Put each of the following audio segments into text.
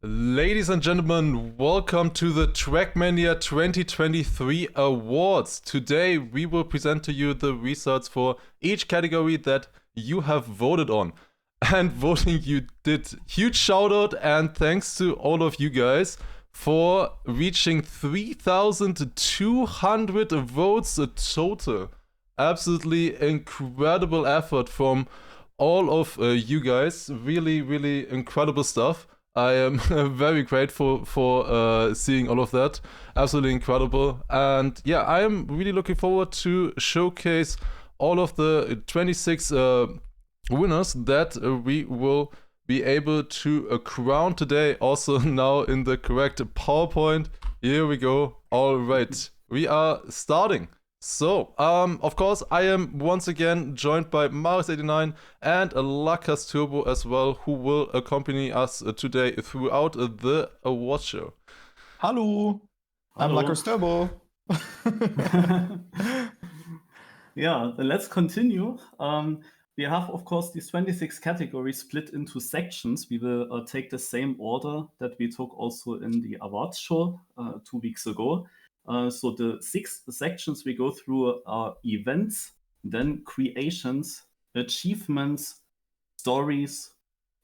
Ladies and gentlemen, welcome to the Trackmania 2023 Awards. Today we will present to you the results for each category that you have voted on. And voting you did. Huge shout out and thanks to all of you guys for reaching 3,200 votes total. Absolutely incredible effort from all of you guys. Really incredible stuff. I am very grateful for seeing all of that. Absolutely incredible. And yeah, I am really looking forward to showcase all of the 26 winners that we will be able to crown today. Also now in the correct PowerPoint. Here we go. All right. We are starting. So, of course, I am once again joined by Marius89 and LuckersTurbo as well, who will accompany us today throughout the award show. Hello, I'm Hello. LuckersTurbo. Yeah, then let's continue. We have, of course, these 26 categories split into sections. We will take the same order that we took also in the awards show 2 weeks ago. So the 6 sections we go through are events, then creations, achievements, stories,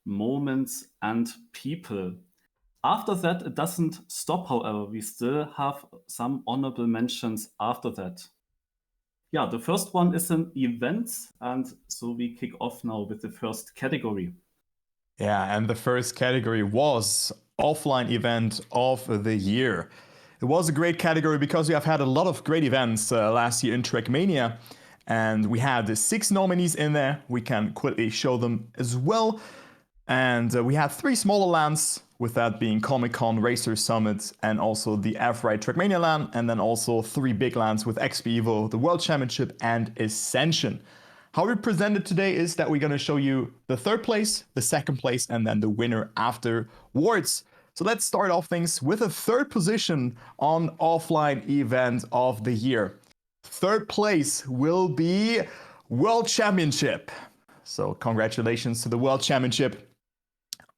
moments, and people. After that, it doesn't stop, however. We still have some honorable mentions after that. Yeah, the first one is an events, and so we kick off now with the first category. Yeah, and the first category was offline event of the year. It was a great category because we have had a lot of great events last year in Trackmania, and we had 6 nominees in there. We can quickly show them as well. And we had 3 smaller LANs, with that being Comic-Con, Racer Summit, and also the F-Ride Trackmania LAN, and then also 3 big LANs with XP Evo, the World Championship, and Ascension. How we present it today is that we're going to show you the 3rd place, the 2nd place, and then the winner afterwards. So let's start off things with a 3rd position on offline event of the year. 3rd place will be World Championship. So congratulations to the World Championship.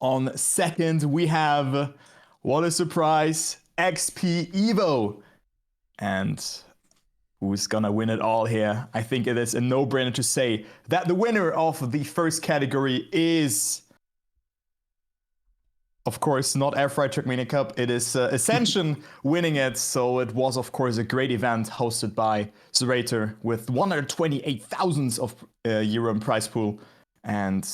On 2nd, we have, what a surprise, XP Evo. And who's gonna win it all here? I think it is a no-brainer to say that the winner of the first category is, of course, not Airfryer Trackmania Cup. It is Ascension winning it. So it was, of course, a great event hosted by Zerator with 128,000 of euro in prize pool. And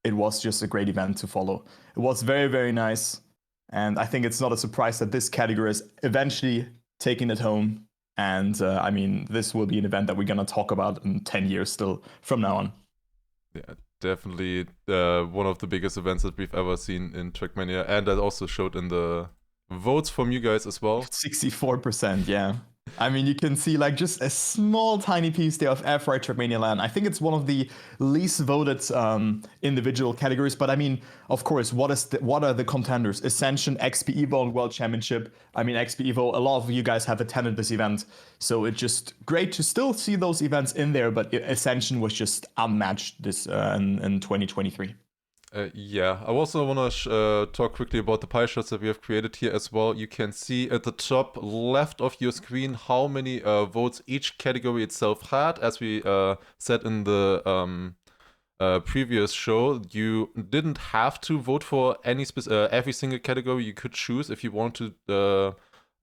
it was just a great event to follow. It was very nice. And I think it's not a surprise that this category is eventually taking it home. And I mean, this will be an event that we're going to talk about in 10 years still from now on. Yeah, definitely one of the biggest events that we've ever seen in Trackmania. And that also showed in the votes from you guys as well. 64%, yeah. I mean, you can see like just a small tiny piece there of F-Ride Trackmania LAN. I think it's one of the least voted individual categories. But I mean, of course, what are the contenders? Ascension, XP Evo, and World Championship. I mean, XP Evo, a lot of you guys have attended this event. So it's just great to still see those events in there. But Ascension was just unmatched this in 2023. Yeah, I also want to talk quickly about the pie charts that we have created here as well. You can see at the top left of your screen how many votes each category itself had. As we said in the previous show, you didn't have to vote for any every single category. You could choose if you want to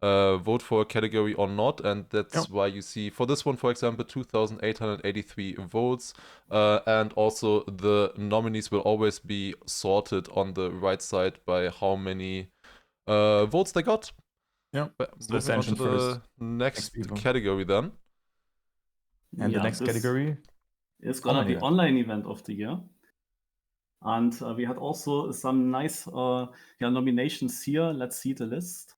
vote for a category or not, and that's why you see for this one, for example, 2,883 votes, and also the nominees will always be sorted on the right side by how many votes they got. Yeah, so moving on to the next category then. And the next category is gonna be online event of the year. And we had also some nice nominations here. Let's see the list.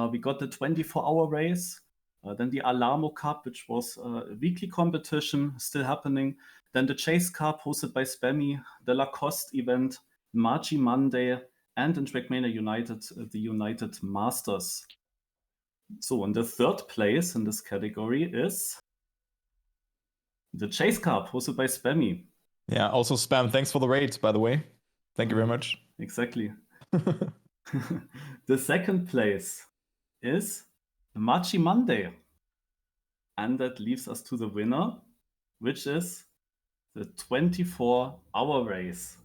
We got the 24-hour race, then the Alamo Cup, which was a weekly competition still happening, then the Chase Cup hosted by Spammy, the Lacoste event, Margie Monday, and in Trackmania United, the United Masters. So in the 3rd place in this category is the Chase Cup hosted by Spammy. Yeah, also Spam, thanks for the raid, by the way. Thank you very much. Exactly. The second place is Machi Monday. And that leaves us to the winner, which is the 24-hour race.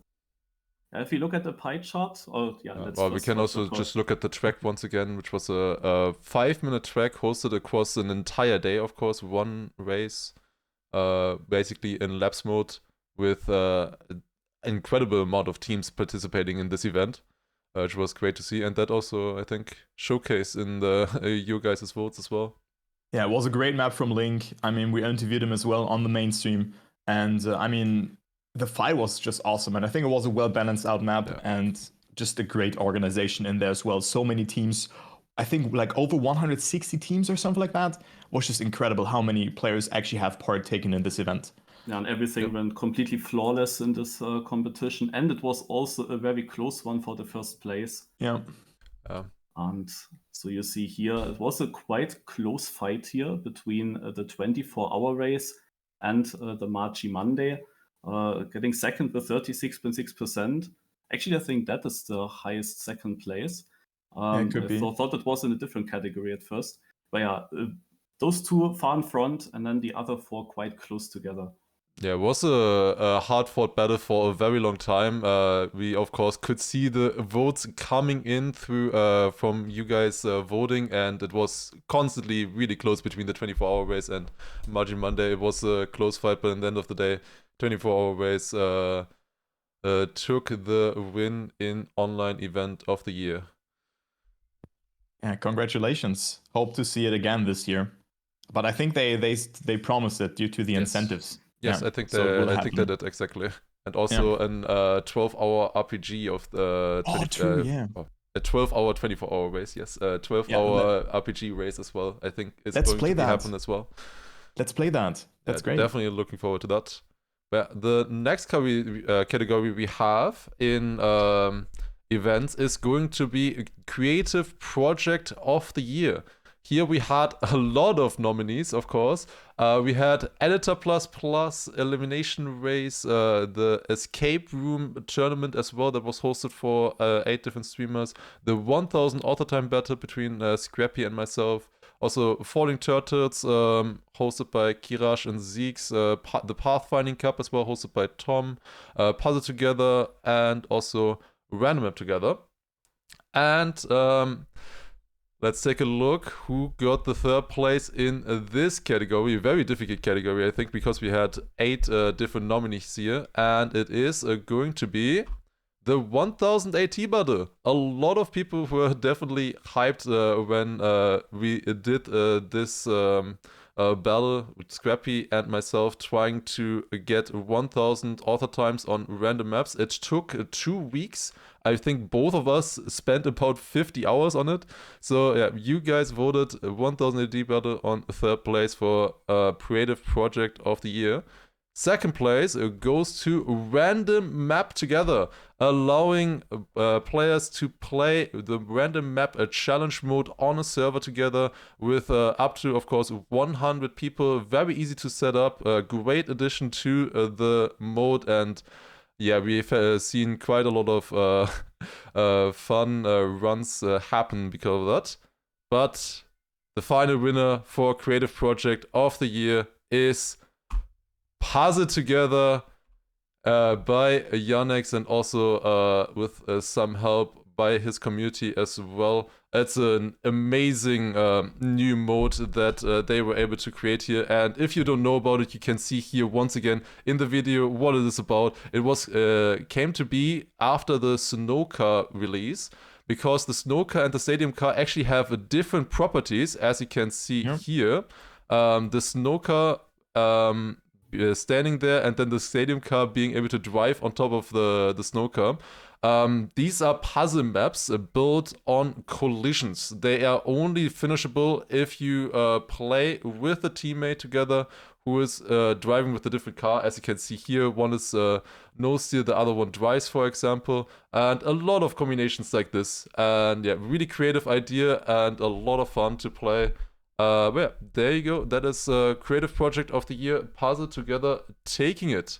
If you look at the pie chart, well, we can also just look at the track once again, which was a 5-minute track hosted across an entire day, of course, one race, basically in laps mode with an incredible amount of teams participating in this event, which was great to see. And that also, I think, showcased in the you guys' votes as well. Yeah, it was a great map from Link. I mean, we interviewed him as well on the mainstream. And I mean, the fight was just awesome. And I think it was a well balanced out map and just a great organization in there as well. So many teams, I think like over 160 teams or something like that. Was just incredible how many players actually have partaken in this event. Yeah, and everything went completely flawless in this competition. And it was also a very close one for the first place. Yeah. And so you see here, it was a quite close fight here between the 24-hour race and the Machi Monday, getting second with 36.6%. Actually, I think that is the highest second place. It could be. I thought it was in a different category at first. But yeah, those two far in front and then the other four quite close together. Yeah, it was a hard-fought battle for a very long time. We, of course, could see the votes coming in through from you guys voting, and it was constantly really close between the 24-hour race and Margin Monday. It was a close fight, but at the end of the day, 24-hour race took the win in online event of the year. Yeah, congratulations. Hope to see it again this year. But I think they promised it due to the incentives. Yes, I think they did exactly, and also an 12-hour RPG of the a 12-hour 24-hour race. Yes, 12-hour RPG race as well. I think it's going to happen as well. Let's play that. That's great. Definitely looking forward to that. But the next category we have in events is going to be Creative Project of the Year. Here we had a lot of nominees, of course. We had Editor Plus, Elimination Race, the Escape Room Tournament as well that was hosted for 8 different streamers. The 1000 Author Time Battle between Scrappy and myself. Also Falling Turtles, hosted by Kirash and Zeeks. The Pathfinding Cup as well, hosted by Tom. Puzzle Together and also Random Map Together. And let's take a look who got the third place in this category. A very difficult category, I think, because we had 8 different nominees here. And it is going to be the 1000 AT battle. A lot of people were definitely hyped when we did this battle with Scrappy and myself trying to get 1000 author times on random maps. It took 2 weeks. I think both of us spent about 50 hours on it. So yeah, you guys voted 1000 AD battle on third place for Creative Project of the Year. Second place goes to Random Map Together, allowing players to play the random map challenge mode on a server together with up to, of course, 100 people. Very easy to set up. A great addition to the mode. And yeah, we've seen quite a lot of fun runs happen because of that. But the final winner for Creative Project of the Year is Puzzle Together by Yannex, and also with some help by his community as well. It's an amazing new mode that they were able to create here, and if you don't know about it, you can see here once again in the video what it is about. It was came to be after the Snow Car release, because the Snow Car and the Stadium Car actually have different properties, as you can see here. The Snow Car standing there, and then the Stadium Car being able to drive on top of the Snow Car. These are puzzle maps built on collisions. They are only finishable if you play with a teammate together who is driving with a different car. As you can see here, one is no steer, the other one drives, for example, and a lot of combinations like this. And yeah, really creative idea and a lot of fun to play. But yeah, there you go. That is Creative Project of the Year, Puzzle Together, taking it.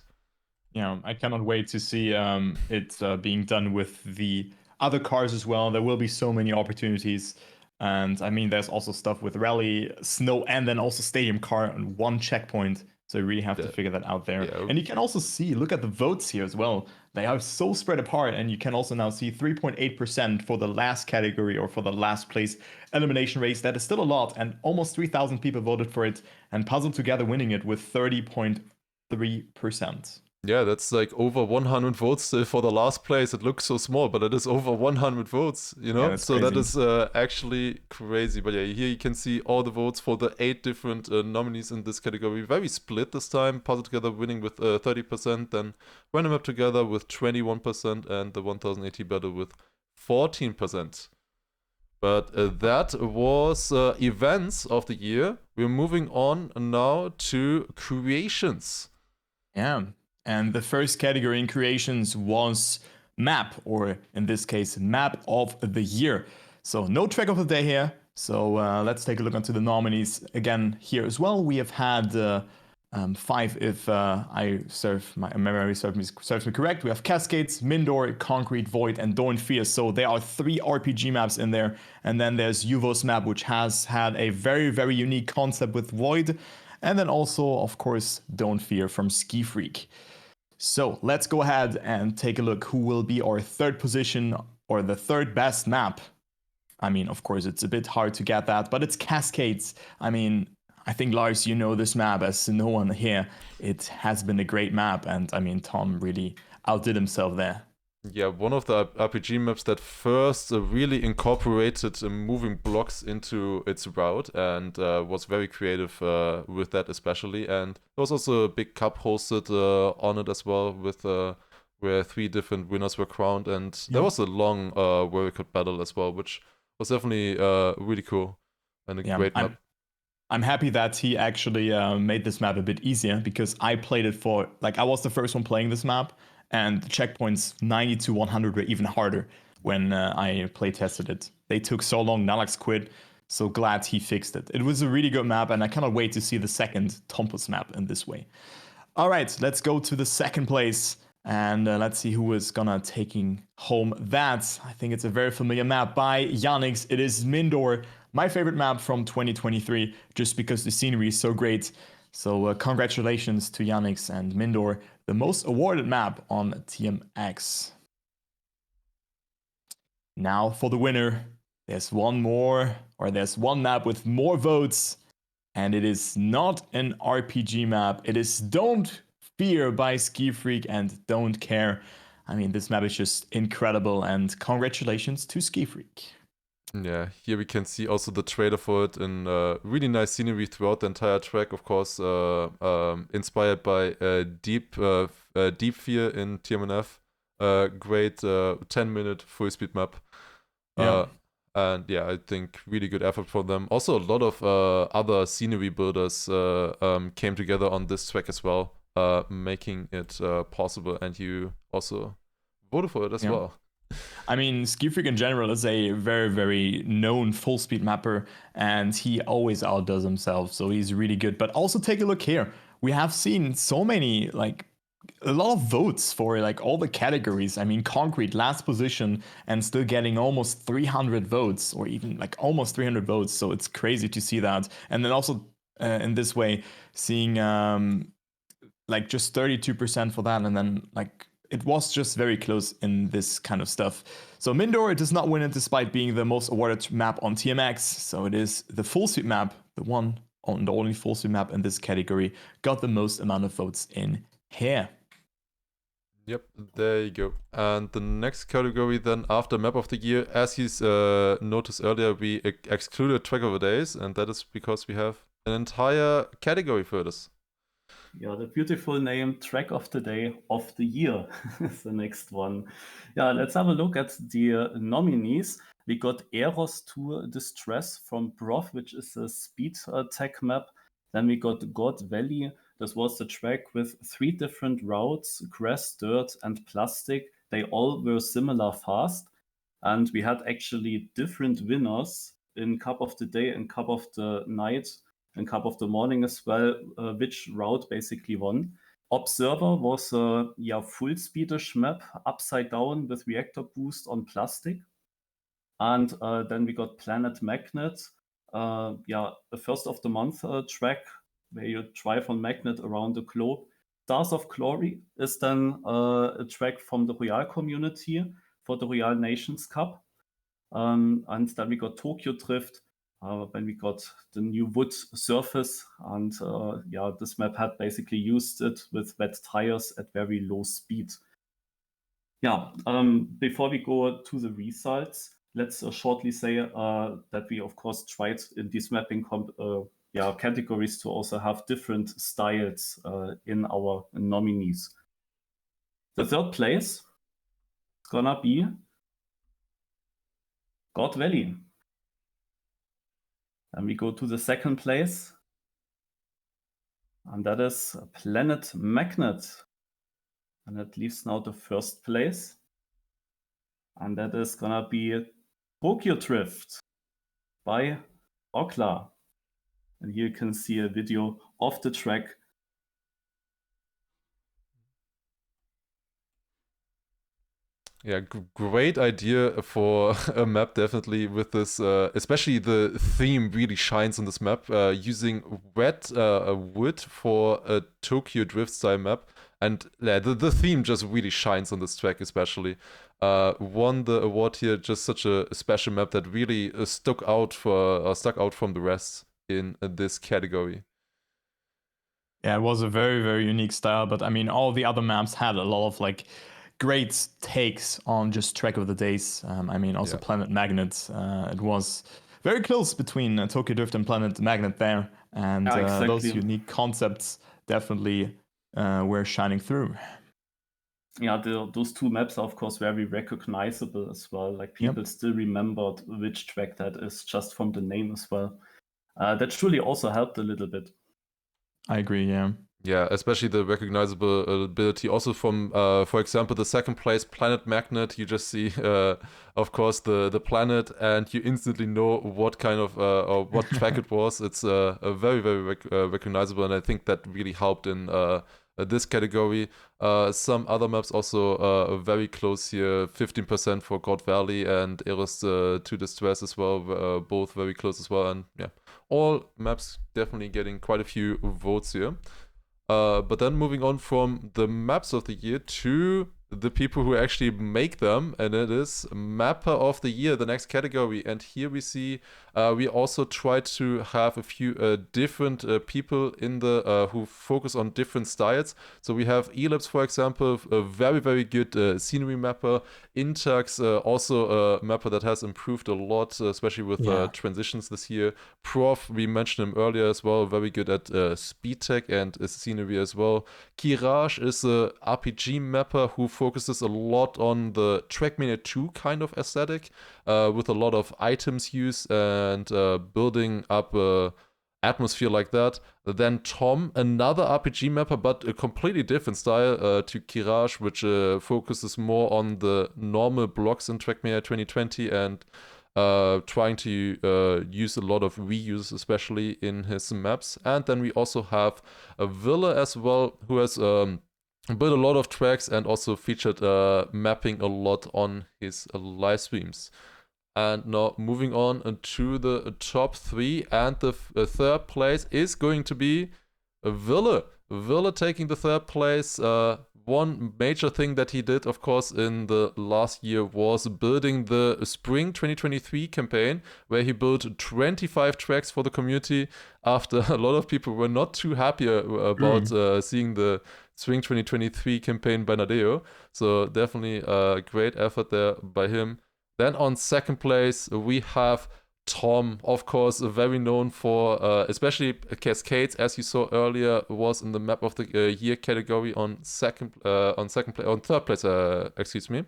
Yeah, I cannot wait to see it being done with the other cars as well. There will be so many opportunities. And I mean, there's also stuff with rally, snow, and then also stadium car on one checkpoint. So you really have to figure that out there. Yeah. And you can also see, look at the votes here as well. They are so spread apart. And you can also now see 3.8% for the last category or for the last place elimination race. That is still a lot. And almost 3,000 people voted for it. And Puzzle Together winning it with 30.3%. Yeah, that's like over 100 votes still for the last place. It looks so small, but it is over 100 votes, you know? Yeah, that's so crazy. that is actually crazy. But yeah, here you can see all the votes for the 8 different nominees in this category. Very split this time. Puzzle Together winning with 30%, then Random Map Together with 21%, and the 1080 Battle with 14%. But that was events of the year. We're moving on now to creations. Yeah. And the first category in creations was map, or in this case, map of the year. So no track of the day here. So let's take a look into the nominees again here as well. We have had 5 if my memory serves me correct. We have Cascades, Mindor, Concrete, Void, and Dawn Fear. So there are 3 RPG maps in there. And then there's Yuvo's map, which has had a very, very unique concept with Void. And then also, of course, Don't Fear from Ski Freak. So let's go ahead and take a look who will be our third position or the third best map. I mean, of course, it's a bit hard to get that, but it's Cascades. I mean, I think, Lars, you know this map as no one here. It has been a great map, and I mean, Tom really outdid himself there. Yeah, one of the RPG maps that first really incorporated moving blocks into its route and was very creative with that especially. And there was also a big cup hosted on it as well with where 3 different winners were crowned. And there was a long vertical battle as well, which was definitely really cool and a great map. I'm happy that he actually made this map a bit easier because I played it for, like, I was the first one playing this map. And the checkpoints 90 to 100 were even harder when I play tested it. They took so long, Nalax quit, so glad he fixed it. It was a really good map, and I cannot wait to see the second Tompus map in this way. All right, let's go to the second place, and let's see who is gonna taking home that. I think it's a very familiar map by Yannick's. It is Mindor, my favorite map from 2023, just because the scenery is so great. So congratulations to Yannick's and Mindor, the most awarded map on TMX. Now for the winner, there's one map with more votes, and it is not an RPG map. It is Don't Fear by Ski Freak and Don't Care. I mean, this map is just incredible, and congratulations to Ski Freak. Yeah, here we can see also the trailer for it in really nice scenery throughout the entire track, of course, inspired by Deep Fear in TMNF. Great 10-minute full speed map. And yeah, I think really good effort from them. Also, a lot of other scenery builders came together on this track as well, making it possible, and you also voted for it as well. I mean, Ski Freak in general is a very, very known full speed mapper, and he always outdoes himself, so he's really good. But also take a look here. We have seen so many, like, a lot of votes for like all the categories. I mean, Concrete last position and still getting almost 300 votes, or even like almost 300 votes. So it's crazy to see that. And then also in this way, seeing like just 32% for that, and then like it was just very close in this kind of stuff. So Mindor does not win it despite being the most awarded map on TMX. So it is the full suite map, the only full suite map in this category, got the most amount of votes in here. Yep, there you go. And the next category then after map of the year, as he's noticed earlier, we excluded track of the days, and that is because we have an entire category for this. Yeah, the beautiful name Track of the Day of the Year is the next one. Yeah, let's have a look at the nominees. We got Eros Tour Distress from Broth, which is a speed tech map. Then we got God Valley. This was the track with 3 different routes, grass, dirt, and plastic. They all were similar fast. And we had actually different winners in Cup of the Day and Cup of the Night and Cup of the Morning as well, which route basically won. Observer was a full speedish map, upside down with reactor boost on plastic. And then we got Planet Magnet, a first of the month track where you drive on Magnet around the globe. Stars of Glory is then a track from the Royal community for the Royal Nations Cup. And then we got Tokyo Drift, when we got the new wood surface. And this map had basically used it with wet tires at very low speed. Yeah, before we go to the results, let's shortly say that we, of course, tried in these mapping categories to also have different styles in our nominees. The third place is gonna be God Valley. And we go to the second place, and that is Planet Magnet. And that leaves now the first place, and that is gonna be Tokyo Drift by Okla. And here you can see a video of the track. Yeah, great idea for a map, definitely, with this, especially the theme really shines on this map, using wet wood for a Tokyo Drift style map. And the theme just really shines on this track, especially. Won the award here, just such a special map that really stuck out from the rest in this category. Yeah, it was a very, very unique style, but I mean, all the other maps had a lot of like great takes on just track of the days. I mean, also Planet Magnet. It was very close between Tokyo Drift and Planet Magnet there, and exactly. those unique concepts definitely were shining through. Yeah, those two maps are, of course, very recognizable as well. Like, people still remembered which track that is just from the name as well. That truly also helped a little bit. I agree, yeah. Yeah, especially the recognizable ability. Also from, for example, the second place, Planet Magnet, you just see, of course, the planet, and you instantly know what kind of, or what track it was. It's a very, very recognizable, and I think that really helped in this category. Some other maps also very close here, 15% for God Valley and Eris to Distress as well, both very close as well. And yeah, all maps definitely getting quite a few votes here. But then moving on from the maps of the year to the people who actually make them, and it is Mapper of the Year, the next category. And here we see we also try to have a few different people in the who focus on different styles. So we have Ellipse, for example, a very, very good scenery mapper. Intax, also a mapper that has improved a lot, especially with transitions this year. Prof, we mentioned him earlier as well, very good at speed tech and scenery as well. Kiraj is a RPG mapper who focuses a lot on the Trackmania 2 kind of aesthetic, with a lot of items used and building up a atmosphere like that. Then Tom, another RPG mapper, but a completely different style to Kiraj, which focuses more on the normal blocks in Trackmania 2020 and trying to use a lot of reuse, especially in his maps. And then we also have a Villa as well, who has built a lot of tracks and also featured mapping a lot on his live streams. And now moving on to the top three, and the third place is going to be Villa. Villa taking the third place. One major thing that he did, of course, in the last year was building the Spring 2023 campaign, where he built 25 tracks for the community after a lot of people were not too happy about seeing the Spring 2023 campaign by Nadeo. So definitely a great effort there by him. Then on second place, we have Tom, of course, very known for, especially Cascades, as you saw earlier, was in the Map of the Year category on third place, excuse me.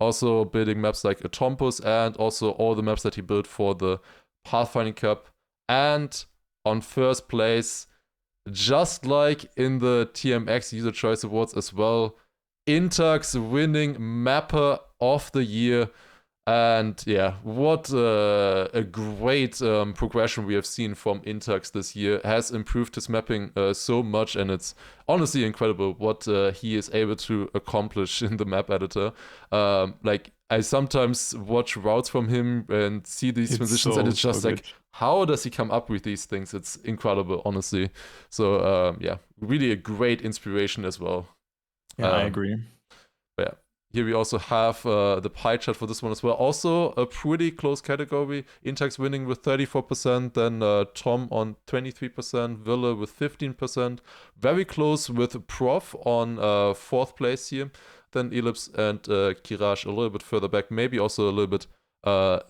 Also building maps like Atompus and also all the maps that he built for the Pathfinding Cup. And on first place, just like in the TMX User Choice Awards as well, Intax winning Mapper of the Year. And yeah, what a great progression we have seen from Intax this year. Has improved his mapping so much, and it's honestly incredible what he is able to accomplish in the map editor. Like, I sometimes watch routes from him and see these transitions, and it's just so like, how does he come up with these things? It's incredible, honestly. So yeah, really a great inspiration as well. Yeah, I agree. But yeah. Here we also have the pie chart for this one as well. Also a pretty close category. Intax winning with 34%, then Tom on 23%, Villa with 15%. Very close with Prof on 4th place here. Then Ellipse and Kiraj a little bit further back. Maybe also a little bit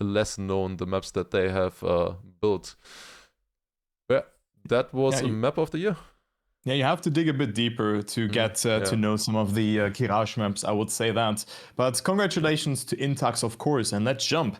less known, the maps that they have built. Yeah, that was a map of the year. Yeah, you have to dig a bit deeper to get to know some of the Kiraj maps, I would say that. But congratulations to Intax, of course, and let's jump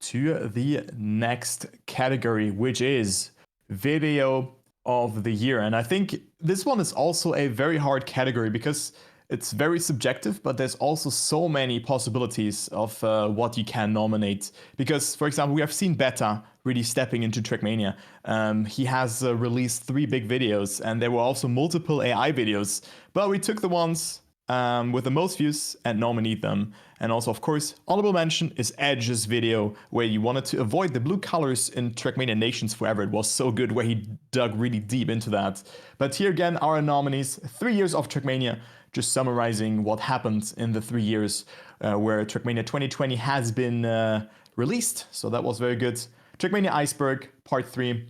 to the next category, which is Video of the Year. And I think this one is also a very hard category because it's very subjective, but there's also so many possibilities of what you can nominate. Because, for example, we have seen Beta really stepping into Trackmania. He has released 3 big videos, and there were also multiple AI videos. But we took the ones with the most views and nominate them. And also, of course, honorable mention is Edge's video, where you wanted to avoid the blue colors in Trackmania Nations Forever. It was so good, where he dug really deep into that. But here again, our nominees, 3 years of Trackmania, just summarizing what happened in the 3 years where Trackmania 2020 has been released. So that was very good. Trackmania Iceberg, Part 3,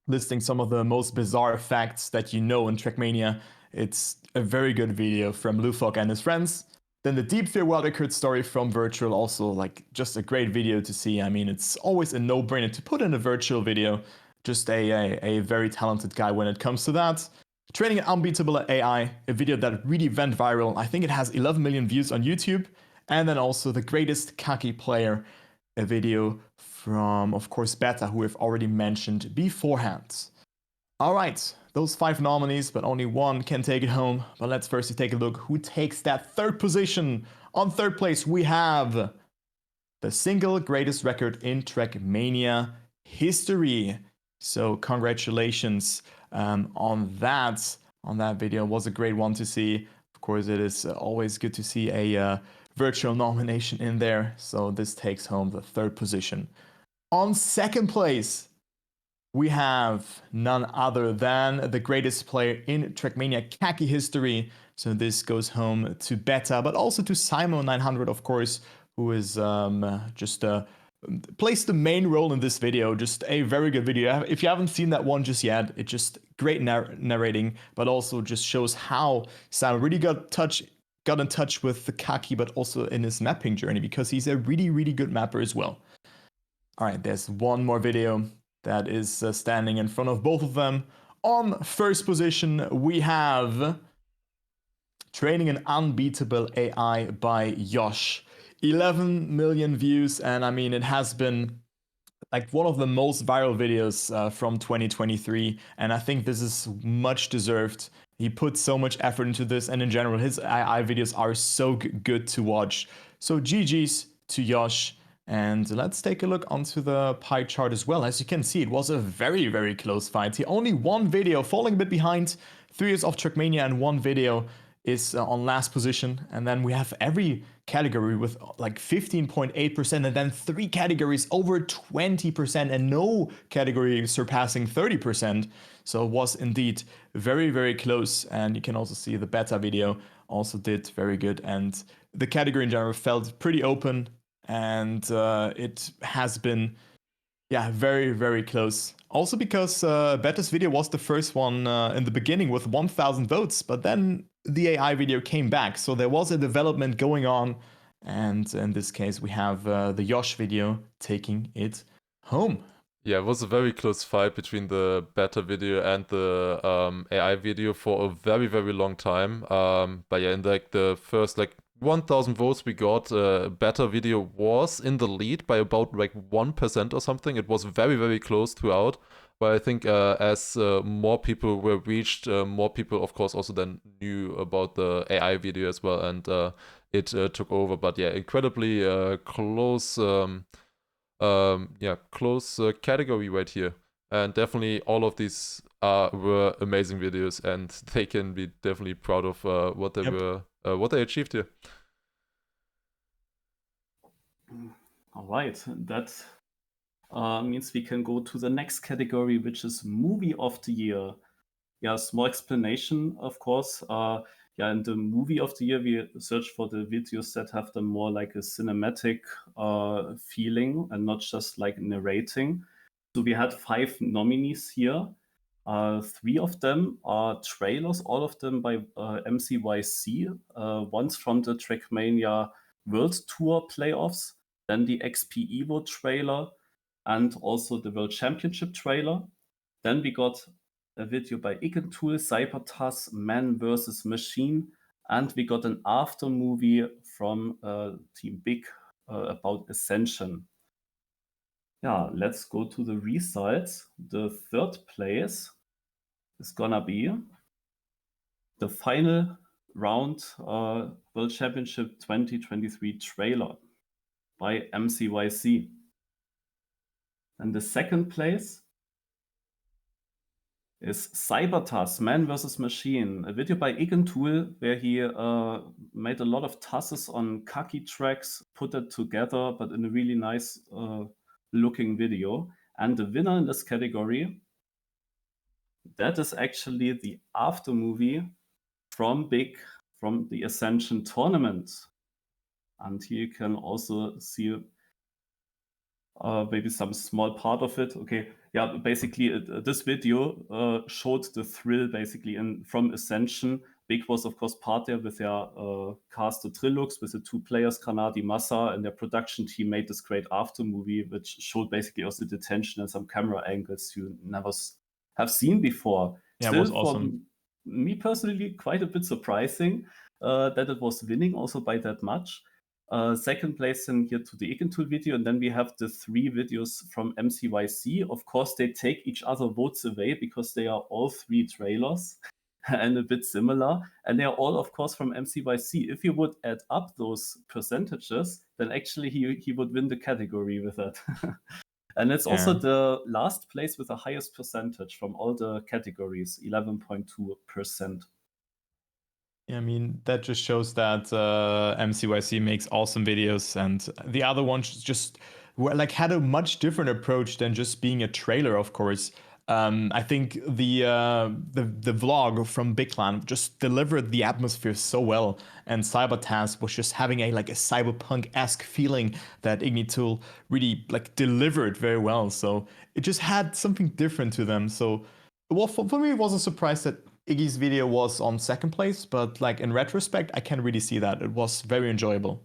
listing some of the most bizarre facts that you know in Trackmania. It's a very good video from Lufok and his friends. Then the Deep Fear World Record story from Virtual, also like just a great video to see. I mean, it's always a no-brainer to put in a Virtual video. Just a very talented guy when it comes to that. Training an Unbeatable AI, a video that really went viral. I think it has 11 million views on YouTube. And then also The Greatest Kaki Player, a video from, of course, Beta, who we've already mentioned beforehand. All right, those 5 nominees, but only one can take it home. But let's first take a look who takes that 3rd position. On 3rd place, we have the single greatest record in Trackmania history. So congratulations on that video. It was a great one to see. Of course, it is always good to see a virtual nomination in there. So this takes home the 3rd position. On 2nd place, we have none other than the greatest player in Trackmania Kaki history. So this goes home to Beta, but also to Simon900, of course, who is just plays the main role in this video. Just a very good video. If you haven't seen that one just yet, it's just great narrating, but also just shows how Simon really got in touch with the Kaki, but also in his mapping journey, because he's a really, really good mapper as well. All right, there's one more video that is standing in front of both of them. On 1st position, we have Training an Unbeatable AI by Yosh. 11 million views, and I mean, it has been like one of the most viral videos from 2023, and I think this is much deserved. He put so much effort into this, and in general, his AI videos are so good to watch. So GG's to Yosh. And let's take a look onto the pie chart as well. As you can see, it was a very, very close fight. He only one video, falling a bit behind. 3 years of Trackmania, and one video is on last position. And then we have every category with like 15.8%, and then 3 categories over 20%, and no category surpassing 30%. So it was indeed very, very close. And you can also see the Beta video also did very good. And the category in general felt pretty open. And it has been, very, very close. Also because Beta's video was the first one in the beginning with 1,000 votes, but then the AI video came back. So there was a development going on. And in this case, we have the Yosh video taking it home. Yeah, it was a very close fight between the Beta video and the AI video for a very, very long time. But yeah, in like the first 1,000 votes we got, Beta video was in the lead by about 1% or something. It was very, very close throughout. But I think as more people were reached, more people, of course, also then knew about the AI video as well. And it took over. But yeah, incredibly close close category right here, and definitely all of these were amazing videos, and they can be definitely proud of what they achieved here. All right, that means we can go to the next category, which is movie of the year. Yeah, small explanation, of course. In the movie of the year, we search for the videos that have the more like a cinematic feeling and not just like narrating. So we had 5 nominees here. 3 of them are trailers, all of them by MCYC. One's from the Trackmania World Tour playoffs, then the XP Evo trailer, and also the World Championship trailer. Then we got a video by Igentool, Cybertas, Man vs. Machine, and we got an after movie from Team Big about Ascension. Yeah, let's go to the results. The third place is gonna be the final round World Championship 2023 trailer by MCYC. And the second place is Cybertas, Man vs. Machine, a video by Igentool where he made a lot of tosses on khaki tracks, put it together, but in a really nice looking video. And the winner in this category, that is actually the after movie from Big, from the Ascension tournament. And here you can also see maybe some small part of it. Okay, yeah, basically this video showed the thrill basically from Ascension. Big was of course part there with their cast of Trilux with the 2 players, Kanadi Massa, and their production team made this great after movie, which showed basically also the tension and some camera angles you never have seen before. Yeah, Still, it was awesome. For me personally, quite a bit surprising that it was winning also by that much. Second place in here to the Igentool video, and then we have the 3 videos from MCYC. Of course, they take each other votes away because they are all 3 trailers and a bit similar, and they are all, of course, from MCYC. If you would add up those percentages, then actually he would win the category with that. And it's also the last place with the highest percentage from all the categories, 11.2%. I mean, that just shows that MCYC makes awesome videos, and the other ones just had a much different approach than just being a trailer, of course. I think the vlog from Big Clan just delivered the atmosphere so well, and Cybertas was just having a cyberpunk-esque feeling that Ignitool really delivered very well. So it just had something different to them. So, well, for me, it was a surprise that Iggy's video was on second place, but in retrospect, I can really see that it was very enjoyable.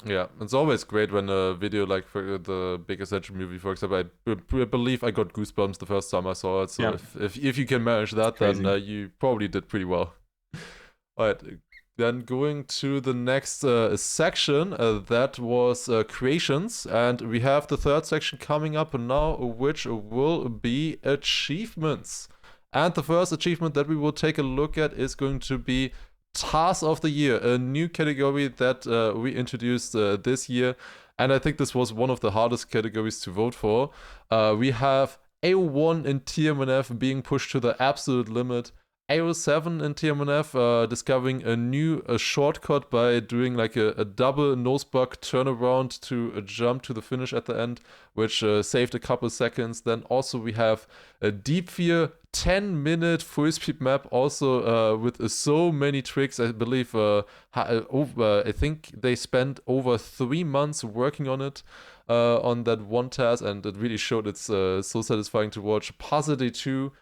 Yeah, it's always great when a video like for the Big Ascension movie, for example, I believe I got goosebumps the first time I saw it. So yeah. if you can manage that, then you probably did pretty well. All right, then going to the next section, that was creations, and we have the third section coming up now, which will be achievements. And the first achievement that we will take a look at is going to be Task of the Year, a new category that we introduced this year. And I think this was one of the hardest categories to vote for. We have AO1 in TMNF being pushed to the absolute limit. AO7 in TMNF discovering a new shortcut by doing a double nosebug turnaround to jump to the finish at the end, which saved a couple seconds. Then also we have a Deep Fear 10-minute full speed map, also with so many tricks. I believe I think they spent over 3 months working on it. On that one task, and it really showed. It's so satisfying to watch. Puzzle Day 2,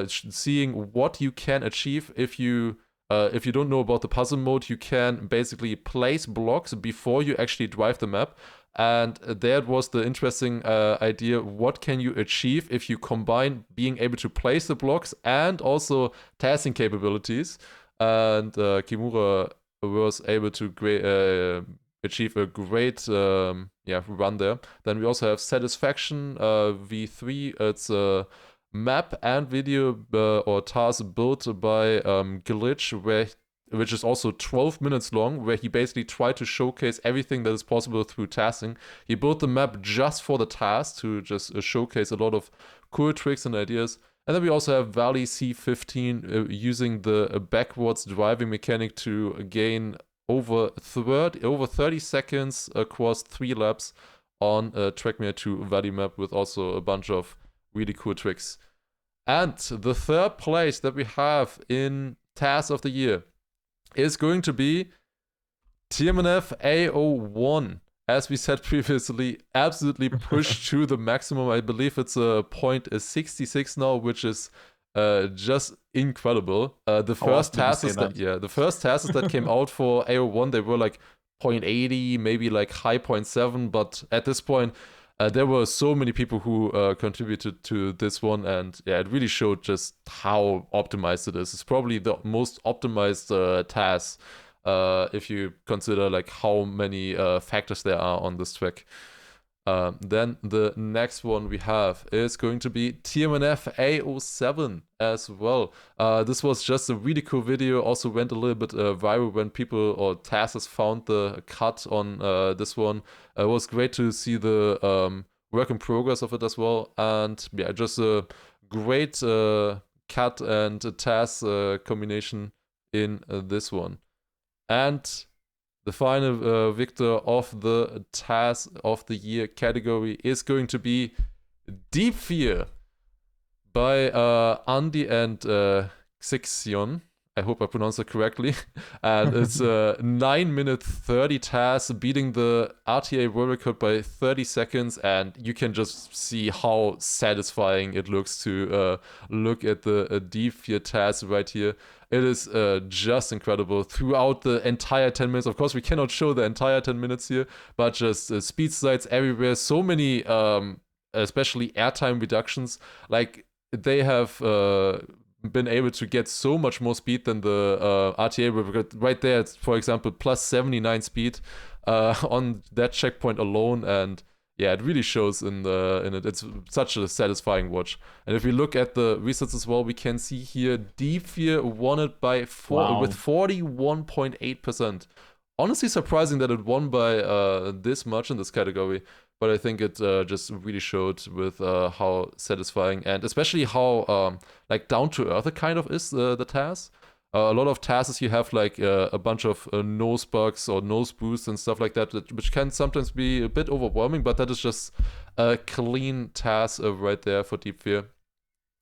seeing what you can achieve if you don't know about the puzzle mode. You can basically place blocks before you actually drive the map, and that was the interesting idea. What can you achieve if you combine being able to place the blocks and also tasking capabilities? And Kimura was able to achieve a great run there. Then we also have Satisfaction V3. It's a map and video or task built by Glitch, where which is also 12 minutes long, where he basically tried to showcase everything that is possible through tasking. He built the map just for the task to just showcase a lot of cool tricks and ideas. And then we also have Valley C15 using the backwards driving mechanic to gain over 30 seconds across 3 laps on Trackmania 2 Valley map, with also a bunch of really cool tricks. And the third place that we have in Task of the Year is going to be TMNF A01. As we said previously, absolutely pushed to the maximum. I believe it's a point 66 now, which is just incredible. The first tasks that came out for A01, they were like 0.80, maybe like high 0.7, but at this point, there were so many people who contributed to this one, and yeah, it really showed just how optimized it is. It's probably the most optimized task if you consider like how many factors there are on this track. Then the next one we have is going to be TMNF A07 as well. This was just a really cool video. Also went a little bit viral when people or tasks found the cut on this one. It was great to see the work in progress of it as well. And yeah, just a great cut and task combination in this one. And the final victor of the Task of the Year category is going to be Deep Fear by Andy and Xixion. I hope I pronounced it correctly. And it's a 9-minute 30 task, beating the RTA world record by 30 seconds. And you can just see how satisfying it looks to look at the Deep Fear task right here. It is just incredible throughout the entire 10 minutes. Of course, we cannot show the entire 10 minutes here, but just speed slides everywhere. So many, especially airtime reductions. Like, they have been able to get so much more speed than the RTA. Right there, it's, for example, plus 79 speed on that checkpoint alone. And yeah, it really shows in it. It's such a satisfying watch. And if we look at the results as well, we can see here Deep Fear won it by with 41.8%. Honestly, surprising that it won by this much in this category. But I think it just really showed with how satisfying, and especially how like down to earth it kind of is the task. A lot of tasks you have like a bunch of nose bugs or nose boosts and stuff like that, which can sometimes be a bit overwhelming, but that is just a clean task right there for Deep Fear.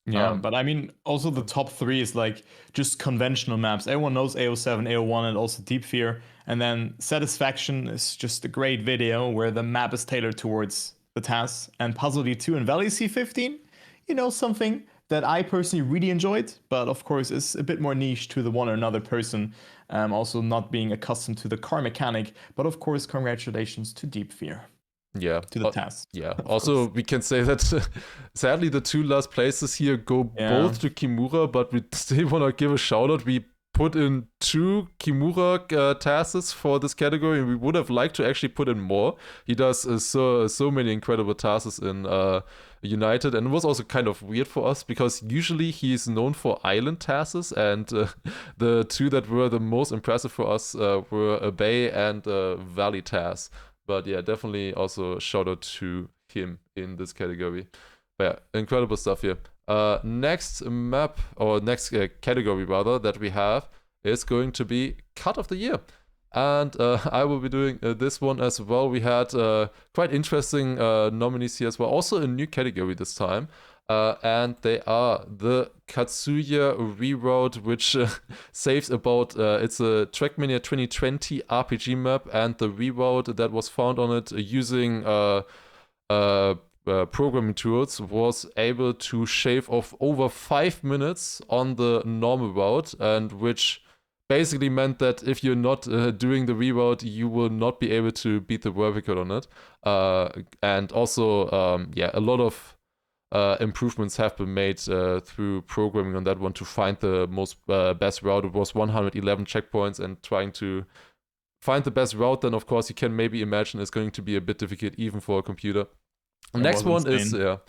Yeah, but I mean, also the top 3 is like just conventional maps. Everyone knows AO7, AO1, and also Deep Fear. And then Satisfaction is just a great video where the map is tailored towards the tasks. And Puzzle D2 and Valley C15, you know, something that I personally really enjoyed, but of course is a bit more niche to the one or another person, also not being accustomed to the car mechanic. But of course, congratulations to Deep Fear. Yeah, to the task. Yeah, also we can say that sadly the 2 last places here go both to Kimura, but we still want to give a shout out. We put in 2 Kimura tasks for this category, and we would have liked to actually put in more. He does so many incredible tasks in United, and it was also kind of weird for us because usually he's known for island tasks, and the 2 that were the most impressive for us were a Bay and Valley task. But yeah, definitely also shout out to him in this category. But yeah, incredible stuff here. Next map, or next category rather, that we have is going to be Cut of the Year. And I will be doing this one as well. We had quite interesting nominees here as well. Also a new category this time. And they are the Katsuya reroute, which saves about, it's a Trackmania 2020 RPG map, and the reroute that was found on it using programming tools was able to shave off over 5 minutes on the normal route, and which basically meant that if you're not doing the reroute, you will not be able to beat the world record on it. And also, yeah, a lot of improvements have been made through programming on that one to find the most best route. It was 111 checkpoints, and trying to find the best route, then of course you can maybe imagine it's going to be a bit difficult even for a computer. The next one is the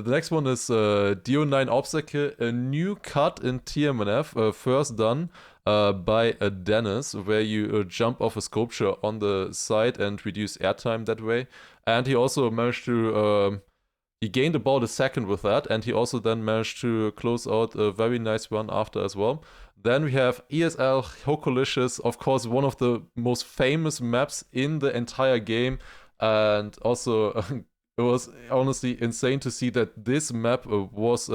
next one is DO9 Obstacle, a new cut in TMNF, first done. by Dennis, where you jump off a sculpture on the side and reduce airtime that way. And he also managed to he gained about a second with that, and he also then managed to close out a very nice run after as well. Then we have ESL Hokolicious, of course, one of the most famous maps in the entire game, and also it was honestly insane to see that this map was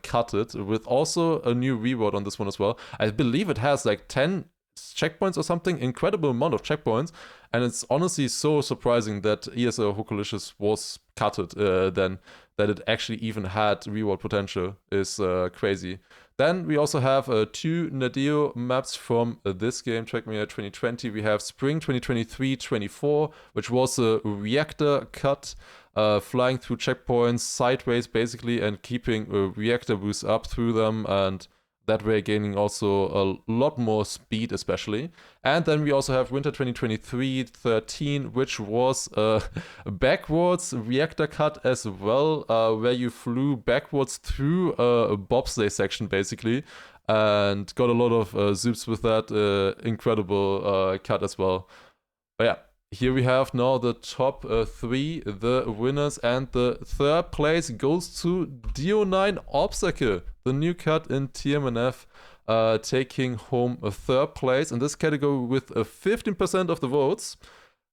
cutted with also a new reward on this one as well. I believe it has like 10 checkpoints or something, incredible amount of checkpoints, and it's honestly so surprising that ESL Hokolicious was cutted then, that it actually even had reward potential is crazy. Then we also have 2 Nadeo maps from this game, Trackmania 2020. We have Spring 2023-24, which was a reactor cut, flying through checkpoints sideways basically and keeping reactor boosts up through them, and that way gaining also a lot more speed especially. And then we also have Winter 2023-13, which was a backwards reactor cut as well, where you flew backwards through a bobsleigh section basically, and got a lot of zoops with that. Incredible cut as well. But yeah, here we have now the top 3, the winners, and the 3rd place goes to Dio9 Obstacle, the new cut in TMNF, taking home a 3rd place in this category with 15% of the votes.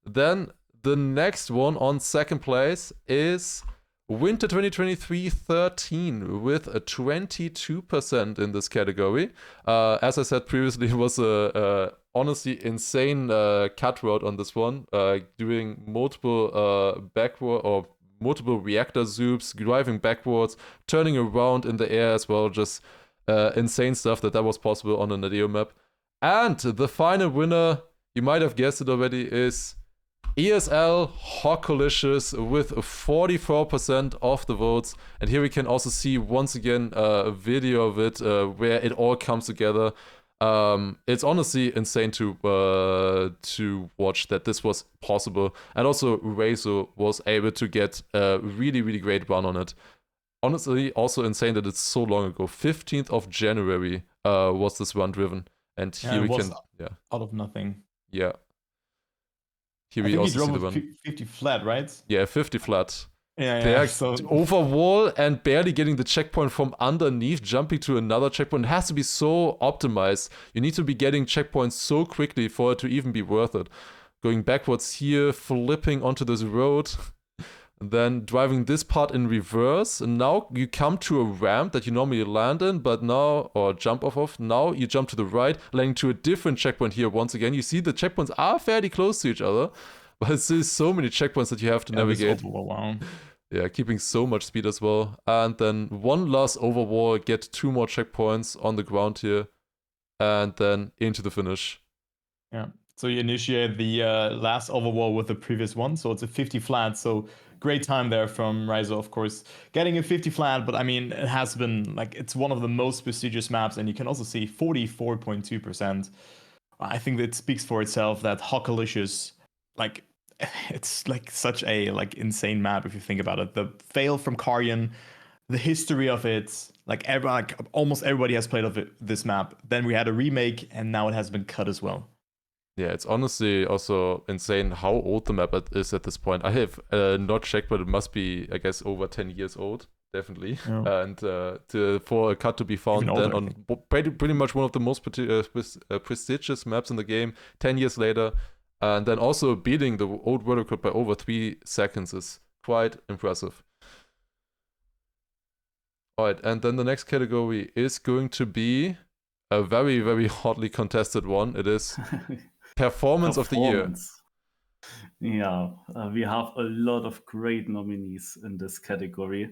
Then the next one on 2nd place is Winter 2023-13 with a 22% in this category. As I said previously, it was a honestly insane cut route on this one, doing multiple backward or multiple reactor zoops, driving backwards, turning around in the air as well. Just insane stuff that was possible on a Nadeo map. And the final winner, you might have guessed it already, is ESL Hokolicious with 44% of the votes. And here we can also see once again a video of it where it all comes together. It's honestly insane to watch that this was possible, and also Rezo was able to get a really, really great run on it. Honestly, also insane that it's so long ago. 15th of January was this run driven, and here we can out of nothing. Yeah. Here we also see the run. 50 flat, right? Yeah, 50 flat. Yeah. So over wall and barely getting the checkpoint from underneath, jumping to another checkpoint. It has to be so optimized. You need to be getting checkpoints so quickly for it to even be worth it. Going backwards here, flipping onto this road, then driving this part in reverse. And now you come to a ramp that you normally land in, but now, or jump off of. Now you jump to the right, landing to a different checkpoint here once again. You see the checkpoints are fairly close to each other, but it's still so many checkpoints that you have to navigate. Yeah, keeping so much speed as well. And then one last overwall, get 2 more checkpoints on the ground here, and then into the finish. Yeah, so you initiate the last overwall with the previous one, so it's a 50 flat, so great time there from Reizo, of course, getting a 50 flat, but I mean, it has been, like, it's one of the most prestigious maps, and you can also see 44.2%. I think that speaks for itself that Hokolicious, like, it's like such a like insane map if you think about it. The fail from Karyan, the history of it, like almost everybody has played of this map. Then we had a remake, and now it has been cut as well. Yeah, it's honestly also insane how old the map is at this point. I have not checked, but it must be, I guess, over 10 years old, definitely. Yeah. And for a cut to be found then on pretty much one of the most prestigious maps in the game 10 years later. And then also beating the old world record by over 3 seconds is quite impressive. Alright, and then the next category is going to be a very, very hotly contested one. It is Performance of the Year. Yeah, we have a lot of great nominees in this category.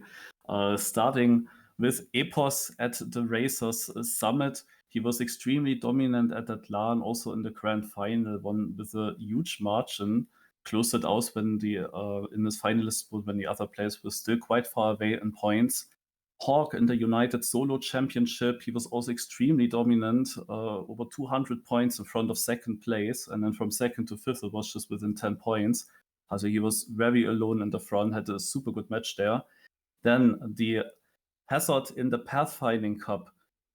Starting with Epos at the Racers Summit. He was extremely dominant at that LAN, also in the grand final, won with a huge margin, closed it out when in his finalist pool when the other players were still quite far away in points. Hawk in the United Solo Championship, he was also extremely dominant, over 200 points in front of 2nd place, and then from 2nd to 5th it was just within 10 points. So he was very alone in the front, had a super good match there. Then the Hazard in the Pathfinding Cup.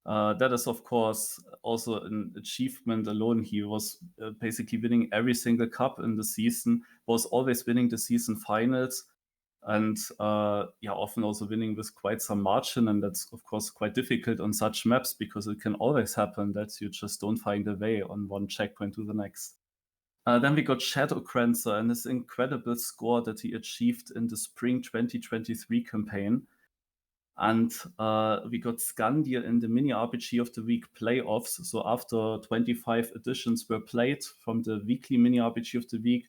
That is, of course, also an achievement alone. He was basically winning every single cup in the season, was always winning the season finals, and often also winning with quite some margin. And that's, of course, quite difficult on such maps because it can always happen that you just don't find a way on one checkpoint to the next. Then we got Shadowcrancer and his incredible score that he achieved in the spring 2023 campaign. And we got Scandia in the Mini RPG of the Week playoffs. So after 25 editions were played from the weekly Mini RPG of the Week,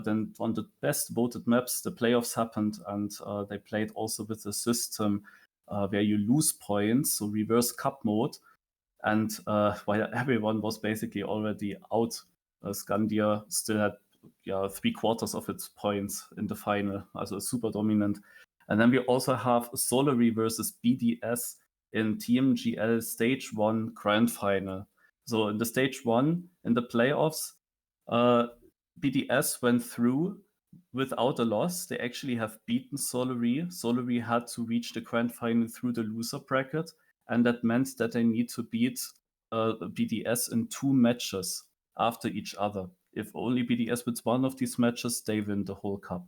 then on the best voted maps, the playoffs happened, and they played also with a system where you lose points, so reverse cup mode. And while everyone was basically already out, Scandia still had 3/4 of its points in the final, also super dominant. And then we also have Solary versus BDS in TMGL Stage 1 Grand Final. So in the Stage 1, in the playoffs, BDS went through without a loss. They actually have beaten Solary. Solary had to reach the Grand Final through the loser bracket, and that meant that they need to beat BDS in 2 matches after each other. If only BDS wins one of these matches, they win the whole cup.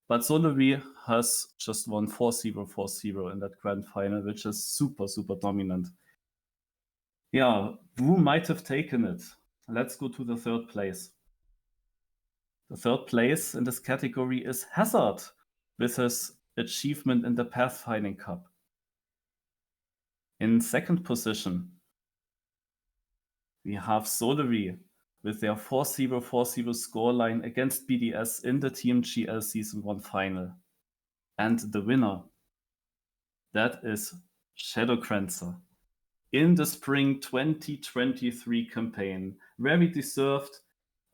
But Solary has just won 4-0, 4-0 in that grand final, which is super, super dominant. Yeah, who might have taken it? Let's go to the third place. The third place in this category is Hazard with his achievement in the Pathfinding Cup. In second position, we have Solary with their 4-0, 4-0 scoreline against BDS in the TMGL Season 1 final. And the winner, that is Shadowcrancer in the spring 2023 campaign. Very deserved,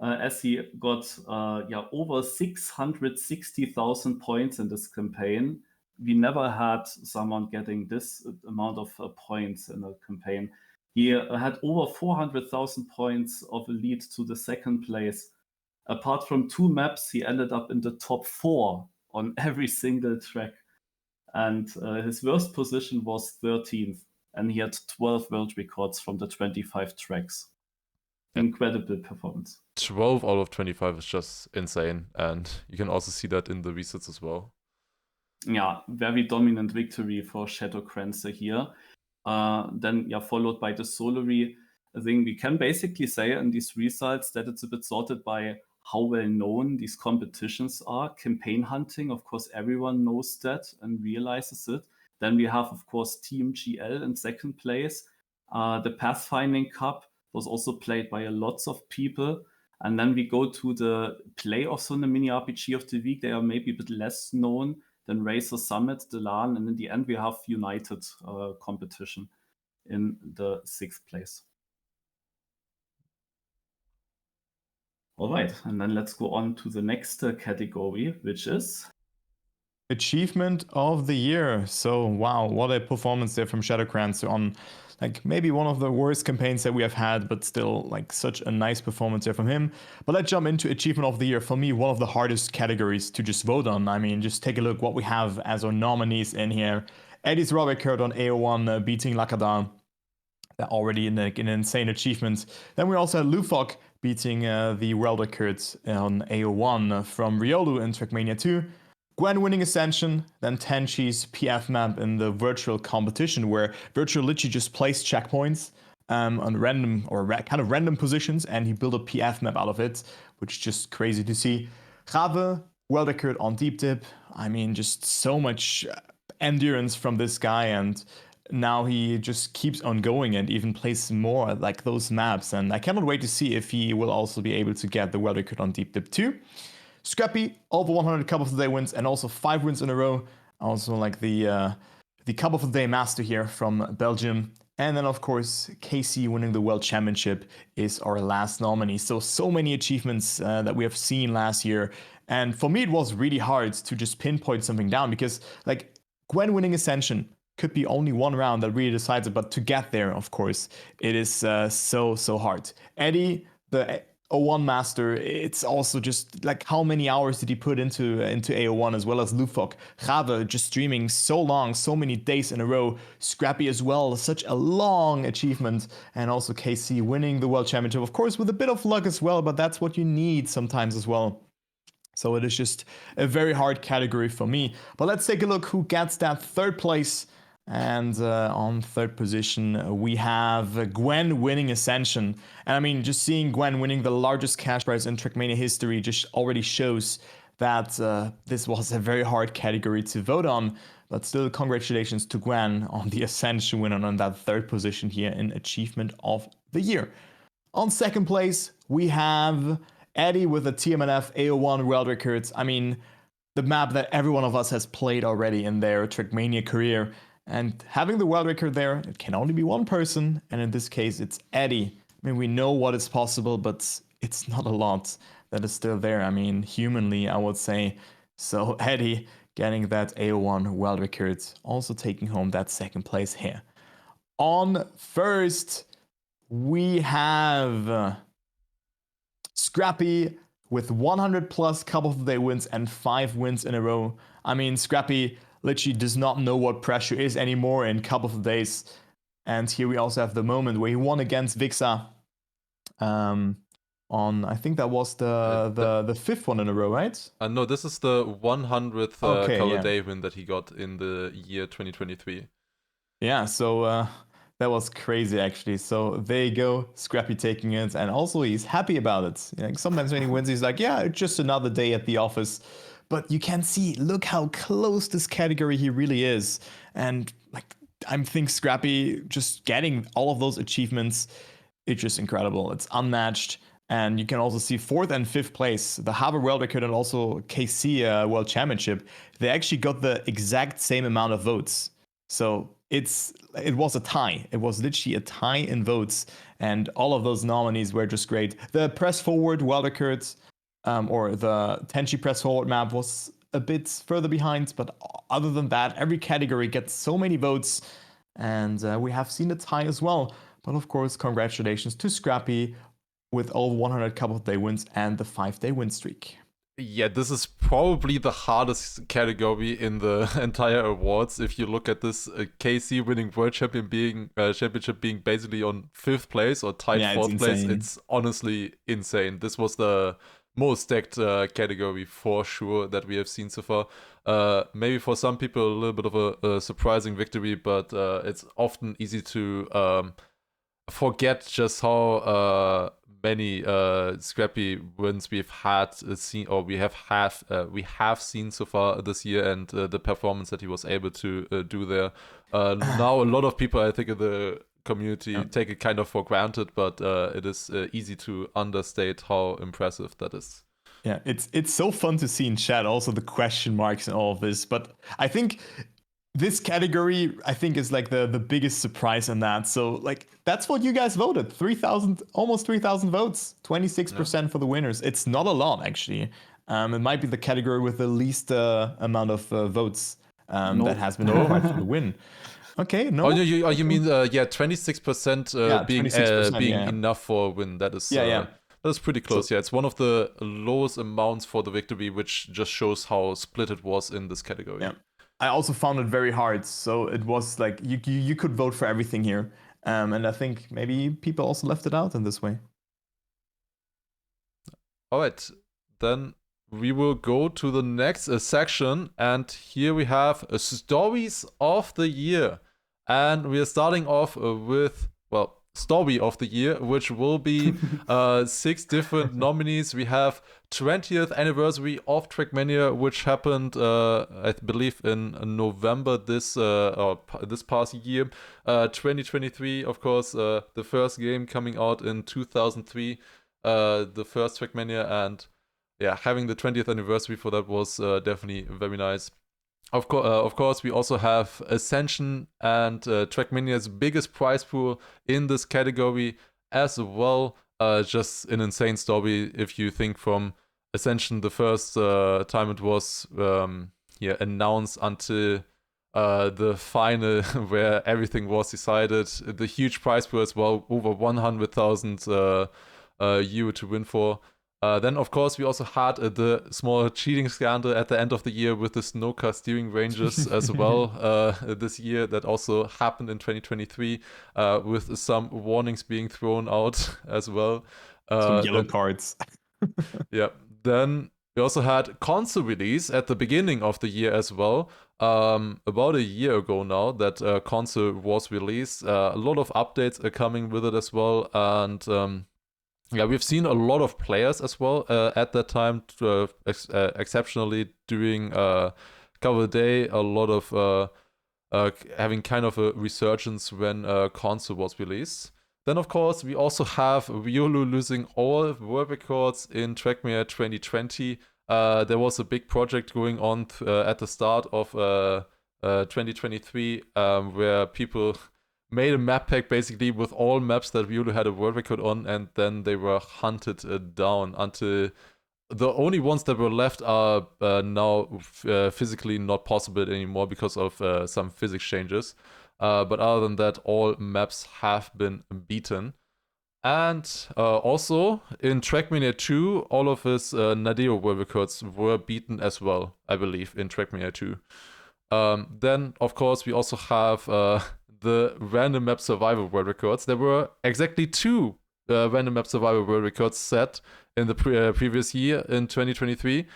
as he got over 660,000 points in this campaign. We never had someone getting this amount of points in a campaign. He had over 400,000 points of a lead to the second place. Apart from 2 maps, he ended up in the top 4 on every single track. And his worst position was 13th, and he had 12 world records from the 25 tracks. Incredible performance. 12 out of 25 is just insane, and you can also see that in the resets as well. Yeah, very dominant victory for Shadowcrancer here. Then followed by the Solary. I think we can basically say in these results that it's a bit sorted by how well known these competitions are. Campaign hunting, of course, everyone knows that and realizes it. Then we have, of course, TMGL in second place. The Pathfinding Cup was also played by lots of people. And then we go to the playoffs on the Mini RPG of the Week. They are maybe a bit less known than Racer Summit, the LAN, and in the end we have United competition in the 6th place. All right, and then let's go on to the next category, which is Achievement of the Year. So, wow, what a performance there from Shadowcrancer on like maybe one of the worst campaigns that we have had, but still like such a nice performance there from him. But let's jump into Achievement of the Year. For me, one of the hardest categories to just vote on. I mean, just take a look what we have as our nominees in here. Eddie's raw record on AO1 beating Lakadar. That already an insane achievement. Then we also had Lufok beating the world record on AO1 from Riolu in Trackmania 2. Gwen winning Ascension, then Tenchi's PF map in the virtual competition where Virtual literally just placed checkpoints on random or kind of random positions, and he built a PF map out of it, which is just crazy to see. Rave, world record on Deep Dip. I mean, just so much endurance from this guy, and now he just keeps on going and even plays more like those maps, and I cannot wait to see if he will also be able to get the world record on Deep Dip too. Scrappy, over 100 Cup of the Day wins, and also 5 wins in a row. Also like the Cup of the Day master here from Belgium. And then, of course, KC winning the World Championship is our last nominee. So many achievements that we have seen last year. And for me, it was really hard to just pinpoint something down because, like, Gwen winning Ascension could be only one round that really decides it. But to get there, of course, it is so hard. Eddie, the 01 Master, it's also just like how many hours did he put into AO1, as well as Lufok. Rave just streaming so long, so many days in a row. Scrappy as well, such a long achievement. And also KC winning the World Championship, of course, with a bit of luck as well, but that's what you need sometimes as well. So it is just a very hard category for me. But let's take a look who gets that third place. And on third position, we have Gwen winning Ascension. And I mean, just seeing Gwen winning the largest cash prize in Trackmania history just already shows that this was a very hard category to vote on. But still, congratulations to Gwen on the Ascension win and on that third position here in Achievement of the Year. On second place, we have Eddie with the TMNF AO1 World Records. I mean, the map that every one of us has played already in their Trackmania career. And having the world record there, it can only be one person, and in this case, it's Eddie. I mean, we know what is possible, but it's not a lot that is still there. I mean, humanly, I would say. So Eddie getting that AO1 world record, also taking home that second place here. On first, we have Scrappy with 100 plus Cup of the Day wins and 5 wins in a row. I mean, Scrappy literally does not know what pressure is anymore in Cup of the Days. And here we also have the moment where he won against Vixa. On, I think that was the fifth one in a row, right? No, this is the 100th Cup of the Day win that he got in the year 2023. Yeah, so that was crazy, actually. So there you go, Scrappy taking it, and also he's happy about it. Like, sometimes when he wins, he's like, yeah, it's just another day at the office. But you can see, look how close this category he really is. And like, I think Scrappy just getting all of those achievements, it's just incredible. It's unmatched. And you can also see 4th and 5th place, the Harvard World Record and also KC World Championship. They actually got the exact same amount of votes. So it was a tie. It was literally a tie in votes. And all of those nominees were just great. The Press Forward World Records, or the Tenchi Press Forward map, was a bit further behind. But other than that, every category gets so many votes. And we have seen a tie as well. But of course, congratulations to Scrappy with all 100 Cup of the Day wins and the 5-day win streak. Yeah, this is probably the hardest category in the entire awards. If you look at this, KC winning World Championship being basically on 5th place or tied 4th place, it's honestly insane. This was the most stacked category for sure that we have seen so far. Maybe for some people a little bit of a surprising victory, but it's often easy to forget just how many Scrappy wins we've had seen, or we have seen so far this year, and the performance that he was able to do there. Now a lot of people, I think, in the community take it kind of for granted, but it is easy to understate how impressive that is. Yeah, it's so fun to see in chat also the question marks and all of this, but I think this category, I think, is like the biggest surprise in that. So like, that's what you guys voted. 3,000, almost 3,000 votes, 26% for the winners. It's not a lot, actually. It might be the category with the least amount of votes that has been required for the win. Okay, no. Oh, you mean 26% being 26%, enough for a win? That is that's pretty close. So, it's one of the lowest amounts for the victory, which just shows how split it was in this category. Yeah. I also found it very hard, so it was like you could vote for everything here, and I think maybe people also left it out in this way. All right, then we will go to the next section, and here we have Stories of the Year, and we are starting off with, well, Story of the Year, which will be 6 different nominees. We have 20th anniversary of Trackmania, which happened, I believe, in November this past year. 2023, of course, the first game coming out in 2003, the first Trackmania, and yeah, having the 20th anniversary for that was definitely very nice. Of course, we also have Ascension and Trackmania's biggest prize pool in this category as well. Just an insane story if you think from Ascension, the first time it was announced until the final where everything was decided. The huge prize pool as well, over 100,000 you to win for. Then, of course, we also had the small cheating scandal at the end of the year with the snowcar steering ranges as well this year. That also happened in 2023 with some warnings being thrown out as well. Some yellow cards. Yeah. Then we also had console release at the beginning of the year as well. About a year ago now that console was released. A lot of updates are coming with it as well. And yeah, we've seen a lot of players as well at that time, exceptionally during cover day, a lot of having kind of a resurgence when console was released. Then, of course, we also have Riolu losing all world records in Trackmania 2020. There was a big project going on at the start of 2023 where people made a map pack basically with all maps that Riolu had a world record on, and then they were hunted down until the only ones that were left are now physically not possible anymore because of some physics changes. But other than that, all maps have been beaten. And also in Trackmania 2, all of his Nadeo world records were beaten as well, I believe, in Trackmania 2. Then, of course, we also have the random map survival world records. There were exactly 2 random map survival world records set in the previous year in 2023.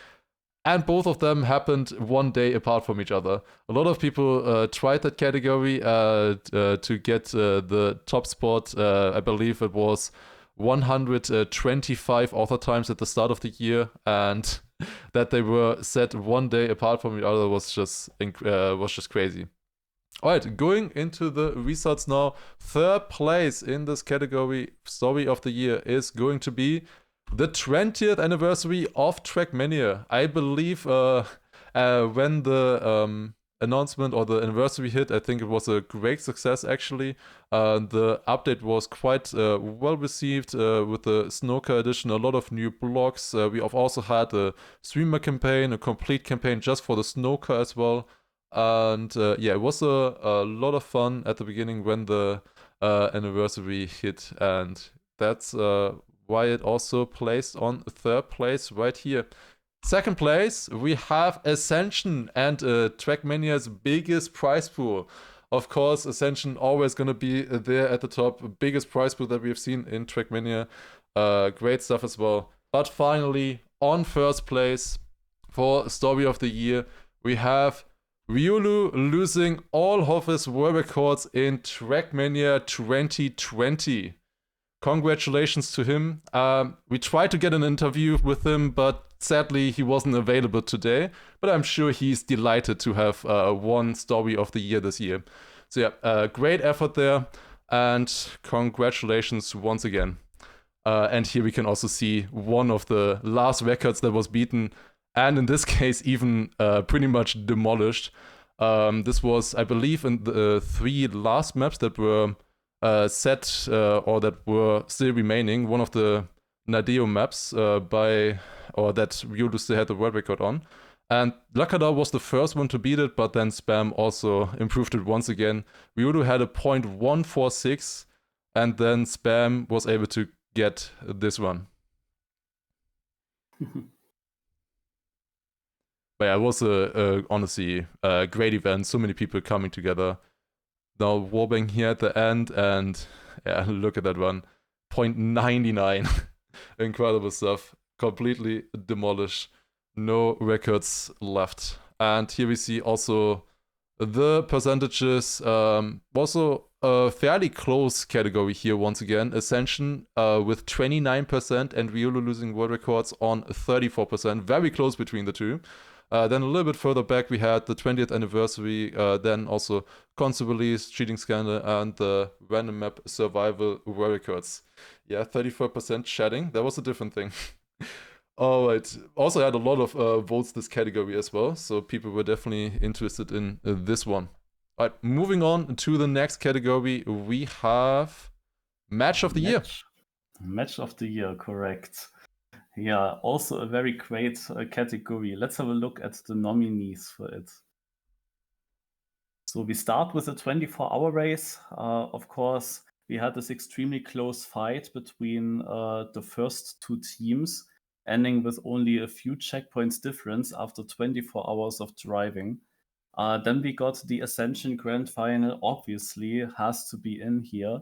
And both of them happened one day apart from each other. A lot of people tried that category to get the top spot. I believe it was 125 author times at the start of the year, and that they were set one day apart from each other was just crazy. All right, going into the results now. 3rd place in this category, Story of the Year, is going to be the 20th anniversary of Trackmania. I believe when the announcement or the anniversary hit, I think it was a great success actually. The update was quite well received with the Snowcar edition, a lot of new blocks. We have also had a streamer campaign, a complete campaign just for the Snowcar as well. And yeah, it was a lot of fun at the beginning when the anniversary hit, and that's why it also placed on 3rd place right here. 2nd place, we have Ascension and Trackmania's biggest prize pool. Of course, Ascension always going to be there at the top. Biggest prize pool that we have seen in Trackmania. Great stuff as well. But finally, on 1st place for Story of the Year, we have Riolu losing all of his world records in Trackmania 2020. Congratulations to him. We tried to get an interview with him, but sadly he wasn't available today. But I'm sure he's delighted to have won Story of the Year this year. So yeah, great effort there, and congratulations once again. And here we can also see one of the last records that was beaten, and in this case even pretty much demolished. This was, I believe, in the 3 last maps that were set or that were still remaining. One of the Nadeo maps that Riolu still had the world record on. And Lakada was the first one to beat it, but then Spam also improved it once again. Riolu had a 0.146, and then Spam was able to get this one. But yeah, it was honestly a great event. So many people coming together. Now Warbang here at the end, and yeah, look at that one. 0.99. Incredible stuff. Completely demolished. No records left. And here we see also the percentages. Also a fairly close category here once again. Ascension with 29% and Riolu losing world records on 34%. Very close between the two. Then a little bit further back, we had the 20th anniversary, then also console release, cheating scandal, and the random map survival world records. Yeah, 34% chatting. That was a different thing. Alright. Also had a lot of votes this category as well, so people were definitely interested in this one. Alright, moving on to the next category, we have Match of the Year. Match of the Year, correct. Yeah, also a very great category. Let's have a look at the nominees for it. So we start with a 24-hour race. Of course, we had this extremely close fight between the first two teams, ending with only a few checkpoints difference after 24 hours of driving. Then we got the Ascension Grand Final, obviously, has to be in here.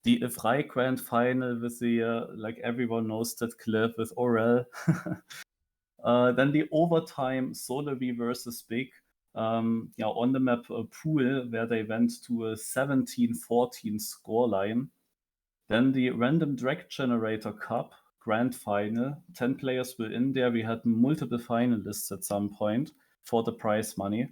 The Frei Grand Final with the, like everyone knows that clip with Orel. Then the overtime Solevi versus Big. On the map Pool, where they went to a 17-14 scoreline. Then the Random Drag Generator Cup Grand Final. 10 players were in there. We had multiple finalists at some point for the prize money.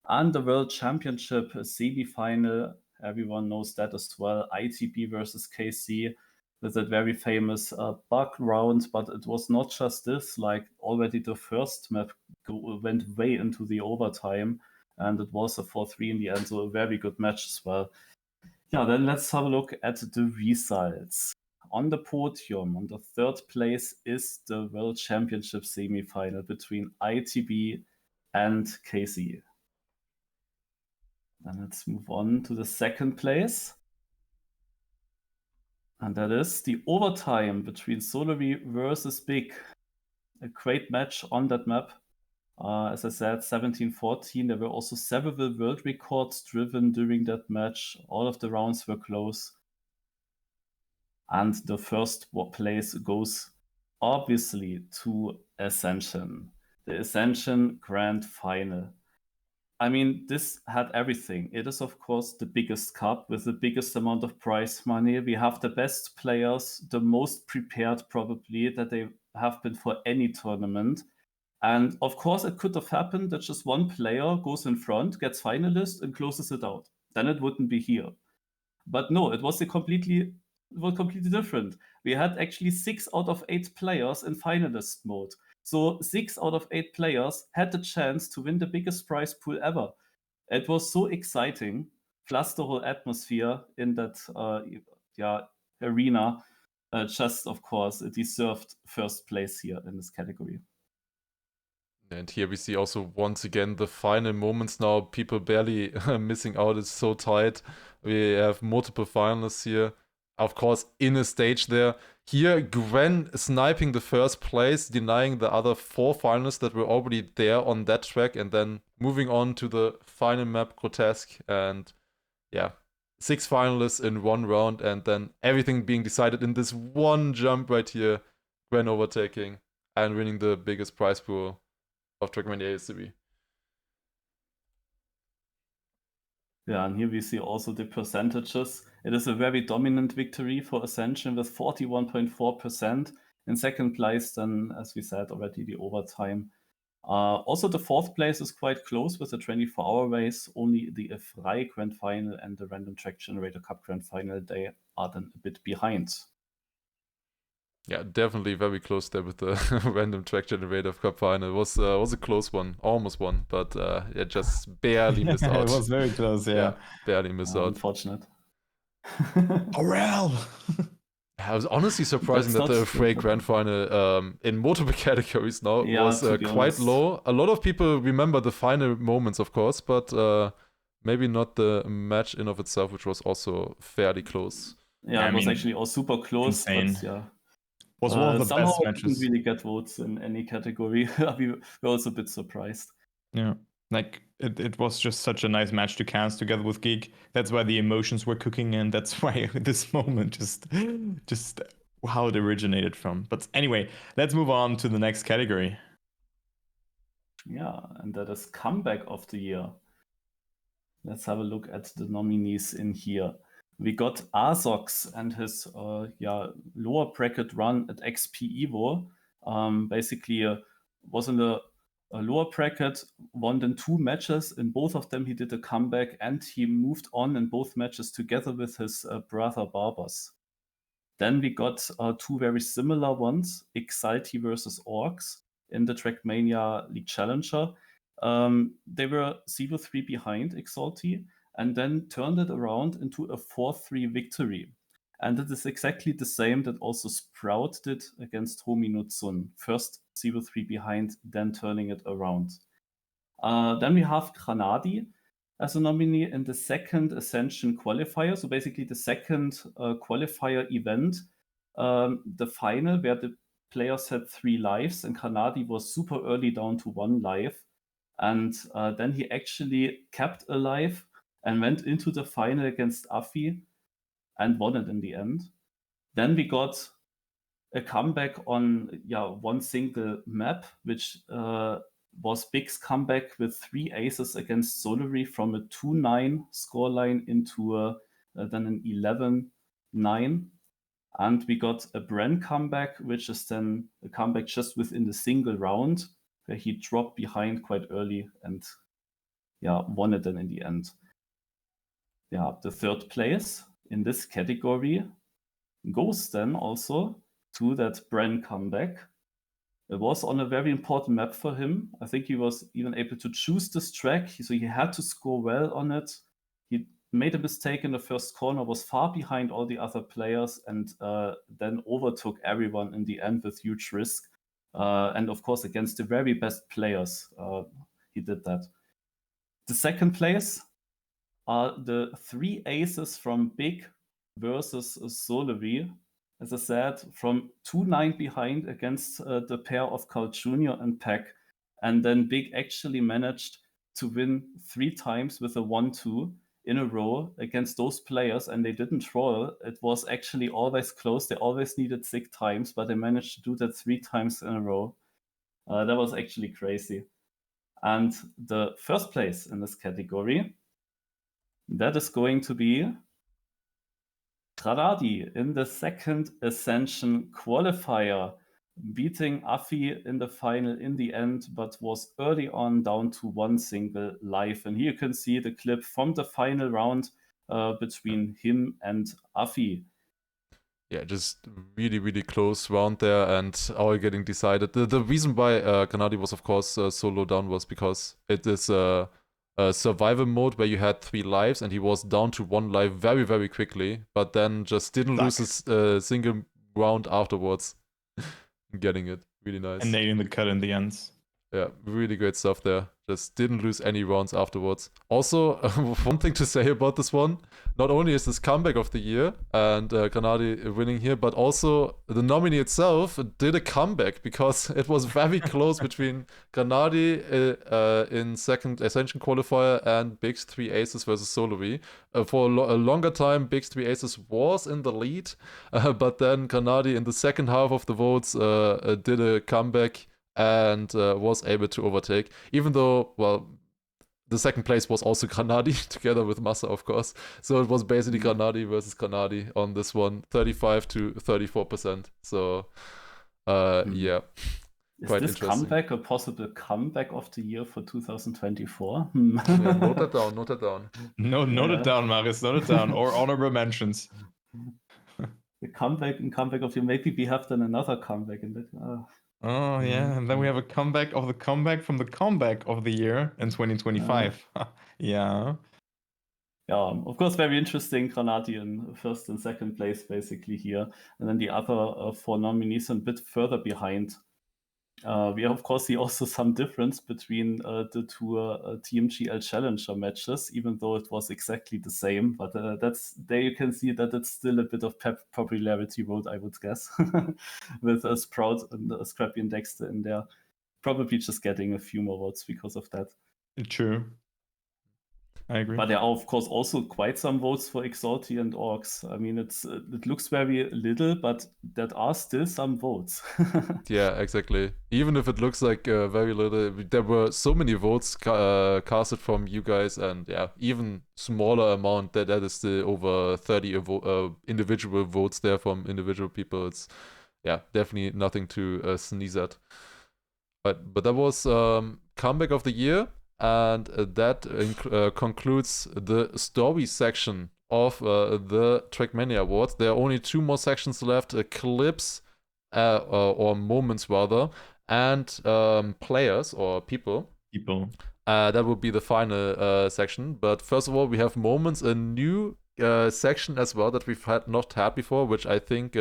And the World Championship semi-final, everyone knows that as well. ITB versus KC with that very famous bug round, but it was not just this. Like already the first map went way into the overtime, and it was a 4-3 in the end, so a very good match as well. Yeah, then let's have a look at the results. On the podium, on the third place, is the World Championship semi-final between ITB and KC. Then let's move on to the second place. And that is the overtime between Solevi versus Big. A great match on that map. As I said, 17-14. There were also several world records driven during that match. All of the rounds were close. And the first place goes obviously to Ascension. The Ascension Grand Final. I mean, this had everything. It is, of course, the biggest cup with the biggest amount of prize money. We have the best players, the most prepared probably that they have been for any tournament. And of course, it could have happened that just one player goes in front, gets finalist, and closes it out. Then it wouldn't be here. But no, it was completely different. We had actually 6 out of 8 players in finalist mode. So 6 out of 8 players had the chance to win the biggest prize pool ever. It was so exciting, plus the whole atmosphere in that arena. Just, of course, it deserved first place here in this category. And here we see also once again the final moments now. People barely missing out. It's so tight. We have multiple finalists here. Of course, in a stage there. Here, Gwen sniping the first place, denying the other 4 finalists that were already there on that track, and then moving on to the final map, Grotesque. And yeah, 6 finalists in one round, and then everything being decided in this one jump right here. Gwen overtaking and winning the biggest prize pool of Trackmania ASCB. Yeah, and here we see also the percentages. It is a very dominant victory for Ascension with 41.4%. In second place, then, as we said already, the overtime. Also, the fourth place is quite close with the 24-hour race. Only the Frei Grand Final and the Random Track Generator Cup Grand Final, they are then a bit behind. Yeah, definitely very close there with the Random Track Generator Cup Final. It was a close one, almost won, but it just barely missed out. It was very close, yeah. Barely missed out. Unfortunate. Aurel! I was honestly surprising that the Frey Grand Final in multiple categories now was quite low. A lot of people remember the final moments, of course, but maybe not the match in of itself, which was also fairly close. Yeah, it was actually all super close. Insane. But, was one of the somehow best matches. Didn't really get votes in any category. We were also a bit surprised. Yeah, like it was just such a nice match to cast together with Geek. That's why the emotions were cooking, and that's why this moment just how it originated from. But anyway, let's move on to the next category. Yeah, and that is Comeback of the Year. Let's have a look at the nominees in here. We got Azox and his lower bracket run at XP Evo. Basically, was in a lower bracket, won in 2 matches. In both of them, he did a comeback, and he moved on in both matches together with his brother Barbas. Then we got 2 very similar ones, Exalti versus Orcs in the Trackmania League Challenger. They were 0-3 behind Exalti, and then turned it around into a 4-3 victory. And it is exactly the same that also Sprout did against Homi Nutsun. First 0-3 behind, then turning it around. Then we have Granadi as a nominee in the second Ascension qualifier. So basically the second qualifier event, the final where the players had 3 lives and Granadi was super early down to 1 life. And then he actually kept alive and went into the final against Afi and won it in the end. Then we got a comeback on one single map, which was Big's comeback with 3 aces against Solary from a 2-9 scoreline into then an 11-9. And we got a Bren comeback, which is then a comeback just within the single round, where he dropped behind quite early and won it then in the end. Yeah, the third place in this category goes then also to that Bren comeback. It was on a very important map for him. I think he was even able to choose this track, so he had to score well on it. He made a mistake in the first corner, was far behind all the other players, and then overtook everyone in the end with huge risk. And of course, against the very best players, he did that. The second place are the 3 aces from Big versus Solary. As I said, from 2-9 behind against the pair of Carl Jr. and Peck. And then Big actually managed to win 3 times with a 1-2 in a row against those players, and they didn't roll. It was actually always close. They always needed 6 times, but they managed to do that 3 times in a row. That was actually crazy. And the first place in this category, that is going to be Granadi in the second Ascension qualifier, beating Afi in the final in the end, but was early on down to 1 single life. And here you can see the clip from the final round between him and Afi. Yeah, just really, really close round there and all getting decided. The reason why Granadi was, of course, so low down was because it is a survival mode where you had 3 lives and he was down to 1 life very, very quickly, but then just didn't lose his single round afterwards. Getting it. Really nice. And nailing the cut in the end. Yeah, really great stuff there. Just didn't lose any rounds afterwards. Also, one thing to say about this one, not only is this comeback of the year and Granadi winning here, but also the nominee itself did a comeback because it was very close between Granadi in second Ascension qualifier and Big's 3 aces versus Solary. For a longer time, Big's 3 aces was in the lead, but then Granadi in the second half of the votes did a comeback and was able to overtake, even though, well, the second place was also Granadi, together with Massa, of course. So it was basically Granadi versus Granadi on this one, 35 to 34%. So, yeah. Is this comeback a possible comeback of the year for 2024? Yeah, note that down, note that down. Note it down, Marius, note it down, or honorable mentions. The comeback of the year. Maybe we have then another comeback in it. Oh, yeah, and then we have a comeback of the comeback from the comeback of the year in 2025. Yeah. Yeah, of course, very interesting. Granadi in first and second place, basically here. And then the other 4 nominees a bit further behind. We of course see also some difference between the 2 TMGL Challenger matches, even though it was exactly the same. But there you can see that it's still a bit of popularity vote, I would guess, with Sprout and Scrappy and Dexter in there. Probably just getting a few more votes because of that. True. I agree. But there are, of course, also quite some votes for Exalti and Orcs. I mean, it looks very little, but there are still some votes. Yeah, exactly. Even if it looks like very little, there were so many votes casted from you guys, and yeah, even smaller amount that is still over 30 individual votes there from individual people. It's definitely nothing to sneeze at. But that was comeback of the year. And that concludes the story section of the Trackmania Awards. There are only 2 more sections left, clips or moments rather, and players or people. That will be the final section. But first of all, we have moments, a new section as well that we've not had before, which I think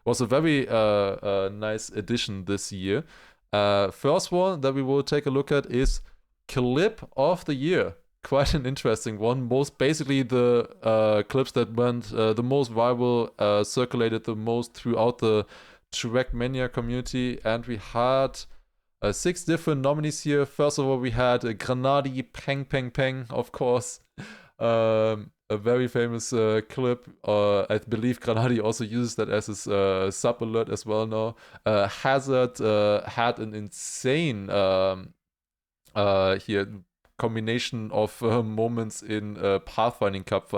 was a very nice addition this year. First one that we will take a look at is Clip of the Year. quite an interesting one. Basically the clips that went the most viral, circulated the most throughout the Trackmania community, and we had 6 different nominees here. First of all, we had Granadi Peng Peng Peng, of course. A very famous clip. I believe Granadi also uses that as his sub alert as well now. Hazard had an insane here combination of moments in Pathfinding Cup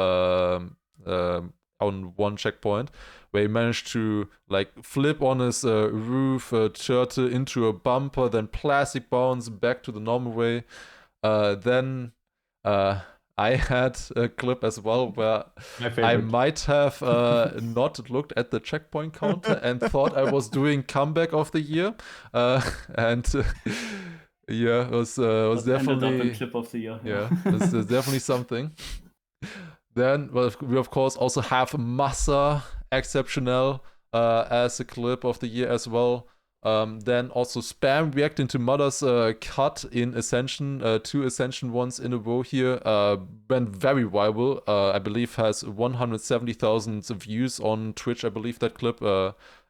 on one checkpoint, where he managed to like flip on his roof, turtle into a bumper, then plastic bounce back to the normal way. Then I had a clip as well where I might have not looked at the checkpoint counter and thought I was doing comeback of the year, and yeah, it was definitely ended up in clip of the year. Yeah, it's definitely something. Then, well, we of course also have Massa Exceptional as a clip of the year as well. Then also Spam reacting to Mother's cut in Ascension, 2 Ascension ones in a row here, went very viral. I believe has 170,000 views on Twitch. I believe that clip,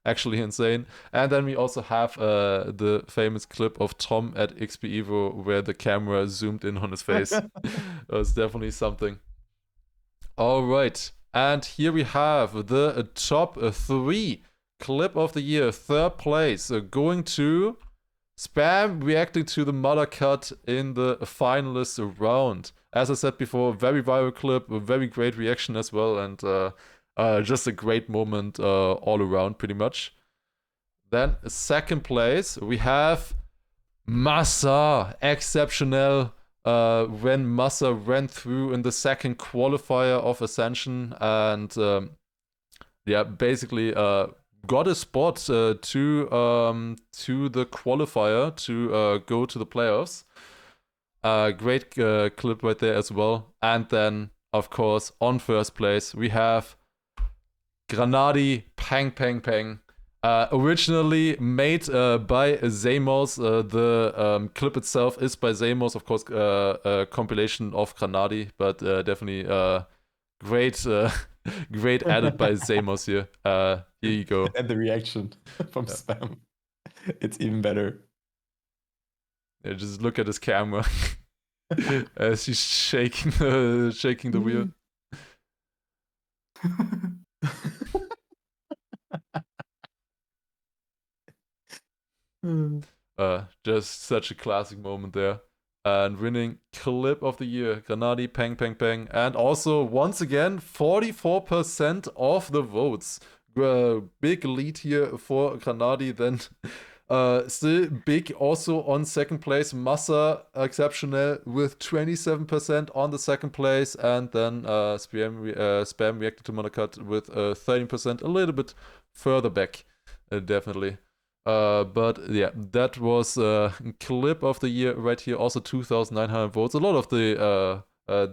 actually insane. And then we also have the famous clip of Tom at XP Evo where the camera zoomed in on his face. It was definitely something. All right, and here we have the top 3 clip of the year. 3rd place going to Spam reacting to the Mother cut in the finalist round. As I said before, very viral clip, a very great reaction as well, and just a great moment all around, pretty much. Then 2nd place, we have Massa Exceptional. When Massa ran through in the 2nd qualifier of Ascension and yeah, basically got a spot to the qualifier to go to the playoffs. Great clip right there as well. And then, of course, on 1st place, we have Granadi Peng Peng Peng. Originally made by Zamos. The clip itself is by Zamos, of course, a compilation of Granadi, but definitely great great added by Zamos here. Here you go. And the reaction from Spam. It's even better. Yeah, just look at his camera as he's shaking the wheel. Just such a classic moment there. And winning clip of the year, Granadi Peng Peng Peng. And also, once again, 44% of the votes. Big lead here for Granadi. Then still big also on 2nd place, Massa Exceptional with 27% on the 2nd place. And then Spam reacted to Monocut with 13%, a little bit further back, definitely. But yeah, that was clip of the year right here. Also 2,900 votes. A lot of the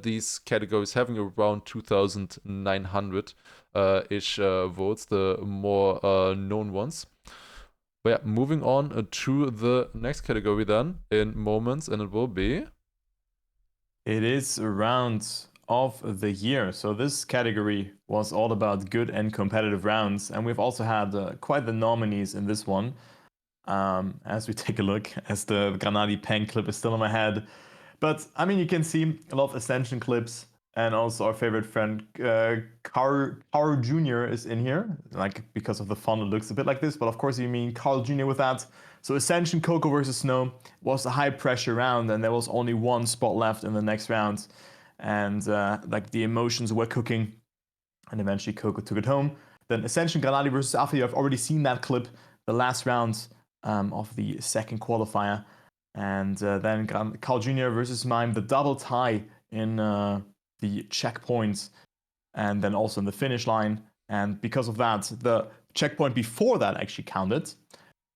these categories having around 2,900 ish votes, the more known ones. But yeah, moving on to the next category then in moments, and it will be. It is round of the year. So this category was all about good and competitive rounds, and we've also had quite the nominees in this one. As we take a look, as the Granadi Peng clip is still in my head. But I mean, you can see a lot of Ascension clips, and also our favorite friend Carl Jr. is in here, like because of the font it looks a bit like this, but of course you mean Carl Jr. with that. So Ascension Coco versus Snow was a high pressure round, and there was only 1 spot left in the next round. And like the emotions were cooking, and eventually Coco took it home. Then Ascension Granadi versus Afi, I've already seen that clip, the last round of the 2nd qualifier. And then Carl Jr. versus Mime, the double tie in the checkpoints, and then also in the finish line. And because of that, the checkpoint before that actually counted.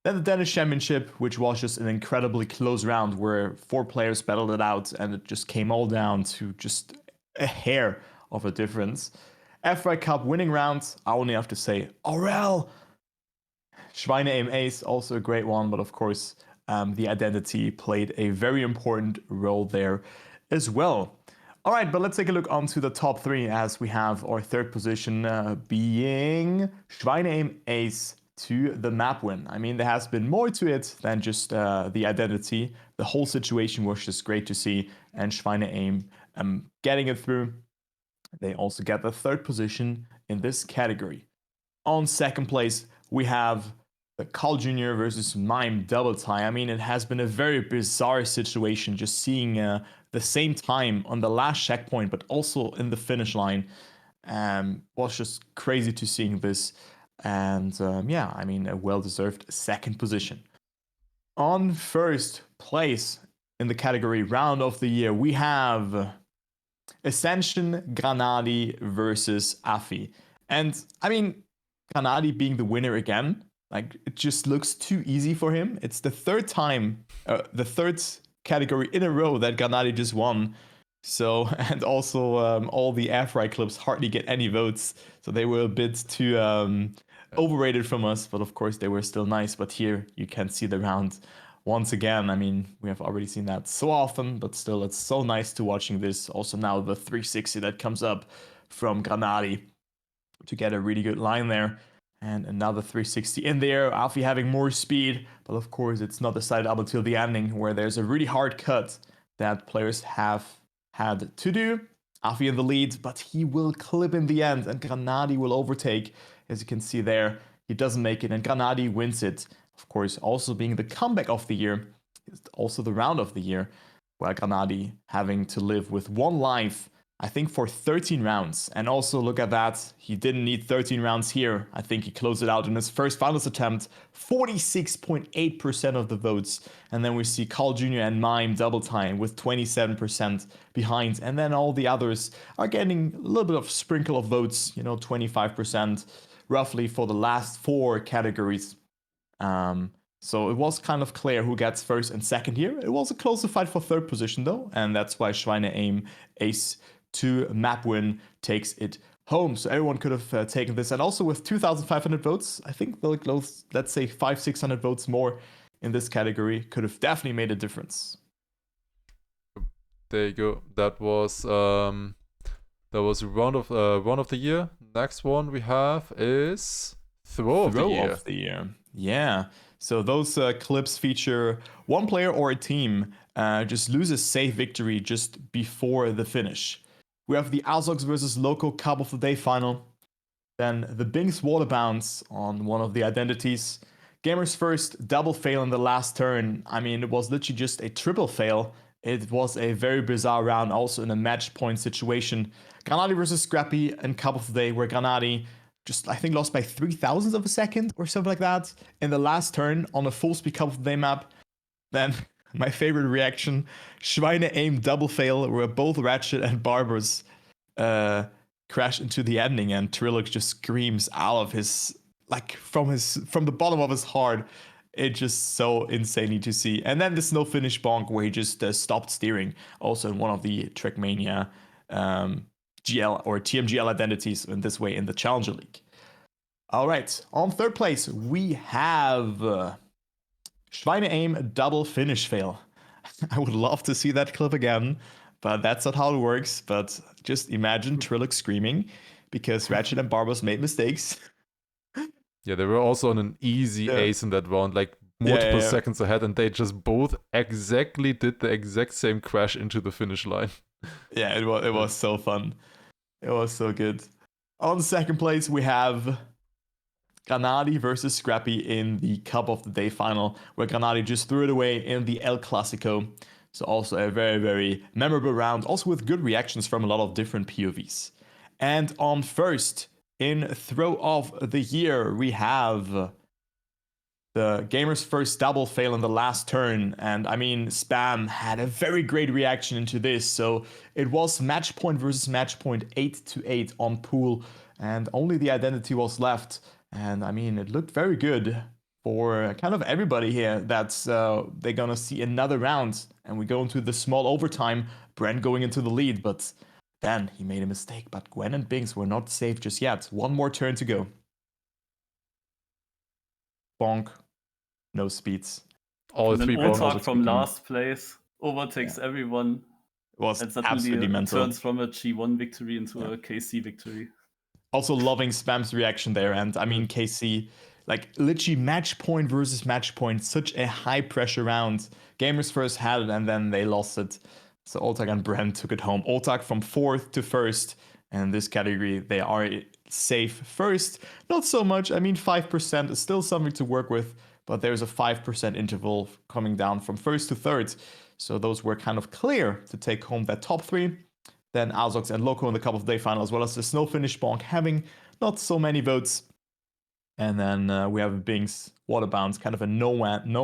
Then the Danish Championship, which was just an incredibly close round where 4 players battled it out, and it just came all down to just a hair of a difference. FRI Cup winning round, I only have to say, Aurel! Schweine Aim Ace, also a great one, but of course, the identity played a very important role there as well. All right, but let's take a look onto the top 3 as we have our third position being Schweineaim Ace to the map win. I mean, there has been more to it than just the identity. The whole situation was just great to see, and Schweineaim getting it through. They also get the third position in this category. On second place, we have the Carl Jr. versus Mime double tie. I mean, it has been a very bizarre situation just seeing the same time on the last checkpoint, but also in the finish line. Was just crazy to seeing this. And yeah, I mean, a well-deserved second position. On first place in the category Round of the Year, we have Ascension Granadi versus Afi. And I mean, Granadi being the winner again, like it just looks too easy for him. It's the third time, the third category in a row that Granadi just won. So, and also all the Airfry clubs hardly get any votes. So they were a bit too overrated from us, but of course they were still nice. But here you can see the round once again. I mean, we have already seen that so often, but still it's so nice to watching this. Also now the 360 that comes up from Granadi to get a really good line there. And another 360 in there, Afi having more speed, but of course it's not decided up until the ending where there's a really hard cut that players have had to do. Afi in the lead, but he will clip in the end and Granadi will overtake. As you can see there, he doesn't make it and Granadi wins it. Of course, also being the comeback of the year, also the round of the year, where Granadi having to live with one life, I think for 13 rounds. And also look at that, he didn't need 13 rounds here. I think he closed it out in his first finals attempt, 46.8% of the votes. And then we see Carl Jr. and Mime double time with 27% behind. And then all the others are getting a little bit of sprinkle of votes, 25% roughly for the last 4 categories. So it was kind of clear who gets first and second here. It was a closer fight for third position though, and that's why Schweineaim Ace to map win takes it home. So everyone could have taken this, and also with 2,500 votes, I think they'll close, let's say 500-600 votes more in this category could have definitely made a difference. There you go. That was round of the year. Next one we have is throw of the year. Yeah. So those clips feature one player or a team just loses safe victory just before the finish. We have the Azox versus Local Cup of the Day final. Then the Bing's Water Bounce on one of the identities. Gamers First double fail in the last turn. I mean, it was literally just a triple fail. It was a very bizarre round, also in a match point situation. Granadi versus Scrappy and Cup of the Day, where Granadi just, I think, lost by 3,000ths of a second or something like that in the last turn on a full speed Cup of the Day map. Then my favorite reaction, Schweineaim double fail, where both Ratchet and Barbers crash into the ending, and Trilux just screams out of his, like from the bottom of his heart. It's just so insanely to see. And then this no finish bonk where he just stopped steering, also in one of the Trackmania GL or TMGL identities in this way in the Challenger League. All right, on third place, we have Schweineaim double finish fail. I would love to see that clip again, but that's not how it works. But just imagine Trilux screaming because Ratchet and Barbos made mistakes. Yeah, they were also on an easy ace in that round, like multiple seconds ahead, and they just both exactly did the exact same crash into the finish line. Yeah, it was so fun. It was so good. On second place, we have Granadi versus Scrappy in the Cup of the Day final, where Granadi just threw it away in the El Clasico. So also a very, very memorable round, also with good reactions from a lot of different POVs. And on first, in Throw of the Year, we have the Gamers First double fail in the last turn. And I mean, Spam had a very great reaction into this. So it was match point versus match point 8-8 on pool, and only the identity was left. And I mean, it looked very good for kind of everybody here that they're gonna see another round, and we go into the small overtime, Brent going into the lead, but then he made a mistake. But Gwen and Binks were not safe just yet. One more turn to go. Bonk. No speeds. All 3 bonks from last place. Overtakes everyone. It was And suddenly absolutely it mental. turns from a G1 victory into a KC victory. Also loving Spam's reaction there. And I mean, KC, like literally match point versus match point, such a high pressure round. Gamers first had it and then they lost it. So Oltak and Brent took it home. Oltak from 4th to 1st. And in this category, they are safe first. Not so much. I mean, 5% is still something to work with, but there's a 5% interval coming down from 1st to 3rd. So those were kind of clear to take home that top 3. Then Azox and Loco in the Cup of the Day final, as well as the Snow Finish Bonk having not so many votes. And then we have Bing's Waterbounds, kind of a no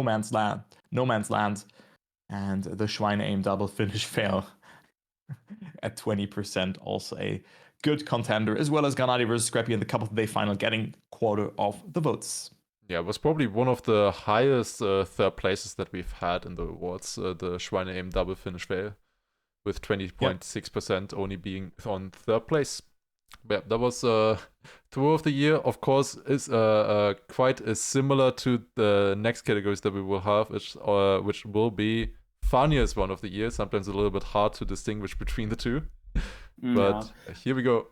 man's land, and the Schweine Aim double finish fail at 20%, also a good contender, as well as Granadi versus Scrappy in the Cup of the Day final, getting quarter of the votes. Yeah, it was probably one of the highest third places that we've had in the awards, the Schweine Aim double finish fail, with 20.6% only being on third place. Yeah, that was Tour of the Year. Of course, is quite similar to the next categories that we will have, which will be funniest one of the year. Sometimes a little bit hard to distinguish between the two, but here we go.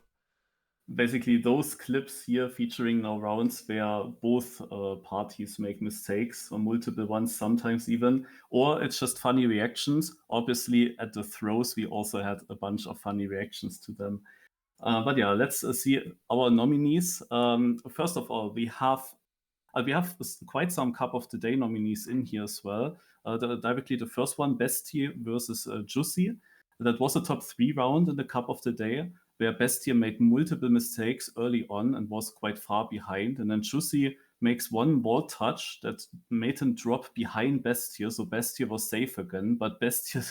Basically, those clips here featuring now rounds where both parties make mistakes, or multiple ones sometimes even, or it's just funny reactions. Obviously, at the throws, we also had a bunch of funny reactions to them. But yeah, let's see our nominees. First of all, we have quite some Cup of the Day nominees in here as well. Directly the first one, Bestie versus Juicy. That was a top 3 round in the Cup of the Day, where Bestie made multiple mistakes early on and was quite far behind. And then Juicy makes one wall touch that made him drop behind Bestie, so Bestie was safe again. But Bestie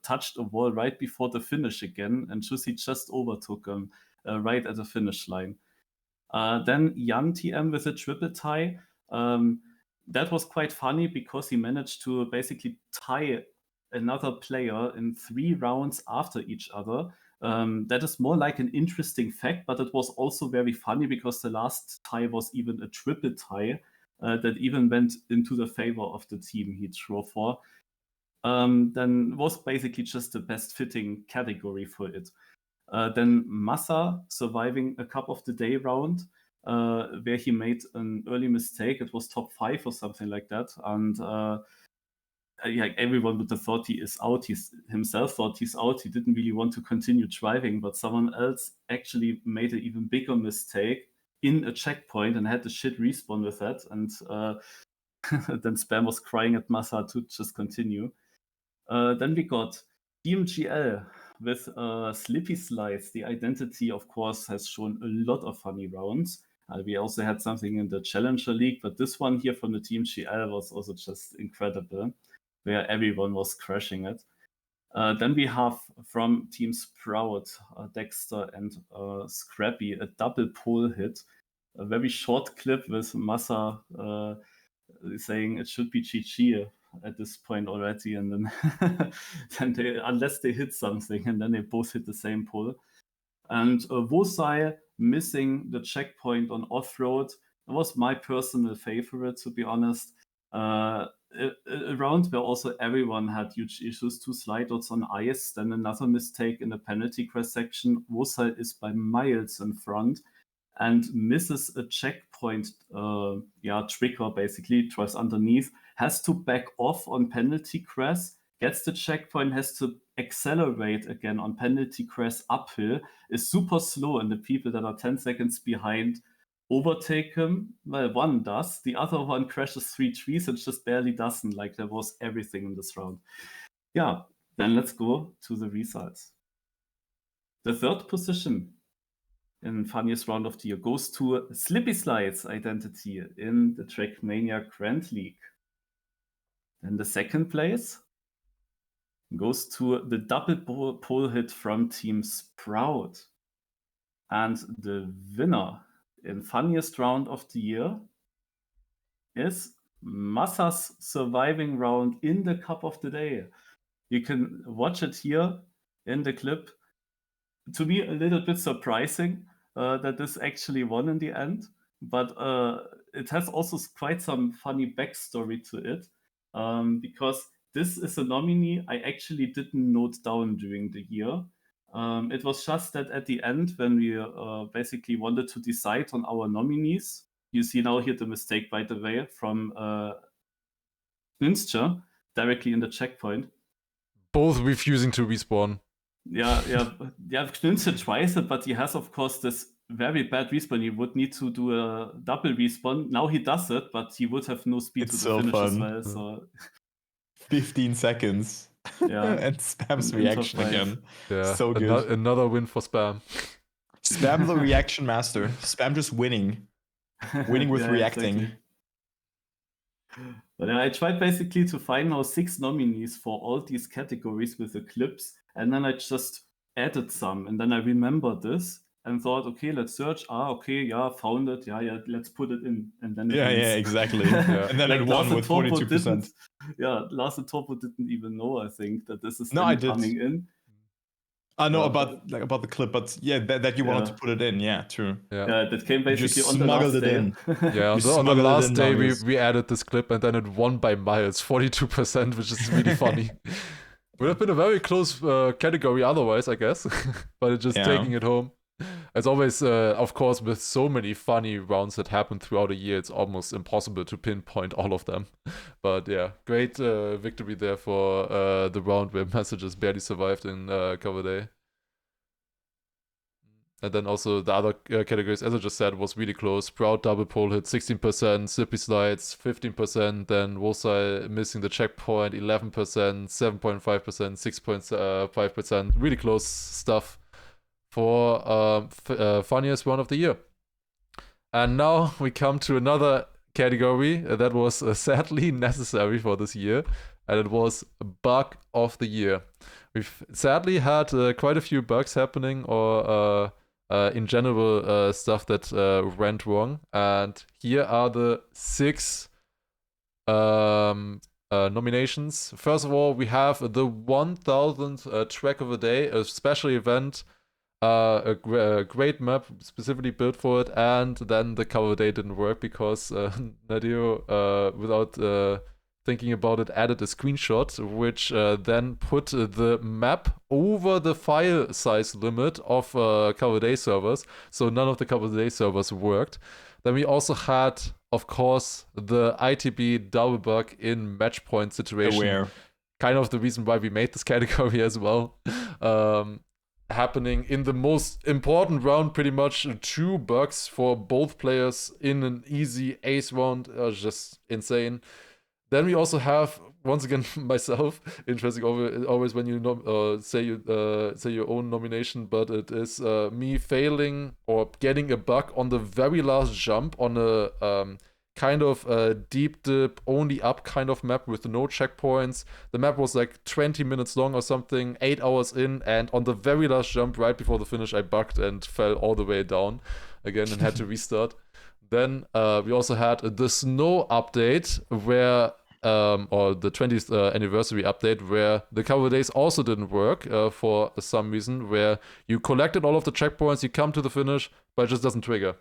touched a wall right before the finish again, and Juicy just overtook him right at the finish line. Then Jan TM with a triple tie. That was quite funny because he managed to basically tie another player in 3 rounds after each other. That is more like an interesting fact, but it was also very funny because the last tie was even a triple tie that even went into the favor of the team he drove for. Then was basically just the best fitting category for it. Then Massa surviving a Cup of the Day round, where he made an early mistake. It was top 5 or something like that. And everyone would have thought he is out. He himself thought he's out. He didn't really want to continue driving, but someone else actually made an even bigger mistake in a checkpoint and had the shit respawn with that. And then Spam was crying at Massa to just continue. Then we got DMGL with Slippy Slides. The identity, of course, has shown a lot of funny rounds. We also had something in the Challenger League, but this one here from the Team GL was also just incredible, where everyone was crashing it. Then we have from Team Sprout, Dexter and Scrappy, a double pole hit. A very short clip with Massa saying it should be GG at this point already, and then then they, unless they hit something, and then they both hit the same pole. And Wosai missing the checkpoint on off-road was my personal favorite, to be honest. A round where also everyone had huge issues, 2 slide outs on ice, then another mistake in the penalty cross section. Wosai is by miles in front and misses a checkpoint trigger, basically, tries underneath, has to back off on penalty crest, gets the checkpoint, has to accelerate again on penalty crest uphill, is super slow, and the people that are 10 seconds behind overtake him. Well, one does, the other one crashes 3 trees and just barely doesn't, like there was everything in this round. Yeah, then let's go to the results. The third position in funniest round of the year goes to Slippy Slides identity in the Trackmania Grand League. Then the second place goes to the double pole hit from Team Sprout. And the winner in funniest round of the year is Massa's surviving round in the Cup of the Day. You can watch it here in the clip. To me, a little bit surprising that this actually won in the end, but it has also quite some funny backstory to it, because this is a nominee I actually didn't note down during the year. It was just that at the end, when we basically wanted to decide on our nominees, you see now here the mistake, by the way, from Knünzcher, directly in the checkpoint. Both refusing to respawn. Yeah, Knünzcher tries it, but he has, of course, this very bad respawn. He would need to do a double respawn. Now he does it, but he would have no speed It's to the so finish as fun. well. So 15 seconds. Yeah. And Spam's Into reaction five. again. Yeah, So good. Another win for Spam. Spam the reaction master. Spam just winning. Winning with Yeah, reacting. exactly. But I tried basically to find now 6 nominees for all these categories with the clips, and then I just added some, and then I remembered this and thought, okay, let's search. Okay, yeah, found it. Yeah, let's put it in, and then it Yeah, wins. exactly. And then Like it won Lars with and Turbo 42%. Lars and Turbo didn't even know, I think, that this is No, I did. coming in. I know Yeah. about the clip, but yeah, that you wanted to put it in. Yeah, true. Yeah, That came You just basically on the last smuggled it day. in. yeah. On You the smuggled it last in, day, Marius. we added this clip, and then it won by miles, 42%, which is really funny. Would have been a very close category otherwise, I guess, but it's just Yeah. taking it home. As always, of course, with so many funny rounds that happen throughout a year, it's almost impossible to pinpoint all of them. But yeah, great victory there for the round where Messages barely survived in cover day. And then also the other categories, as I just said, was really close. Sprout double pole hit 16%, Zippy Slides 15%, then Wolfseye missing the checkpoint 11%, 7.5%, 6.5%. Really close stuff for funniest round of the year. And now we come to another category that was sadly necessary for this year, and it was Bug of the Year. We've sadly had quite a few bugs happening, or in general stuff that went wrong. And here are the 6 nominations. First of all, we have the 1000th track of the day, a special event, a great map specifically built for it, and then the cover day didn't work because Nadeo, without thinking about it, added a screenshot which then put the map over the file size limit of cover day servers, so none of the cover day servers worked. Then we also had, of course, the ITB double bug in match point situation. Aware. Kind of the reason why we made this category as well. Happening in the most important round, pretty much 2 bugs for both players in an easy ace round. Just insane. Then we also have, once again, myself. Interesting, always when you say your own nomination, but it is me failing or getting a bug on the very last jump on a kind of deep dip, only up kind of map with no checkpoints. The map was like 20 minutes long or something, 8 hours in, and on the very last jump, right before the finish, I bugged and fell all the way down again and had to restart. Then we also had the snow update where or the 20th anniversary update, where the cover days also didn't work for some reason, where you collected all of the checkpoints, you come to the finish, but it just doesn't trigger.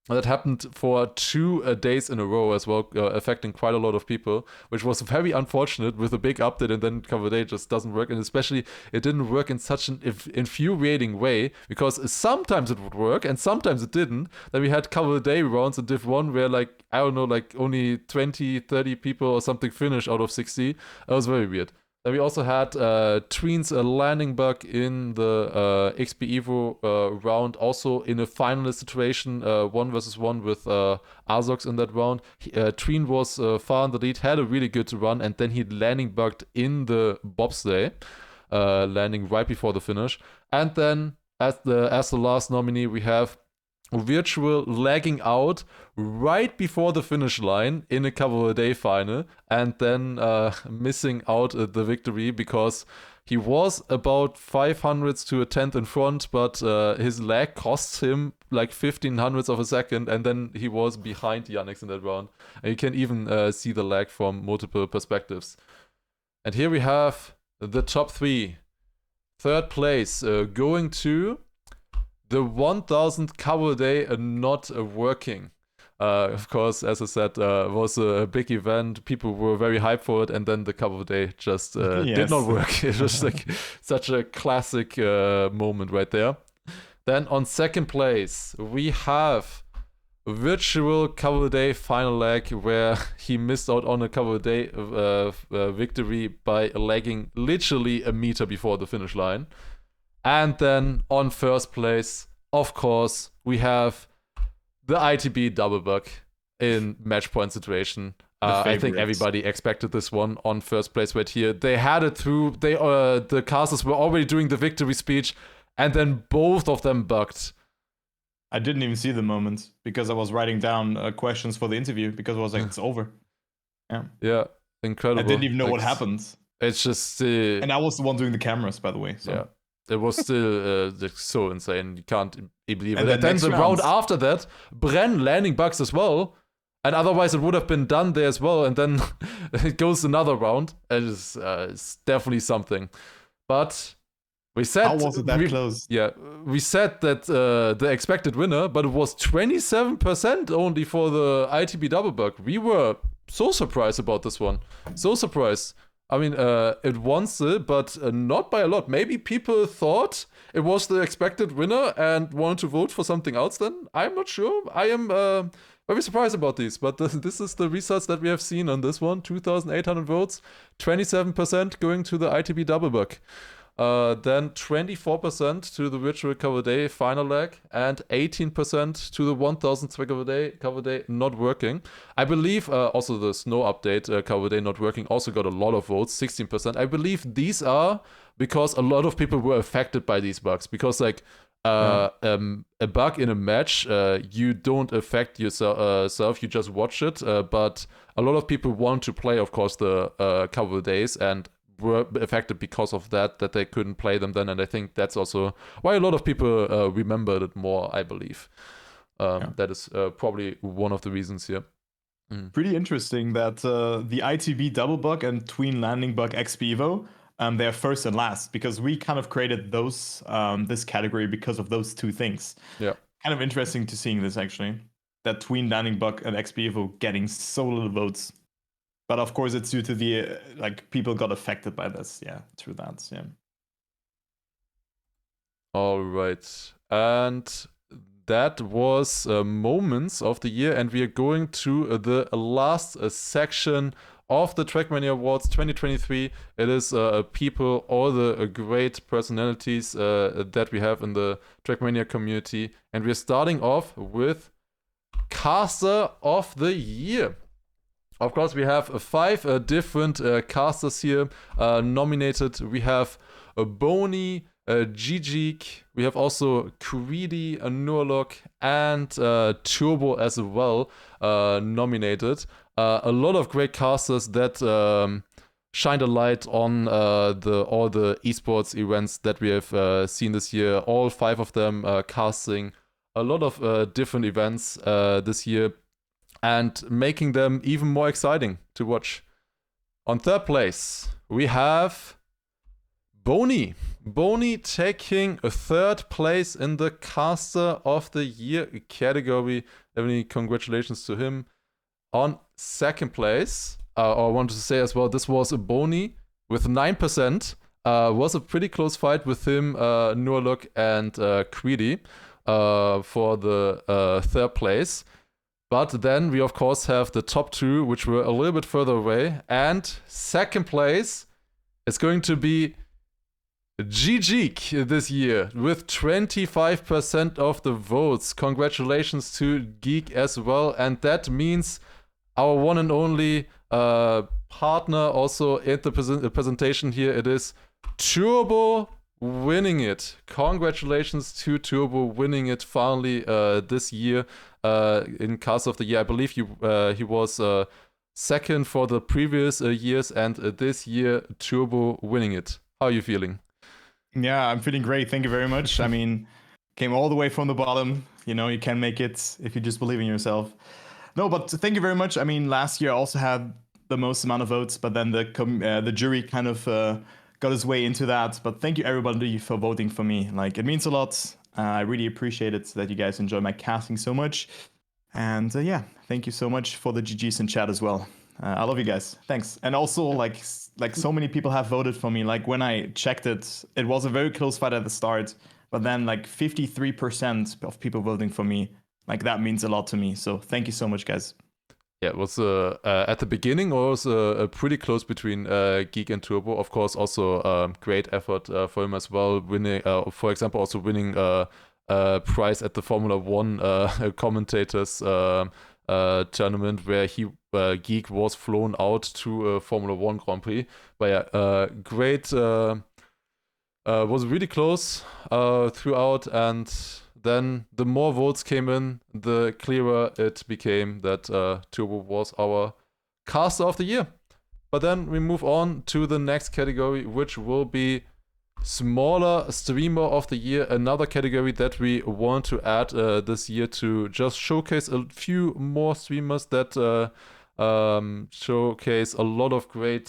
And that happened for 2 days in a row as well, affecting quite a lot of people, which was very unfortunate with a big update, and then cover day just doesn't work. And especially it didn't work in such an infuriating way, because sometimes it would work and sometimes it didn't. Then we had cover day rounds in Div 1 where, like, I don't know, like only 20, 30 people or something finish out of 60. It was very weird. Then we also had Tween's landing bug in the XP Evo round, also in a finalist situation, 1 versus 1 with Azox in that round. Tween was far in the lead, had a really good run, and then he landing bugged in the bobsleigh, landing right before the finish. And then as the last nominee, we have Virtual lagging out right before the finish line in a cover of the day final, and then missing out the victory because he was about 500ths to a 10th in front, but his lag costs him like 1500ths of a second, and then he was behind Yannick in that round. And you can even see the lag from multiple perspectives. And here we have the top 3. Third place going to the 1000th cover day not working. Of course, as I said, was a big event. People were very hyped for it, and then the cover day just did not work. It was like such a classic moment right there. Then on second place, we have virtual cover day final leg, where he missed out on a cover day victory by lagging literally a meter before the finish line. And then on first place, of course, we have the ITB double bug in match point situation. I think everybody expected this one on first place right here. They had it through. The casters were already doing the victory speech, and then both of them bugged. I didn't even see the moment because I was writing down questions for the interview because I was like, it's over. Yeah, incredible. I didn't even know what happened. It's just... and I was the one doing the cameras, by the way. So. Yeah. It was still so insane. You can't believe it. And then the round after that, Bren landing bugs as well. And otherwise it would have been done there as well. And then it goes another round. It's definitely something. But we said... How was it that close? Yeah, we said that the expected winner, but it was 27% only for the ITB double bug. We were so surprised about this one. So surprised. I mean, it won still, but not by a lot. Maybe people thought it was the expected winner and wanted to vote for something else then. I'm not sure. I am very surprised about these, but this is the results that we have seen on this one. 2,800 votes, 27% going to the ITB double bug. Then 24% to the virtual cover day final leg, and 18% to the 1,000 cover day not working. I believe also the snow update cover day not working also got a lot of votes, 16%. I believe these are because a lot of people were affected by these bugs, because like a bug in a match, you don't affect yourself, you just watch it, but a lot of people want to play, of course, the cover days, and were affected because of that they couldn't play them then, and I think that's also why a lot of people remembered it more, I believe. That is probably one of the reasons here. Pretty interesting that the ITB double bug and tween landing bug XP Evo, they're first and last, because we kind of created those this category because of those two things. Yeah, kind of interesting to seeing this, actually, that tween landing bug and XP Evo getting so little votes. But of course, it's due to the people got affected by this. Yeah, through that. Yeah. All right, and that was moments of the year, and we are going to the last section of the Trackmania Awards 2023. It is people, all the great personalities that we have in the Trackmania community, and we're starting off with Caster of the Year. Of course, we have 5 different casters here nominated. We have Boney, Gigik, we have also Creedy, Nurlock, and Turbo as well nominated. A lot of great casters that shined a light on all the esports events that we have seen this year. All 5 of them casting a lot of different events this year, and making them even more exciting to watch. On third place, we have Boney. Boney taking a third place in the Caster of the Year category. Many congratulations to him. On second place, I wanted to say as well, this was a Boney with 9%. Was a pretty close fight with him, Nurlock and Creedy for the third place. But then we, of course, have the top 2, which were a little bit further away. And second place is going to be Gigik this year with 25% of the votes. Congratulations to Geek as well. And that means our one and only partner also in the presentation here. It is Turbo winning it. Congratulations to Turbo winning it finally this year in Cast of the Year. I believe he was second for the previous years, and this year Turbo winning it. How are you feeling? Yeah, I'm feeling great. Thank you very much. I mean, came all the way from the bottom. You know, you can make it if you just believe in yourself. No, but thank you very much. I mean, last year I also had the most amount of votes, but then the jury kind of got his way into that. But thank you everybody for voting for me. Like, it means a lot. I really appreciate it that you guys enjoy my casting so much. And yeah, thank you so much for the GGs in chat as well. I love you guys. Thanks. And also, like so many people have voted for me. Like when I checked it, it was a very close fight at the start, but then like 53% of people voting for me. Like that means a lot to me. So thank you so much, guys. Yeah, it was at the beginning was pretty close between Geek and Turbo. Of course, also great effort for him as well. Winning, for example, also winning prize at the Formula One commentators tournament, where Geek was flown out to a Formula One Grand Prix. But yeah, great. Was really close throughout, and then the more votes came in, the clearer it became that Turbo was our caster of the year. But then we move on to the next category, which will be smaller streamer of the year, another category that we want to add this year to just showcase a few more streamers that showcase a lot of great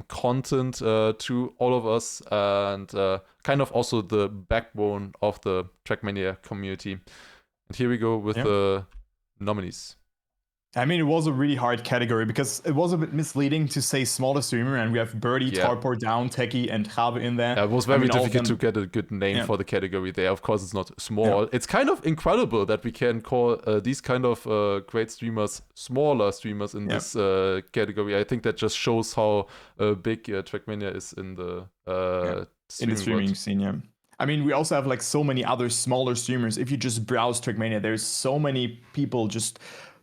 content to all of us, and kind of also the backbone of the Trackmania community. And here we go with the nominees. I mean, it was a really hard category because it was a bit misleading to say smaller streamer, and we have Birdie, Tarpor, Down, Techie, and Habe in there. Yeah, it was very difficult to get a good name for the category there. Of course, it's not small. It's kind of incredible that we can call these kind of great streamers smaller streamers in this category. I think that just shows how big Trackmania is in the streaming scene. Yeah. I mean, we also have like so many other smaller streamers. If you just browse Trackmania, there's so many people just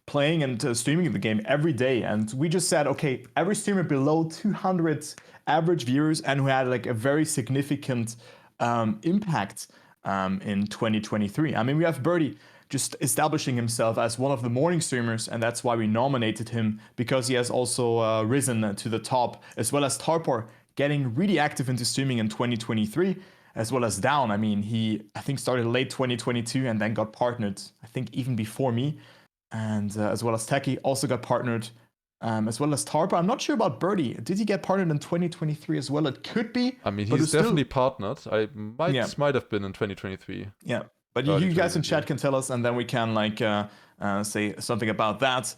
playing and streaming the game every day, and we just said, okay, every streamer below 200 average viewers and who had like a very significant impact in 2023. I mean, we have Birdie just establishing himself as one of the morning streamers, and that's why we nominated him, because he has also risen to the top, as well as Tarpor getting really active into streaming in 2023, as well as Down. I mean, he, I think, started late 2022 and then got partnered, I think, even before me. And as well as Techie also got partnered, as well as Tarpa. I'm not sure about Birdie. Did he get partnered in 2023 as well? It could be. I mean, he's definitely partnered. I might have been in 2023. Yeah, but you guys in chat can tell us, and then we can like say something about that.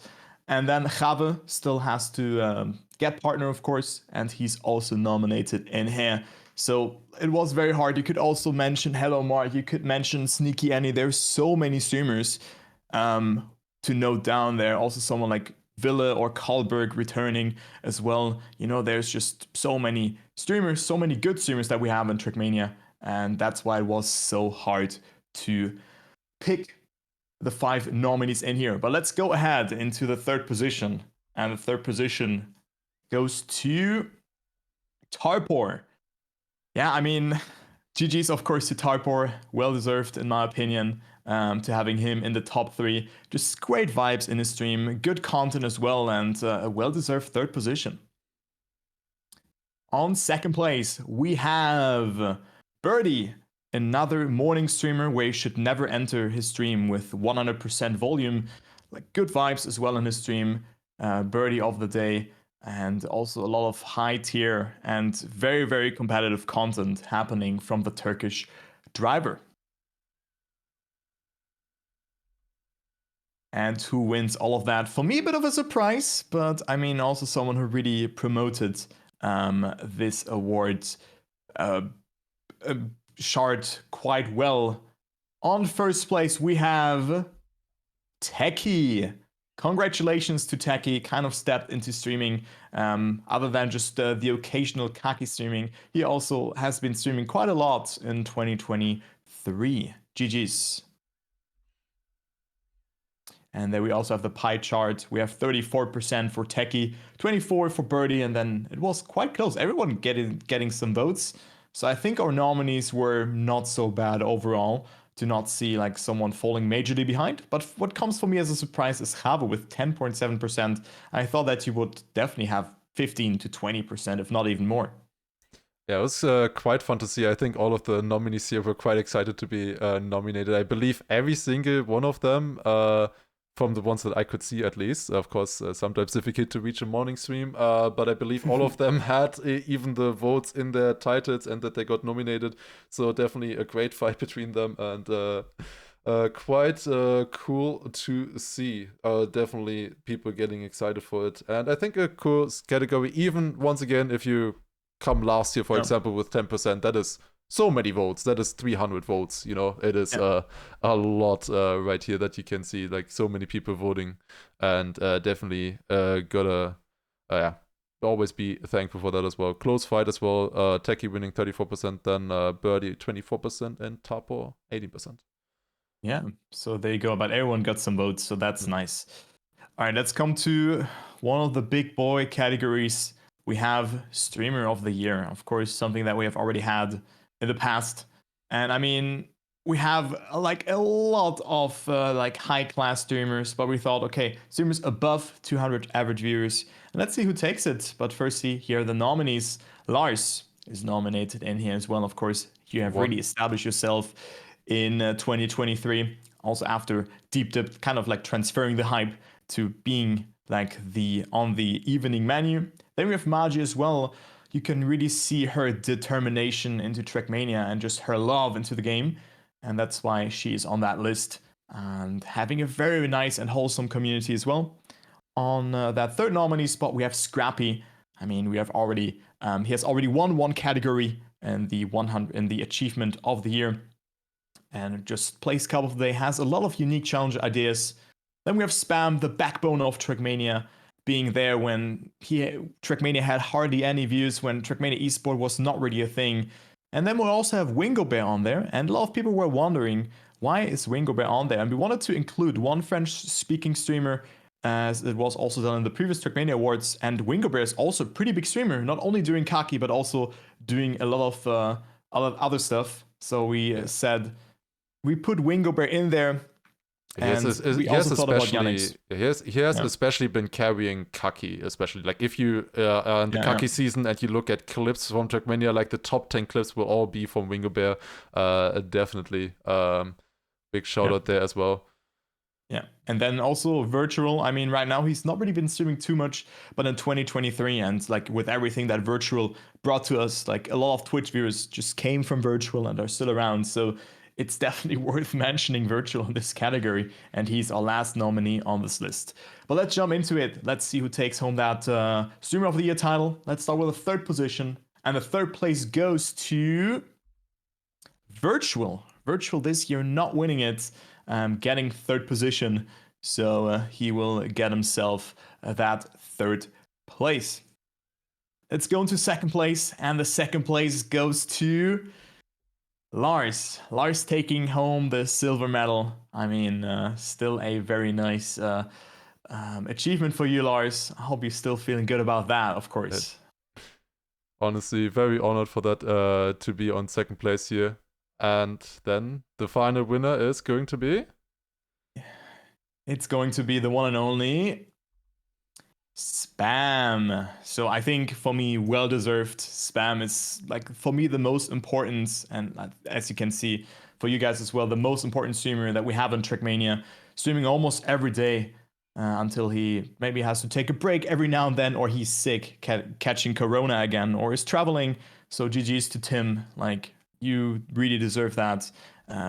And then Habe still has to get partner, of course, and he's also nominated in here. So it was very hard. You could also mention Hello Mark. You could mention Sneaky Annie. There's so many streamers to note down there. Also someone like Villa or Karlberg returning as well. You know, there's just so many streamers, so many good streamers that we have in Trackmania, and that's why it was so hard to pick the 5 nominees in here. But let's go ahead into the third position, and the third position goes to Tarpor. Yeah, I mean, GG's of course to Tarpor, well deserved in my opinion. To having him in the top 3. Just great vibes in his stream, good content as well, and a well-deserved third position. On second place, we have Birdie, another morning streamer where you should never enter his stream with 100% volume. Like good vibes as well in his stream, Birdie of the day, and also a lot of high tier and very, very competitive content happening from the Turkish driver. And who wins all of that? For me, a bit of a surprise, but I mean, also someone who really promoted this award chart quite well. On first place, we have Techie. Congratulations to Techie, kind of stepped into streaming. Other than just the occasional Kaki streaming, he also has been streaming quite a lot in 2023. GG's. And then we also have the pie chart. We have 34% for Techie, 24% for Birdie, and then it was quite close. Everyone getting some votes. So I think our nominees were not so bad overall, to not see like someone falling majorly behind. But what comes for me as a surprise is Habe with 10.7%. I thought that you would definitely have 15 to 20%, if not even more. Yeah, it was quite fun to see. I think all of the nominees here were quite excited to be nominated. I believe every single one of them, from the ones that I could see at least. Of course, sometimes difficult to reach a morning stream, but I believe all of them had even the votes in their titles and that they got nominated. So definitely a great fight between them. And quite cool to see. Definitely people getting excited for it. And I think a cool category, even once again, if you come last year, for example, with 10%, that is so many votes. That is 300 votes. It is a lot right here that you can see, like so many people voting, and definitely gotta always be thankful for that as well. Close fight as well. Techie winning 34%, then Birdie 24%, and Tapo 18%. Yeah, so there you go. But everyone got some votes, so that's nice. All right, let's come to one of the big boy categories. We have Streamer of the Year, of course, something that we have already had in the past. And I mean, we have like a lot of like high class streamers, but we thought, okay, streamers above 200 average viewers. And let's see who takes it. But firstly, here are the nominees. Lars is nominated in here as well. Of course, you have really established yourself in 2023. Also after deep dip, kind of like transferring the hype to being like on the evening menu. Then we have Magi as well. You can really see her determination into Trackmania and just her love into the game. And that's why she is on that list. And having a very nice and wholesome community as well. On that third nominee spot, we have Scrappy. I mean, we have already he has already won one category in the 100 in the achievement of the year, and just plays Cup of the Day. Has a lot of unique challenge ideas. Then we have Spam, the backbone of Trackmania, being there when Trackmania had hardly any views, when Trackmania Esport was not really a thing. And then we also have Wingo Bear on there, and a lot of people were wondering, why is Wingo Bear on there? And we wanted to include one French-speaking streamer, as it was also done in the previous Trackmania Awards. And Wingo Bear is also a pretty big streamer, not only doing Kaki, but also doing a lot of other stuff. So we said we put Wingo Bear in there. And we also thought about Yannick's. He has especially been carrying Kaki, especially. Like, if you are in the Kaki season and you look at clips from Trackmania, like the top 10 clips will all be from Wingo Bear. Definitely. Big shout out there as well. Yeah, and then also Virtual. I mean, right now he's not really been streaming too much, but in 2023, and like with everything that Virtual brought to us, like a lot of Twitch viewers just came from Virtual and are still around. So it's definitely worth mentioning Virtual in this category, and he's our last nominee on this list. But let's jump into it. Let's see who takes home that Streamer of the Year title. Let's start with the third position, and the third place goes to Virtual. Virtual this year not winning it, getting third position, so he will get himself that third place. Let's go into second place, and the second place goes to Lars. Lars taking home the silver medal. I mean, still a very nice achievement for you, Lars. I hope you're still feeling good about that, of course. Honestly, very honored for that, to be on second place here. And then the final winner is going to be? It's going to be the one and only Spam. So I think for me, well deserved. Spam is like for me the most important, and as you can see for you guys as well, the most important streamer that we have on Trackmania, streaming almost every day until he maybe has to take a break every now and then, or he's sick, catching Corona again, or is traveling. So GG's to Tim. Like, you really deserve that.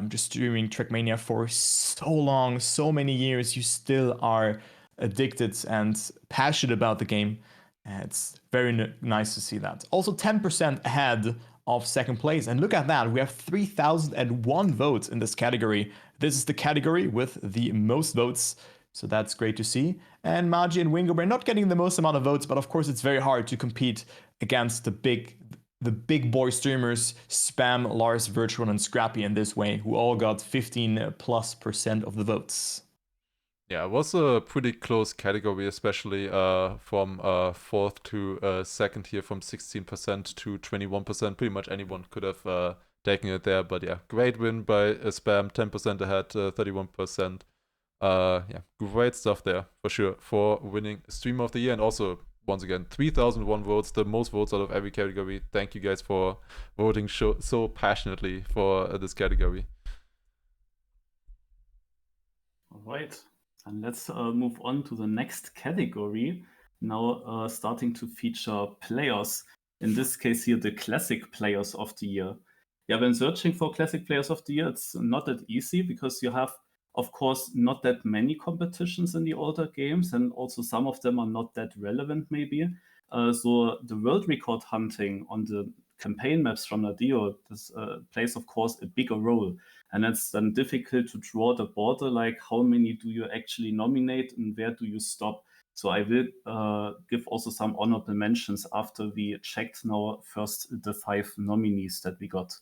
Just streaming Trackmania for so long, so many years, you still are addicted and passionate about the game. It's very nice to see that. Also 10% ahead of second place. And look at that, we have 3,001 votes in this category. This is the category with the most votes. So that's great to see. And Magi and Wingo are not getting the most amount of votes, but of course it's very hard to compete against the big boy streamers, Spam, Lars, Virtual, and Scrappy in this way, who all got 15+% of the votes. Yeah, it was a pretty close category, especially from fourth to second here, from 16% to 21%. Pretty much anyone could have taken it there, but yeah, great win by Spam, 10% ahead, 31%. Yeah, great stuff there for sure for winning Streamer of the Year, and also, once again, 3,001 votes, the most votes out of every category. Thank you guys for voting so passionately for this category. All right, and let's move on to the next category. Now starting to feature players. In this case here, the classic players of the year. Yeah, when searching for Classic Players of the Year, it's not that easy because you have, of course, not that many competitions in the older games, and also some of them are not that relevant, maybe. So the world record hunting on the campaign maps from Nadeo this plays, of course, a bigger role. And it's then difficult to draw the border, like how many do you actually nominate and where do you stop? So I will give also some honorable mentions after we checked now first the 5 nominees that we got.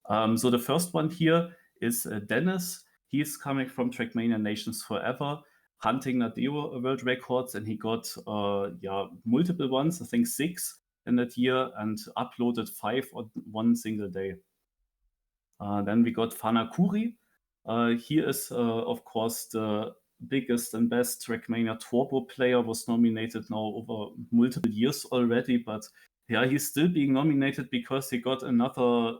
So the first one here is Dennis. He's coming from Trackmania Nations Forever, hunting Nadeo world records, and he got multiple ones, I think 6 in that year, and uploaded 5 on one single day. Then we got Fanakuri. He is, of course, the biggest and best Trackmania Turbo player, was nominated now over multiple years already, but yeah, he's still being nominated because he got another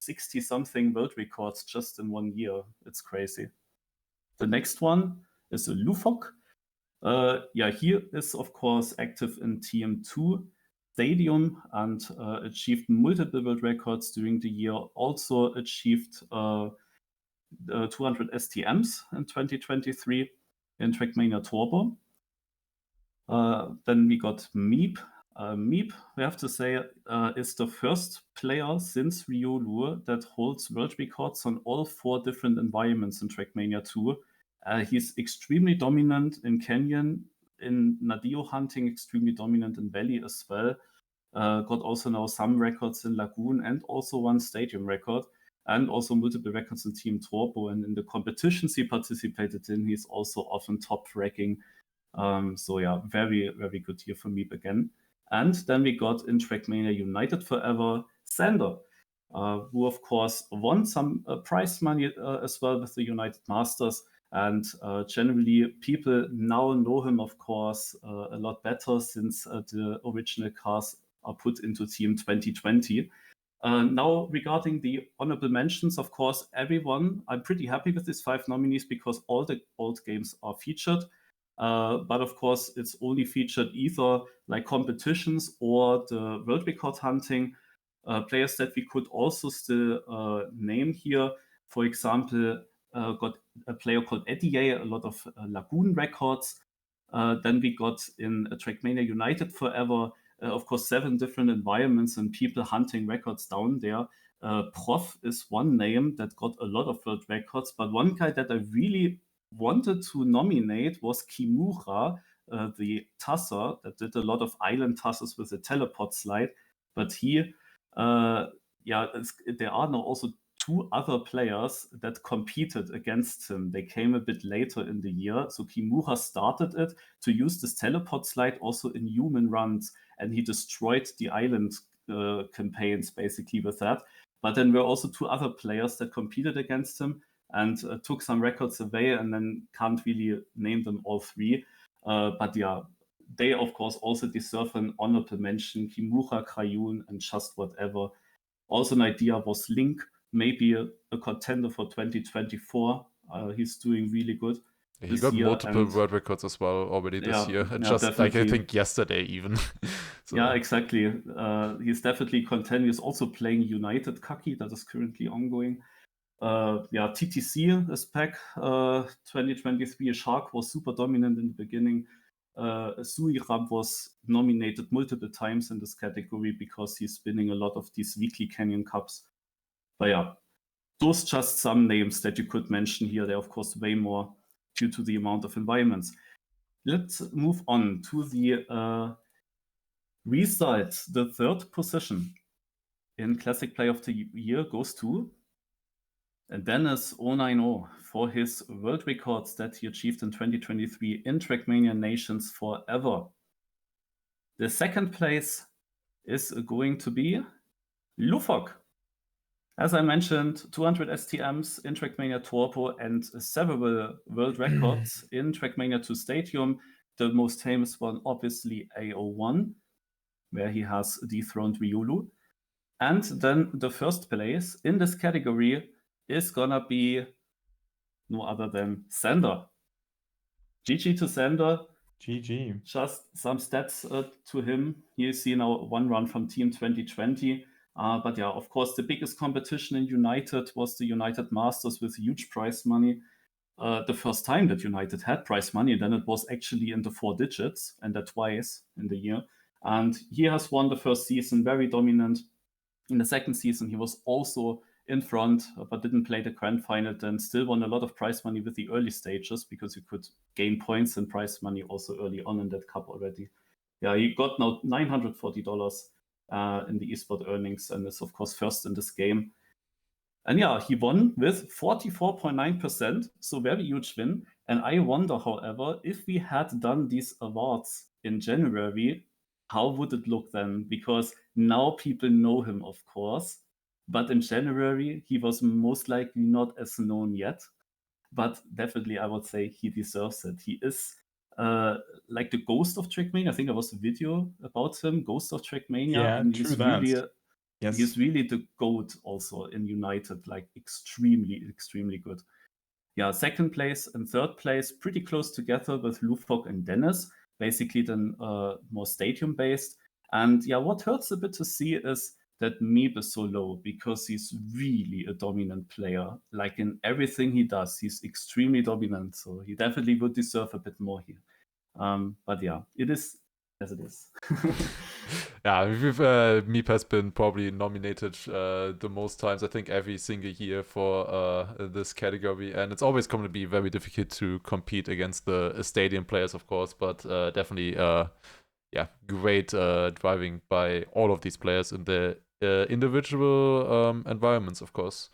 60-something world records just in 1 year. It's crazy. The next one is a Lufok. He is, of course, active in TM2 Stadium and achieved multiple world records during the year. Also achieved 200 STMs in 2023 in Trackmania Turbo. Then we got Meep. Meep, we have to say, is the first player since Riolu that holds world records on all 4 different environments in Trackmania 2. He's extremely dominant in Canyon, in Nadeo hunting, extremely dominant in Valley as well. Got also now some records in Lagoon and also 1 stadium record, and also multiple records in Team Turbo. And in the competitions he participated in, he's also often top ranking. Very, very good year for Meep again. And then we got in Trackmania United Forever, Sander, who of course won some prize money as well with the United Masters. And generally, people now know him, of course, a lot better since the original cars are put into Team 2020. Now, regarding the honorable mentions, of course, everyone, I'm pretty happy with these 5 nominees because all the old games are featured. But of course, it's only featured either like competitions or the world record hunting. Players that we could also still name here. For example, got a player called Eddie, a lot of Lagoon records. Then we got in Trackmania United Forever, of course, 7 different environments and people hunting records down there. Prof is one name that got a lot of world records, but one guy that I really wanted to nominate was Kimura, the tusser that did a lot of island tussers with the teleport slide. But there are now also 2 other players that competed against him. They came a bit later in the year. So Kimura started it to use this teleport slide also in human runs, and he destroyed the island campaigns basically with that. But then there were also 2 other players that competed against him and took some records away, and then can't really name them all 3. But yeah, they of course also deserve an honorable mention. Kimura, Krayun, and Just Whatever. Also an idea was Link, maybe a contender for 2024. He's doing really good. He got multiple world records as well already this year. Just definitely. Like I think yesterday even. So. Yeah, exactly. He's definitely contender. He's also playing United Kaki that is currently ongoing. TTC is back. 2023 Shark was super dominant in the beginning. Suiram was nominated multiple times in this category because he's winning a lot of these weekly Canyon Cups. But yeah, those just some names that you could mention here. They're of course way more due to the amount of environments. Let's move on to the results. The 3rd position in Classic Player of the Year goes to Dennis 090 for his world records that he achieved in 2023 in Trackmania Nations Forever. The 2nd place is going to be Lufok. As I mentioned, 200 STMs in Trackmania Turbo and several world records in Trackmania 2 Stadium. The most famous one, obviously, A01, where he has dethroned Riolu. And then the 1st place in this category is gonna be no other than Sander. GG to Sander. GG. Just some stats to him. Here you see now 1 run from Team 2020. But yeah, of course, the biggest competition in United was the United Masters with huge prize money. The first time that United had prize money, then it was actually in the 4 digits, and that twice in the year. And he has won the first season, very dominant. In the second season, he was also in front, but didn't play the grand final, then still won a lot of prize money with the early stages because you could gain points and prize money also early on in that cup already. Yeah, he got now $940 in the esport earnings and is, of course, first in this game. And yeah, he won with 44.9%, so very huge win. And I wonder, however, if we had done these awards in January, how would it look then? Because now people know him, of course. But in January, he was most likely not as known yet. But definitely, I would say he deserves it. He is like the ghost of Trackmania. I think there was a video about him, Ghost of Trackmania. Yeah, and true he's that. really Yes. He's really the GOAT also in United, like extremely, extremely good. Yeah, second place and third place pretty close together with Lufok and Dennis, basically then more stadium based. And yeah, what hurts a bit to see is that Meep is so low because he's really a dominant player. Like in everything he does, he's extremely dominant. So he definitely would deserve a bit more here. But yeah, it is as it is. Yeah, Meep has been probably nominated the most times, I think, every single year for this category. And it's always going to be very difficult to compete against the stadium players, of course. But definitely, yeah, great driving by all of these players in the individual environments, of course.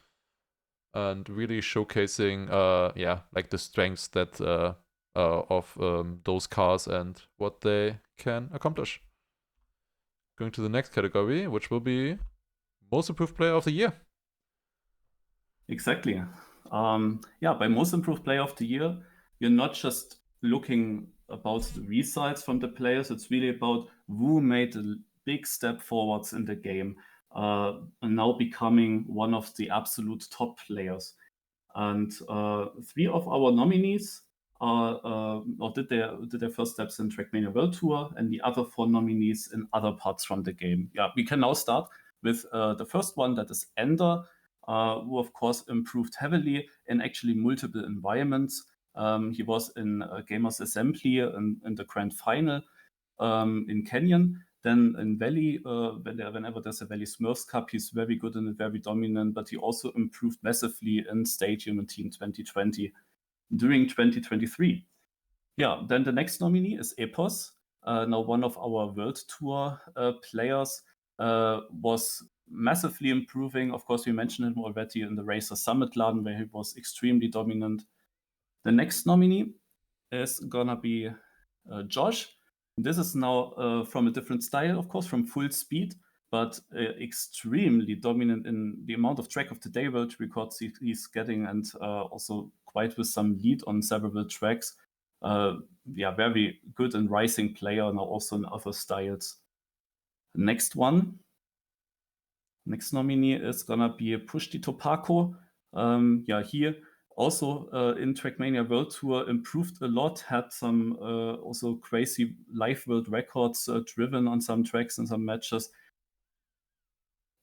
And really showcasing, yeah, like the strengths that of those cars and what they can accomplish. Going to the next category, which will be Most Improved Player of the Year. Exactly. Yeah, by Most Improved Player of the Year, you're not just looking about the results from the players, it's really about who made a big step forwards in the game and now becoming one of the absolute top players. And 3 of our nominees or did their first steps in Trackmania World Tour, and the other 4 nominees in other parts from the game. Yeah, we can now start with the first one, that is Ender, who of course improved heavily in actually multiple environments. He was in Gamers Assembly in the grand final in Canyon. Then in Valley, whenever there's a Valley Smurfs Cup, he's very good and very dominant, but he also improved massively in Stadium and Team 2020 during 2023. Yeah, then the next nominee is Epos, now one of our World Tour players, was massively improving. Of course, we mentioned him already in the Racer Summit Laden, where he was extremely dominant. The next nominee is gonna be Josh. This is now from a different style, of course, from Full Speed, but extremely dominant in the amount of track of the day world records he's getting, and also quite with some lead on several tracks. Yeah, very good and rising player, now also in other styles. Next nominee is gonna be Pushti Topako. Yeah, here also in Trackmania World Tour improved a lot, had some also crazy live world records driven on some tracks and some matches.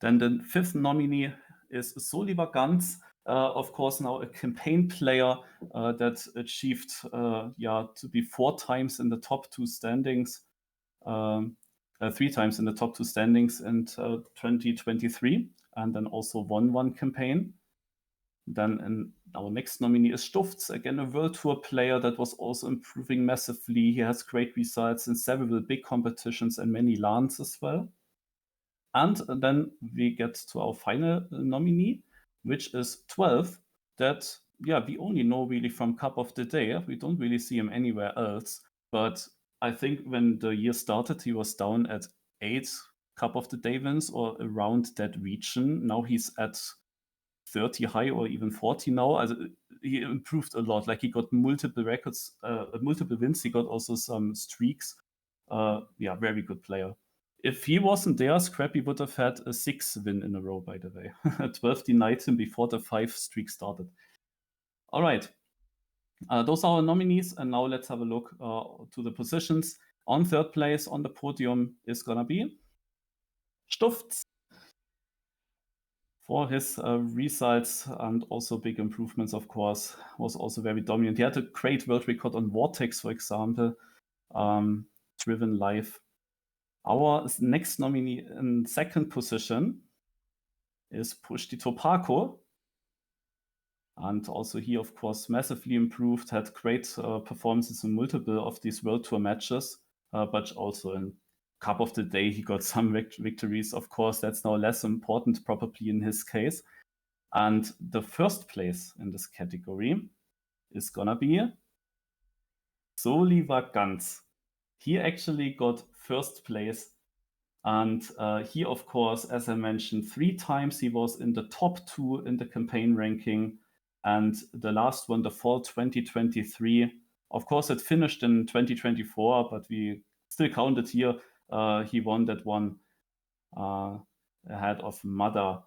Then the 5th nominee is Soliver Gantz, of course now a campaign player that achieved to be 4 times in the top 2 standings, 3 times in the top 2 standings in 2023, and then also won 1 campaign. Then our next nominee is Stufts, again a World Tour player that was also improving massively. He has great results in several big competitions and many LANs as well. And then we get to our final nominee, which is 12, that we only know really from Cup of the Day. We don't really see him anywhere else. But I think when the year started, he was down at 8 Cup of the Day wins or around that region. Now he's at 30 high or even 40 now. Also, he improved a lot. Like he got multiple records, multiple wins. He got also some streaks. Very good player. If he wasn't there, Scrappy would have had a 6 win in a row, by the way. 12 denied him before the 5 streak started. All right. Those are our nominees. And now let's have a look to the positions. On 3rd place on the podium is going to be Stufts. for his results and also big improvements, of course, was also very dominant. He had a great world record on Vortex, for example, driven live. Our next nominee in second position is Pushti Topako. And also he, of course, massively improved, had great performances in multiple of these World Tour matches, but also in Cup of the Day, he got some victories. Of course, that's now less important, probably in his case. And the first place in this category is gonna be Soliva Gans. He actually got first place. And he, of course, as I mentioned, 3 times he was in the top 2 in the campaign ranking. And the last one, the fall 2023, of course, it finished in 2024, but we still counted here. He won that one ahead of Mother.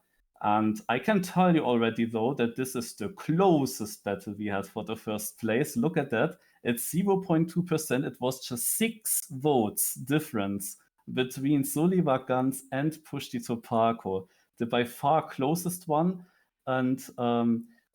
And I can tell you already, though, that this is the closest battle we had for the first place. Look at that. It's 0.2%. It was just 6 votes difference between Soliva Gans and Pushti Topako, the by far closest one. And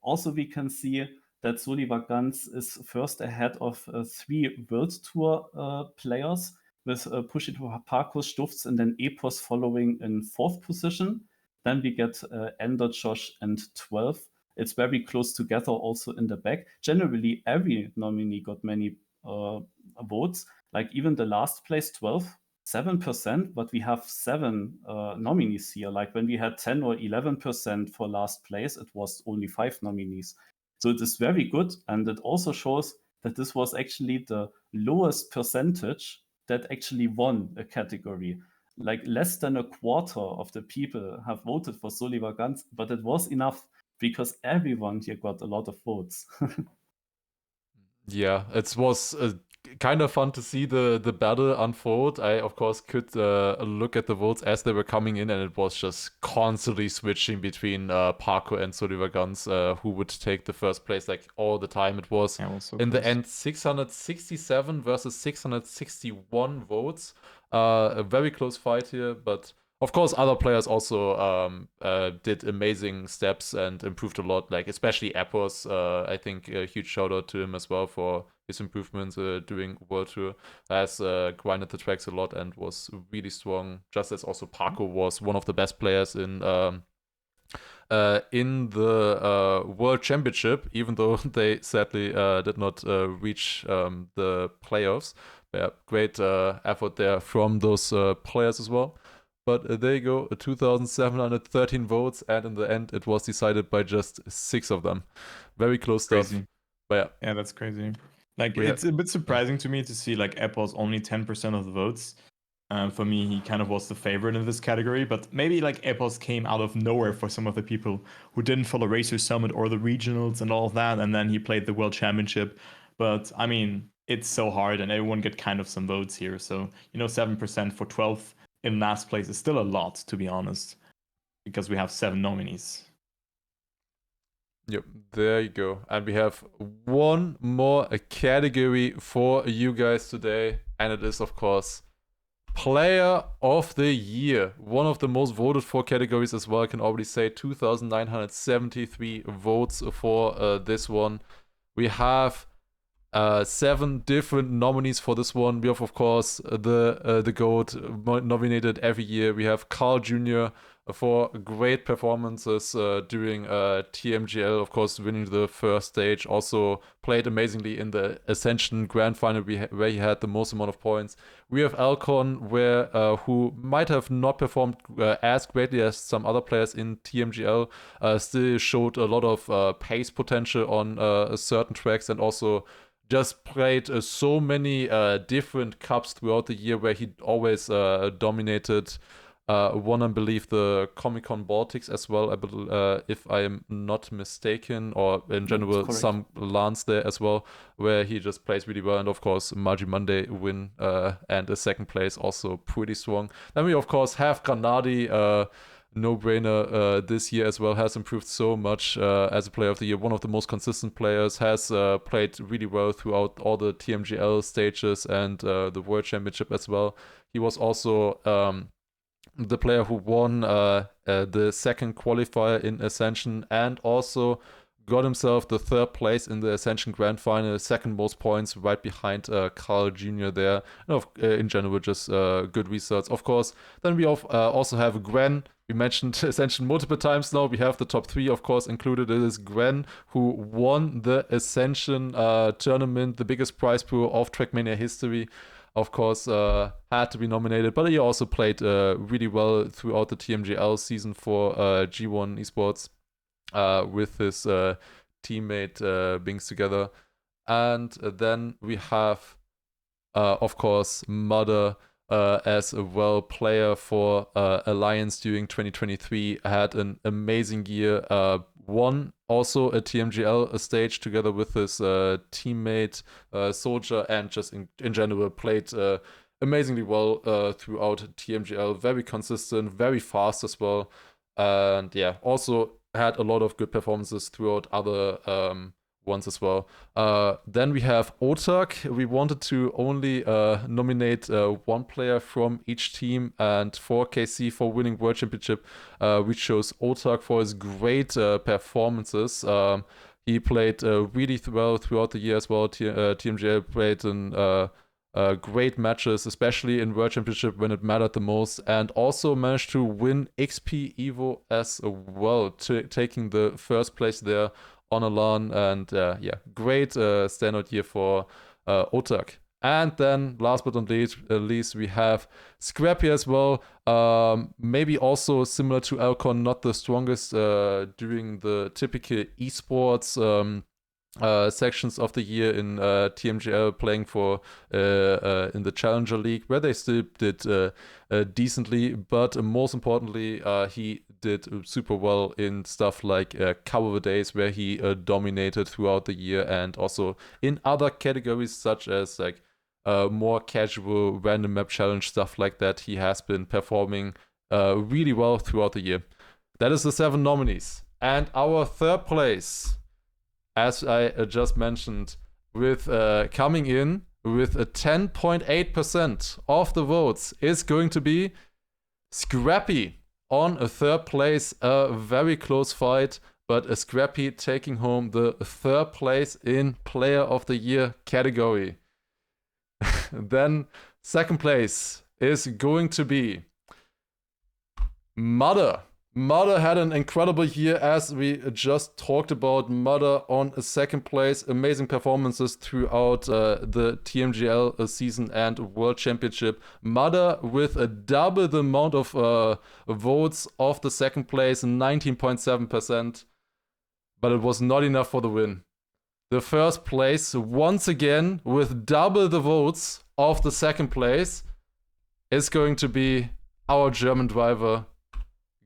also we can see that Soliva Gans is first ahead of 3 World Tour players, with Pushti Topako, Stufts, and then Epos following in 4th position. Then we get Ender, Josh, and 12. It's very close together also in the back. Generally, every nominee got many votes. Like even the last place, 12, 7%, but we have 7 nominees here. Like when we had 10 or 11% for last place, it was only 5 nominees. So it is very good, and it also shows that this was actually the lowest percentage that actually won a category. Like less than a quarter of the people have voted for Soliva Gans, but it was enough because everyone here got a lot of votes. Yeah, it was kind of fun to see the battle unfold. I, of course, could look at the votes as they were coming in, and it was just constantly switching between Parko and Soliva Gans, who would take the first place like all the time. It was, so in the close. end, 667 versus 661 votes. A very close fight here, but of course, other players also did amazing steps and improved a lot. Like especially Epos, I think a huge shout out to him as well for his improvements during World Tour. Has grinded the tracks a lot and was really strong. Just as also Parko was one of the best players in the World Championship, even though they sadly did not reach the playoffs. Yeah, great effort there from those players as well. But there you go, 2,713 votes, and in the end, it was decided by just 6 of them. Very close Crazy. stuff. But yeah, that's crazy. Like it's a bit surprising to me to see like Apple's only 10% of the votes. For me, he kind of was the favorite in this category, but maybe like Apples came out of nowhere for some of the people who didn't follow Racer Summit or the regionals and all of that, and then he played the World Championship. But I mean, it's so hard, and everyone get kind of some votes here. So 7% for 12th in last place is still a lot, to be honest, because we have 7 nominees. Yep, there you go. And we have one more category for you guys today, and it is, of course, Player of the Year. One of the most voted for categories as well. I can already say 2,973 votes for this one. We have 7 different nominees for this one. We have, of course, the GOAT nominated every year. We have Carl Jr. for great performances during TMGL, of course, winning the first stage. Also played amazingly in the Ascension Grand Final where he had the most amount of points. We have Alcon, who might have not performed as greatly as some other players in TMGL, still showed a lot of pace potential on certain tracks, and also just played so many different cups throughout the year where he always dominated. Won, I believe, the Comic-Con Baltics as well, if I am not mistaken, or in general, some LANs there as well, where he just plays really well. And of course, Magi Monday win and a second place, also pretty strong. Then we, of course, have Granadi, no-brainer this year as well, has improved so much as a player of the year, one of the most consistent players, has played really well throughout all the TMGL stages and the World Championship as well. He was also the player who won the second qualifier in Ascension, and also got himself the third place in the Ascension Grand Final, second most points, right behind Carl Jr. there. And in general, just good results. Of course, then we also have Gwen. We mentioned Ascension multiple times now. We have the top 3, of course, included. It is Gwen, who won the Ascension tournament, the biggest prize pool of Trackmania history. Of course, had to be nominated, but he also played really well throughout the TMGL season for G1 Esports with his teammate Bings together. And then we have, of course, Mother as a player for Alliance during 2023. Had an amazing year. Won also a TMGL stage together with his teammate Soldier, and just in general played amazingly well throughout TMGL. Very consistent, very fast as well. And yeah, also had a lot of good performances throughout other ones as well. Then we have Otak. We wanted to only nominate one player from each team, and for KC for winning World Championship, we chose Otak for his great performances. He played really well throughout the year as well. TMGL played in great matches, especially in World Championship when it mattered the most, and also managed to win XP Evo as well, taking the first place there on a LAN. And yeah, great standout year for Otak. And then last but not least, we have Scrappy as well. Maybe also similar to Alcon, not the strongest during the typical esports sections of the year in TMGL, playing for in the Challenger League, where they still did decently, but most importantly, he did super well in stuff like Cover the Days, where he dominated throughout the year, and also in other categories such as like more casual random map challenge stuff like that. He has been performing really well throughout the year. That is the 7 nominees, and our third place, as I just mentioned, with coming in with a 10.8% of the votes, is going to be Scrappy on a third place. A very close fight, but a Scrappy taking home the third place in Player of the Year category. Then second place is going to be Mother. Mother had an incredible year, as we just talked about. Mother on a second place. Amazing performances throughout the TMGL season and World Championship. Mother with a double the amount of votes of the second place, 19.7%. But it was not enough for the win. The first place, once again, with double the votes of the second place, is going to be our German driver,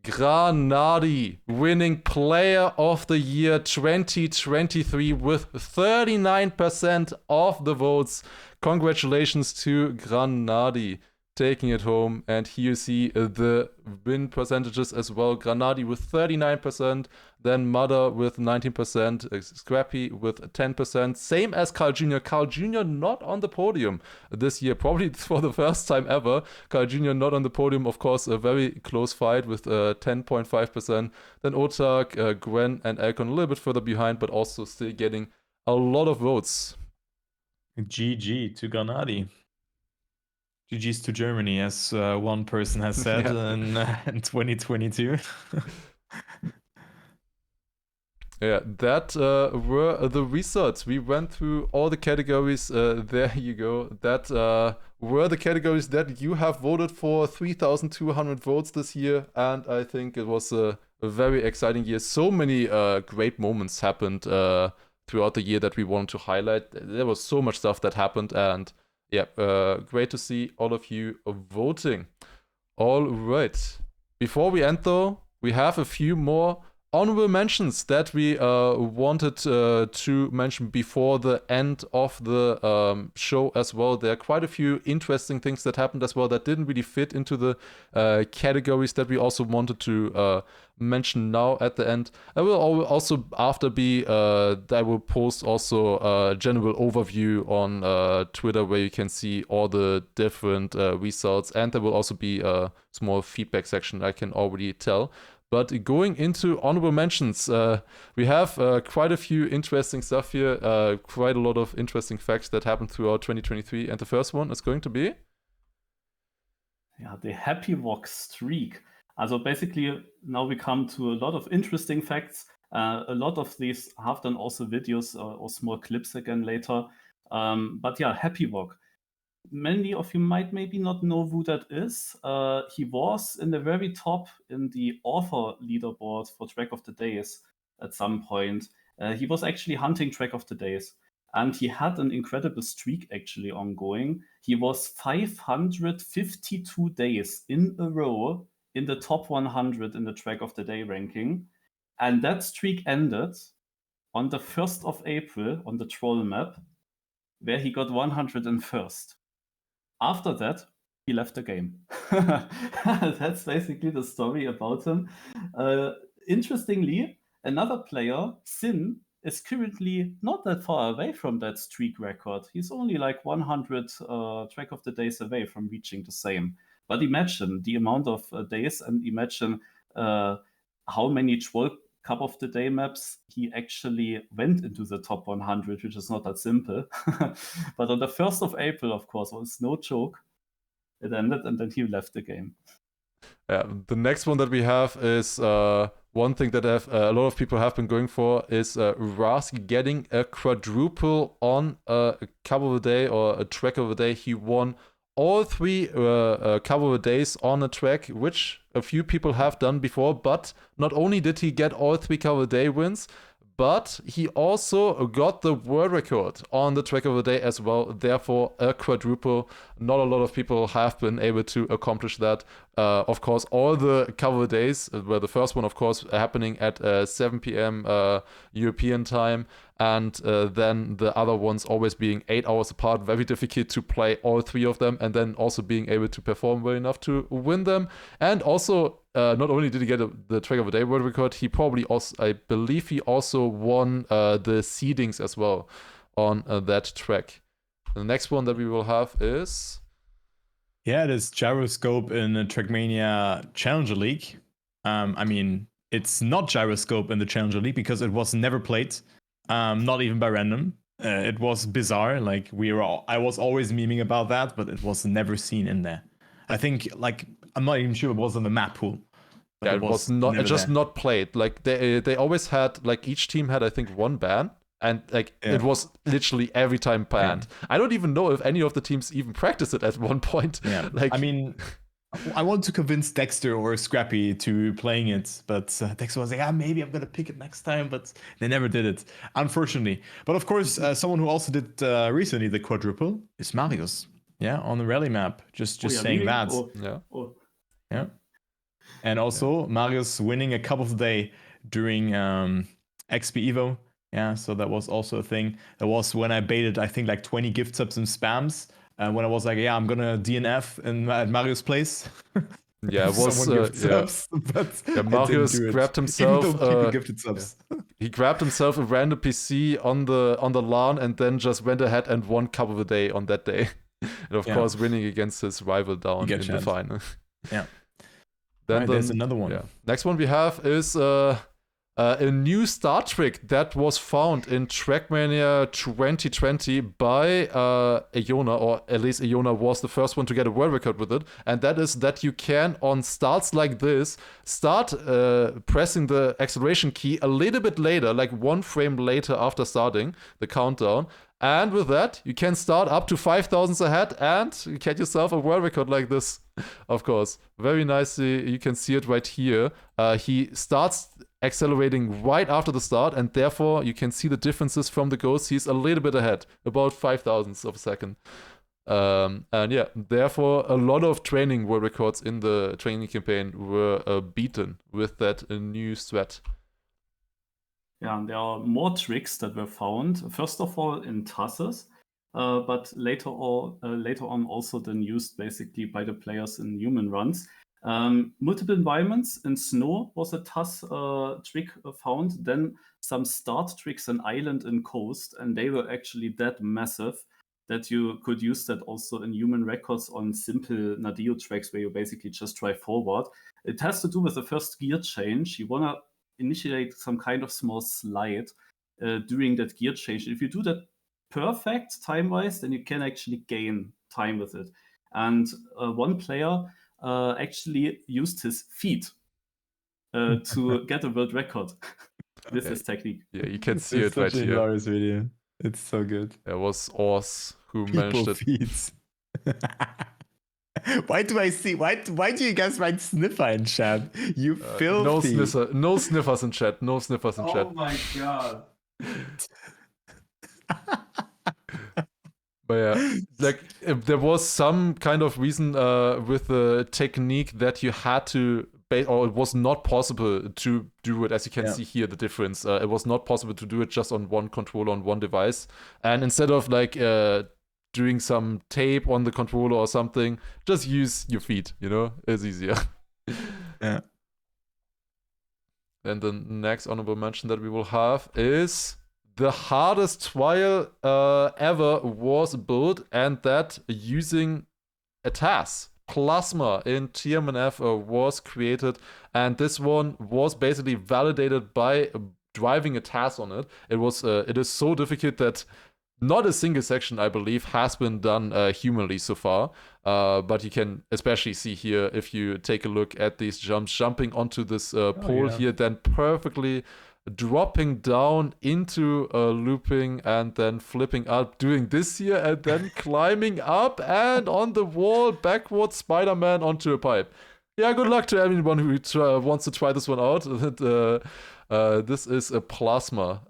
Granadi, winning Player of the Year 2023 with 39% of the votes. Congratulations to Granadi taking it home. And here you see the win percentages as well. Granadi with 39%, then Mother with 19%, Scrappy with 10%, same as Carl Jr. Carl Jr. not on the podium this year, probably for the first time ever. Carl Jr. not on the podium, of course, a very close fight with 10.5%. Then Otak, Gwen, and Alcon a little bit further behind, but also still getting a lot of votes. GG to Granadi. GG's to Germany, as one person has said in 2022. Yeah, that were the results. We went through all the categories. There you go. That were the categories that you have voted for. 3,200 votes this year, and I think it was a very exciting year. So many great moments happened throughout the year that we wanted to highlight. There was so much stuff that happened, and yeah, great to see all of you voting. All right. Before we end, though, we have a few more honorable mentions that we wanted to mention before the end of the show as well. There are quite a few interesting things that happened as well that didn't really fit into the categories that we also wanted to mention now at the end. I will also after I will post also a general overview on Twitter where you can see all the different results, and there will also be a small feedback section, I can already tell. But going into honorable mentions, we have quite a few interesting stuff here, quite a lot of interesting facts that happened throughout 2023, and the first one is going to be? Yeah, the Happy Walk streak. Also basically, now we come to a lot of interesting facts. A lot of these have done also videos or small clips again later. But yeah, Happy Walk. Many of you might maybe not know who that is. He was in the very top in the author leaderboard for Track of the Days at some point. He was actually hunting Track of the Days. And he had an incredible streak actually ongoing. He was 552 days in a row in the top 100 in the Track of the Day ranking. And that streak ended on the 1st of April on the troll map, where he got 101st. After that, he left the game. That's basically the story about him. Interestingly, another player, Sin, is currently not that far away from that streak record. He's only like 100 Track of the Days away from reaching the same. But imagine the amount of days, and imagine how many Troll Cup of the Day maps he actually went into the top 100, which is not that simple. But on the 1st of April, of course, was no joke. It ended, and then he left the game. Yeah, the next one that we have is one thing that a lot of people have been going for is Lars getting a quadruple on a Cup of the Day or a Track of the Day. He won all three Cup of the Days on a track, which a few people have done before. But not only did he get all three Cup of the Day wins, but he also got the world record on the Track of the Day as well. Therefore, a quadruple. Not a lot of people have been able to accomplish that. Of course, all the Cup of the Days, were the first one, of course, happening at 7 p.m. European time, and then the other ones always being 8 hours apart. Very difficult to play all three of them, and then also being able to perform well enough to win them. And also, not only did he get the Track of the Day world record, he probably also, I believe he also won the seedings as well on that track. The next one that we will have is... Yeah, it is Gyroscope in the Trackmania Challenger League. I mean, it's not Gyroscope in the Challenger League because it was never played, not even by random. It was bizarre. Like I was always memeing about that, but it was never seen in there. I think, like, I'm not even sure it was on the map pool. Yeah, it was not just there. Not played. Like they always had, like, each team had, I think, one ban, and like it was literally every time banned. Yeah. I don't even know if any of the teams even practiced it at one point. Yeah, like, I mean, I wanted to convince Dexter or Scrappy to playing it, but Dexter was like, maybe I'm gonna pick it next time, but they never did it, unfortunately. But of course, someone who also did recently the quadruple is Marius. Yeah, on the rally map. Just saying really? That. Yeah. And also Marius winning a Cup of the Day during XP Evo. Yeah, so that was also a thing. That was when I baited, I think, like 20 gift subs and spams. When I was like, I'm gonna DNF at Marius' place. Yeah, it was subs, but Marius grabbed himself gifted subs. He grabbed himself a random PC on the LAN and then just went ahead and won Cup of the Day on that day. And of course, winning against his rival down in the final. Yeah. Then there's another one. Yeah. Next one we have is a new start trick that was found in Trackmania 2020 by Iona, or at least Iona was the first one to get a world record with it. And that is that you can, on starts like this, start pressing the acceleration key a little bit later, like 1 frame later after starting the countdown. And with that, you can start up to 5,000 ahead and get yourself a world record like this. Of course, very nicely. You can see it right here. He starts accelerating right after the start, and therefore you can see the differences from the ghost. He's a little bit ahead, about 5,000ths of a second. And yeah, therefore a lot of training world records in the training campaign were beaten with that new strat. Yeah, and there are more tricks that were found. First of all, in TASes, but later on also then used basically by the players in human runs. Multiple environments in snow was a TAS trick found. Then some start tricks in island and coast, and they were actually that massive that you could use that also in human records on simple Nadeo tracks where you basically just drive forward. It has to do with the first gear change. You want to initiate some kind of small slide during that gear change. If you do that perfect time-wise, then you can actually gain time with it. And one player actually used his feet to get a world record with this technique. Yeah, you can see It's it right such a here. hilarious video. It's so good. It was Ors who People managed it. feeds. Why do you guys write sniffer in chat? You filthy. No sniffers in chat. No sniffers in chat. Oh my god. But yeah, like if there was some kind of reason with the technique that you had to or it was not possible to do it, as you can see here, the difference. It was not possible to do it just on one controller on one device, and instead of like doing some tape on the controller or something, just use your feet. You know, it's easier. Yeah. And the next honorable mention that we will have is the hardest trial ever was built, and that using a TAS. Plasma in TMNF was created, and this one was basically validated by driving a TAS on it. It is so difficult that not a single section, I believe, has been done humanly so far. But you can especially see here, if you take a look at these jumps, jumping onto this pole here, then perfectly dropping down into looping and then flipping up, doing this here, and then climbing up and on the wall, backwards Spider-Man onto a pipe. Yeah, good luck to anyone who wants to try this one out. This is a Plasma,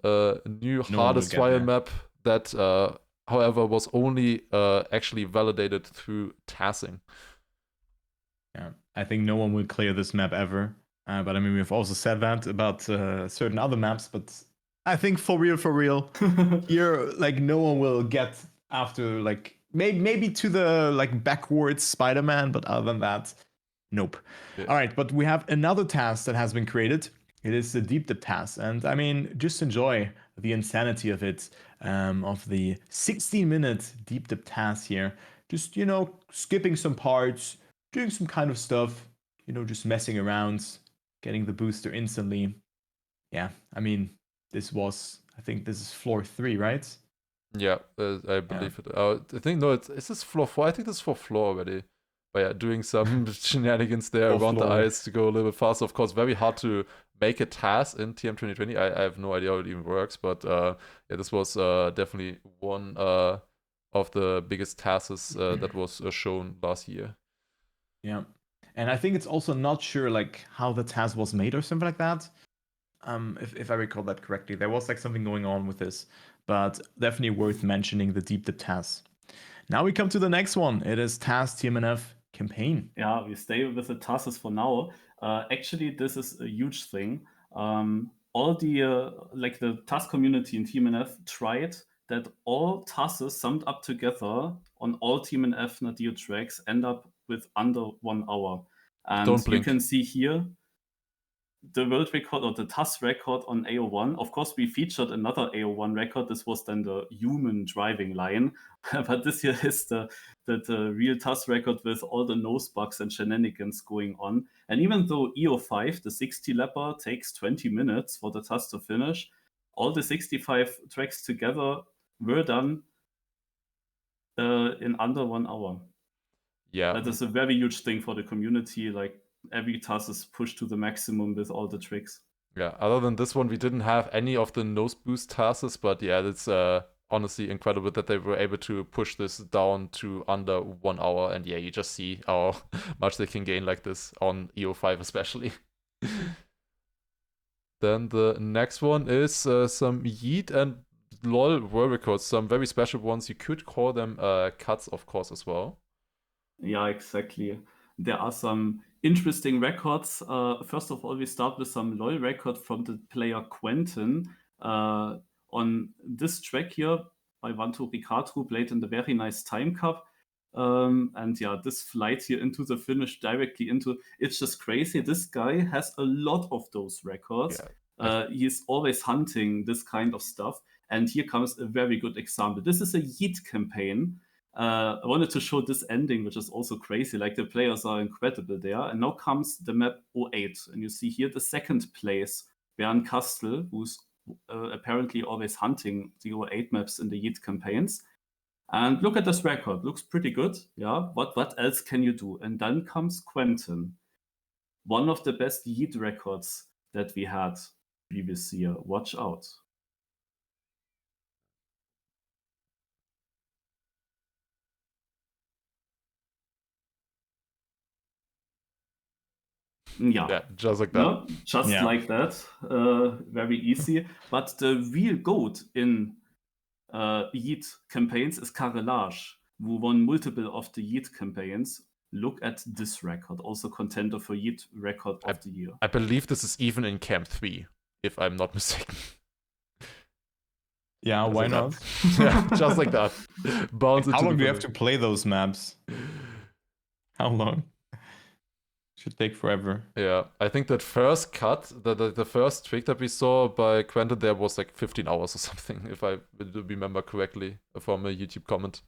new hardest trial map that, however, was only actually validated through TASing. Yeah, I think no one will clear this map ever. But I mean, we've also said that about certain other maps. But I think for real, here, like, no one will get after, like, maybe to the, like, backwards Spider-Man. But other than that, nope. Yeah. All right, but we have another task that has been created. It is the deep dip task. And I mean, just enjoy the insanity of it, of the 16-minute deep dip task here. Just, you know, skipping some parts, doing some kind of stuff, you know, just messing around, getting the booster instantly. Yeah, I mean, I think this is floor 3, right? Yeah, I believe it. I think, no, is this floor 4? I think this is for floor already. But yeah, doing some shenanigans there around the ice to go a little bit faster. Of course, very hard to make a task in TM 2020. I have no idea how it even works, but yeah, this was definitely one of the biggest tasks that was shown last year. Yeah. And I think it's also not sure like how the task was made or something like that. If I recall that correctly, there was like something going on with this, but definitely worth mentioning the deep dip task. Now we come to the next one. It is task TMNF campaign. Yeah, we stay with the tasks for now. Actually, this is a huge thing. All the like the task community in TMNF tried that all tasks summed up together on all TMNF Nadeo tracks end up with under 1 hour. And you can see here the world record or the TAS record on AO1. Of course, we featured another AO1 record. This was then the human driving line. But this here is the real TAS record with all the nose bugs and shenanigans going on. And even though EO5, the 60 lapper, takes 20 minutes for the TAS to finish, all the 65 tracks together were done in under 1 hour. Yeah. That is a very huge thing for the community. Like, every task is pushed to the maximum with all the tricks. Yeah, other than this one, we didn't have any of the nose boost tasks, but yeah, it's honestly incredible that they were able to push this down to under 1 hour. And yeah, you just see how much they can gain like this on EO5 especially. Then the next one is some Yeet and LOL world records, some very special ones. You could call them cuts, of course, as well. Yeah, exactly. There are some interesting records. First of all, we start with some LoL record from the player Quentin on this track here by Vanto Ricard played in the very nice time cup. And yeah, this flight here into the finish directly into it's just crazy. This guy has a lot of those records. He's always hunting this kind of stuff. And here comes a very good example. This is a Yeet campaign. I wanted to show this ending, which is also crazy. Like the players are incredible there. And now comes the map 08. And you see here the second place, Bernd Kastel, who's apparently always hunting the 08 maps in the Yeet campaigns. And look at this record. Looks pretty good. Yeah. What else can you do? And then comes Quentin. One of the best Yeet records that we had previous year. Watch out. Yeah, just like that. No, just like that. Very easy. But the real GOAT in Yeet campaigns is Carrelage, who won multiple of the Yeet campaigns. Look at this record, also contender for Yeet record of the year. I believe this is even in Camp 3, if I'm not mistaken. Yeah, why not? Yeah, just like that. Bounce How long do you have to play those maps? How long? Should take forever. Yeah, I think that first cut, the first trick that we saw by Quentin there was like 15 hours or something, if I remember correctly from a YouTube comment.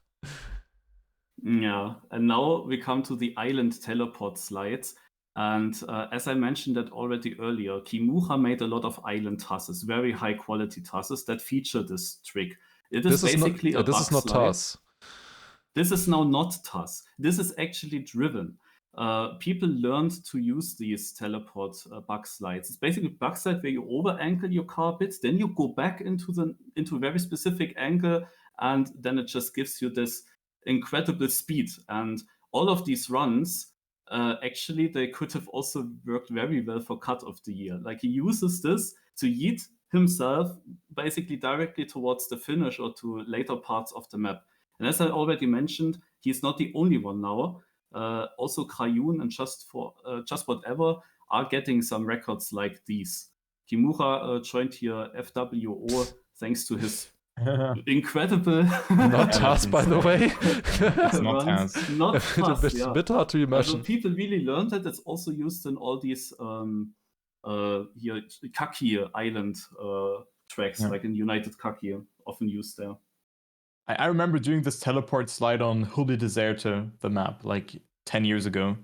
Yeah, and now we come to the island teleport slides. And as I mentioned that already earlier, Kimura made a lot of island TASes, very high quality TASes that feature this trick. It is basically a bug slide. This is not TAS. This is now not TAS. This is actually driven. People learned to use these teleport bug slides. It's basically a bug slide where you over angle your car bits, then you go back into a very specific angle, and then it just gives you this incredible speed. And all of these runs, actually, they could have also worked very well for cut of the year. Like he uses this to yeet himself basically directly towards the finish or to later parts of the map. And as I already mentioned, he's not the only one now. Also Krayun and Just Whatever are getting some records like these. Kimura joined here FWO thanks to his incredible not TAS, by the way. It's not TAS. Not TAS, it's a bit hard to imagine. Also, people really learned that it's also used in all these here Kaki Island tracks, like in United Kaki, often used there. I remember doing this teleport slide on Holy Deserter, the map, like 10 years ago,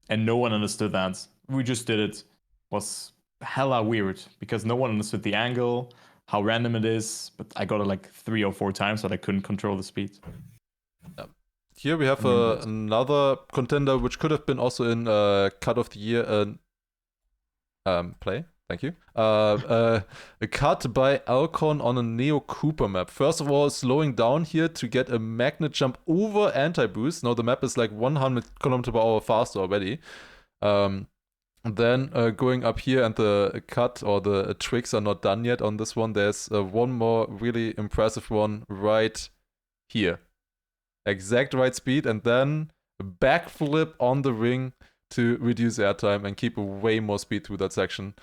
and no one understood that. We just did it. It was hella weird because no one understood the angle, how random it is, but I got it like 3 or 4 times, but I couldn't control the speed. Here we have another contender, which could have been also in Cut of the Year play. Thank you. A cut by Alcon on a Neo Cooper map. First of all, slowing down here to get a magnet jump over anti-boost. Now the map is like 100 km/h faster already. Then going up here, and the cut or the tricks are not done yet on this one. There's one more really impressive one right here. Exact right speed, and then a backflip on the ring to reduce airtime and keep way more speed through that section.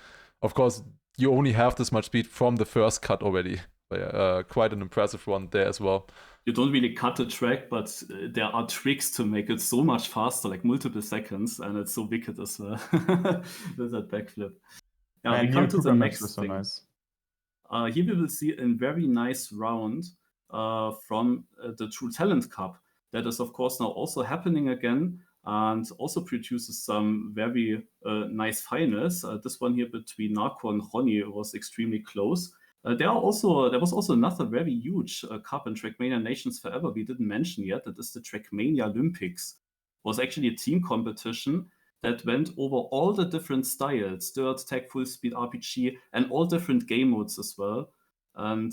Of course, you only have this much speed from the first cut already. Quite an impressive one there as well. You don't really cut the track, but there are tricks to make it so much faster, like multiple seconds, and it's so wicked as well with that backflip. Yeah, we come to the next thing. Nice. Here we will see a very nice round from the True Talent Cup. That is, of course, now also happening again, and also produces some very nice finals. This one here between Narco and Ronnie was extremely close. There was also another very huge cup in Trackmania Nations Forever we didn't mention yet. That is the Trackmania Olympics. It was actually a team competition that went over all the different styles, dirt, tech, full speed, RPG, and all different game modes as well. And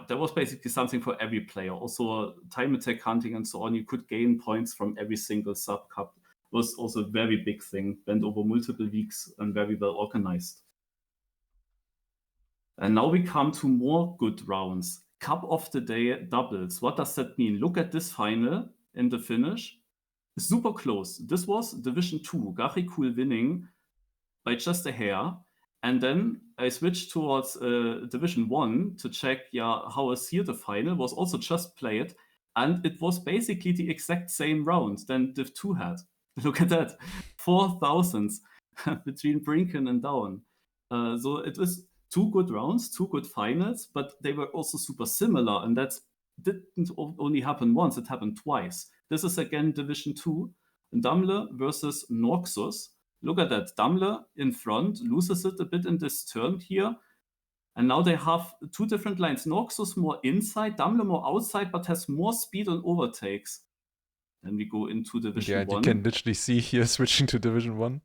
there was basically something for every player. Also time attack hunting and so on. You could gain points from every single sub cup. It was also a very big thing, went over multiple weeks and very well organized. And now we come to more good rounds. Cup of the Day doubles. What does that mean? Look at this final in the finish. super close. This was Division 2, Garikul winning by just a hair. And then I switched towards Division 1 to check, how is here the final, was also just played. And it was basically the exact same round than Div 2 had. Look at that, 4,000 between Brinken and Down. So it was 2 good rounds, 2 good finals, but they were also super similar. And that didn't only happen once, it happened twice. This is again Division 2, Damle versus Norxus. Look at that, Damle in front, loses it a bit in this turn here. And now they have 2 different lines. Norxus more inside, Damle more outside, but has more speed on overtakes. Then we go into Division 1. You can literally see here switching to Division 1.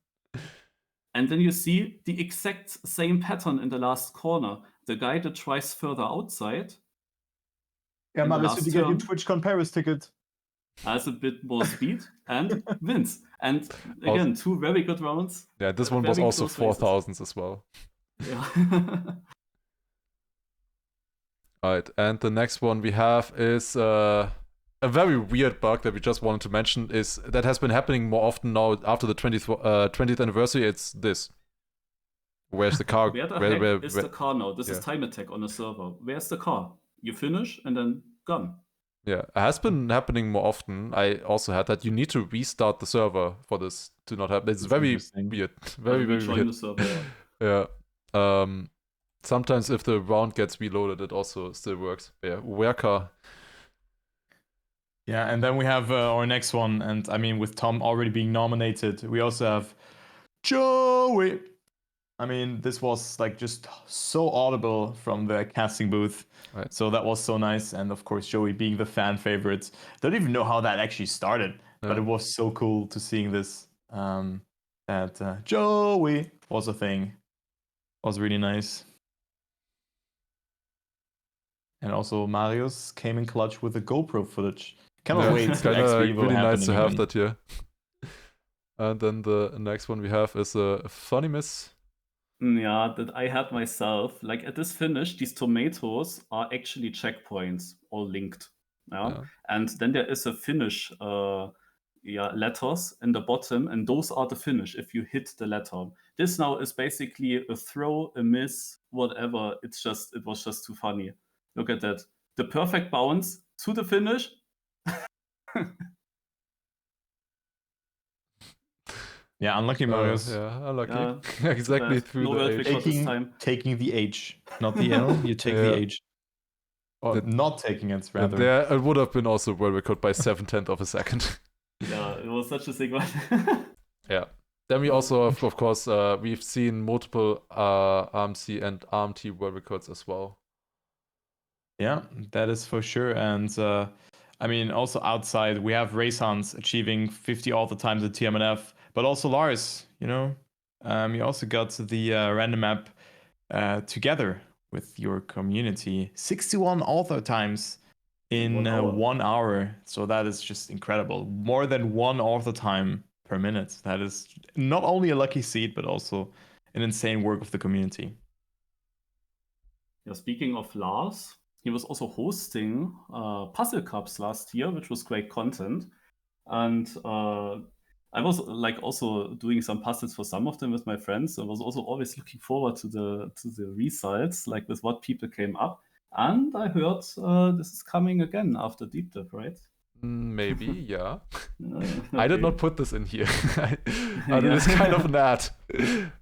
And then you see the exact same pattern in the last corner. The guy that tries further outside. Yeah, Marius, did you get your TwitchCon Paris ticket? Has a bit more speed and wins. And again, 2 very good rounds. Yeah, this one was also 4,000 as well. Yeah. Alright, and the next one we have is a very weird bug that we just wanted to mention, is that has been happening more often now after the 20th anniversary. It's this. Where's the car? Where the heck is the car now? This is time attack on a server. Where's the car? You finish and then gone. Yeah, it has been happening more often. I also had that you need to restart the server for this to not happen. It's very weird. Very weird. The server, yeah. Sometimes if the round gets reloaded, it also still works. Yeah, where car? Yeah, and then we have our next one. And I mean, with Tom already being nominated, we also have Joey. I mean, this was like just so audible from the casting booth. Right. So that was so nice. And of course, Joey being the fan favorite. Don't even know how that actually started, but it was so cool to seeing this. That Joey was a thing. It was really nice. And also Marius came in clutch with the GoPro footage. Cannot wait. It's really nice to have that here. And then the next one we have is a funny miss. Yeah, that I had myself. Like at this finish, these tomatoes are actually checkpoints, all linked. Yeah. And then there is a finish letters in the bottom, and those are the finish if you hit the letter. This now is basically a throw, a miss, whatever. It was just too funny. Look at that. The perfect bounce to the finish. Yeah, unlucky Marius. Unlucky. Exactly through the H. Taking the H, not the L. You take the H. Or not taking it, rather. There, it would have been also world record by 7/10 of a second. Yeah, it was such a sick one. Yeah. Then we also have, of course, we've seen multiple RMC and RMT world records as well. Yeah, that is for sure. And I mean, also outside, we have Race Hans achieving 50 all the times at TMNF, but also Lars, you also got the random map together with your community. 61 author times in 1 hour. So that is just incredible. More than 1 author time per minute. That is not only a lucky seed, but also an insane work of the community. Yeah, speaking of Lars, he was also hosting Puzzle Cups last year, which was great content. And I was also doing some puzzles for some of them with my friends. I was also always looking forward to the results, like with what people came up. And I heard this is coming again after Deep Dive, right? Maybe, yeah. Okay. I did not put this in here. It is kind of an ad.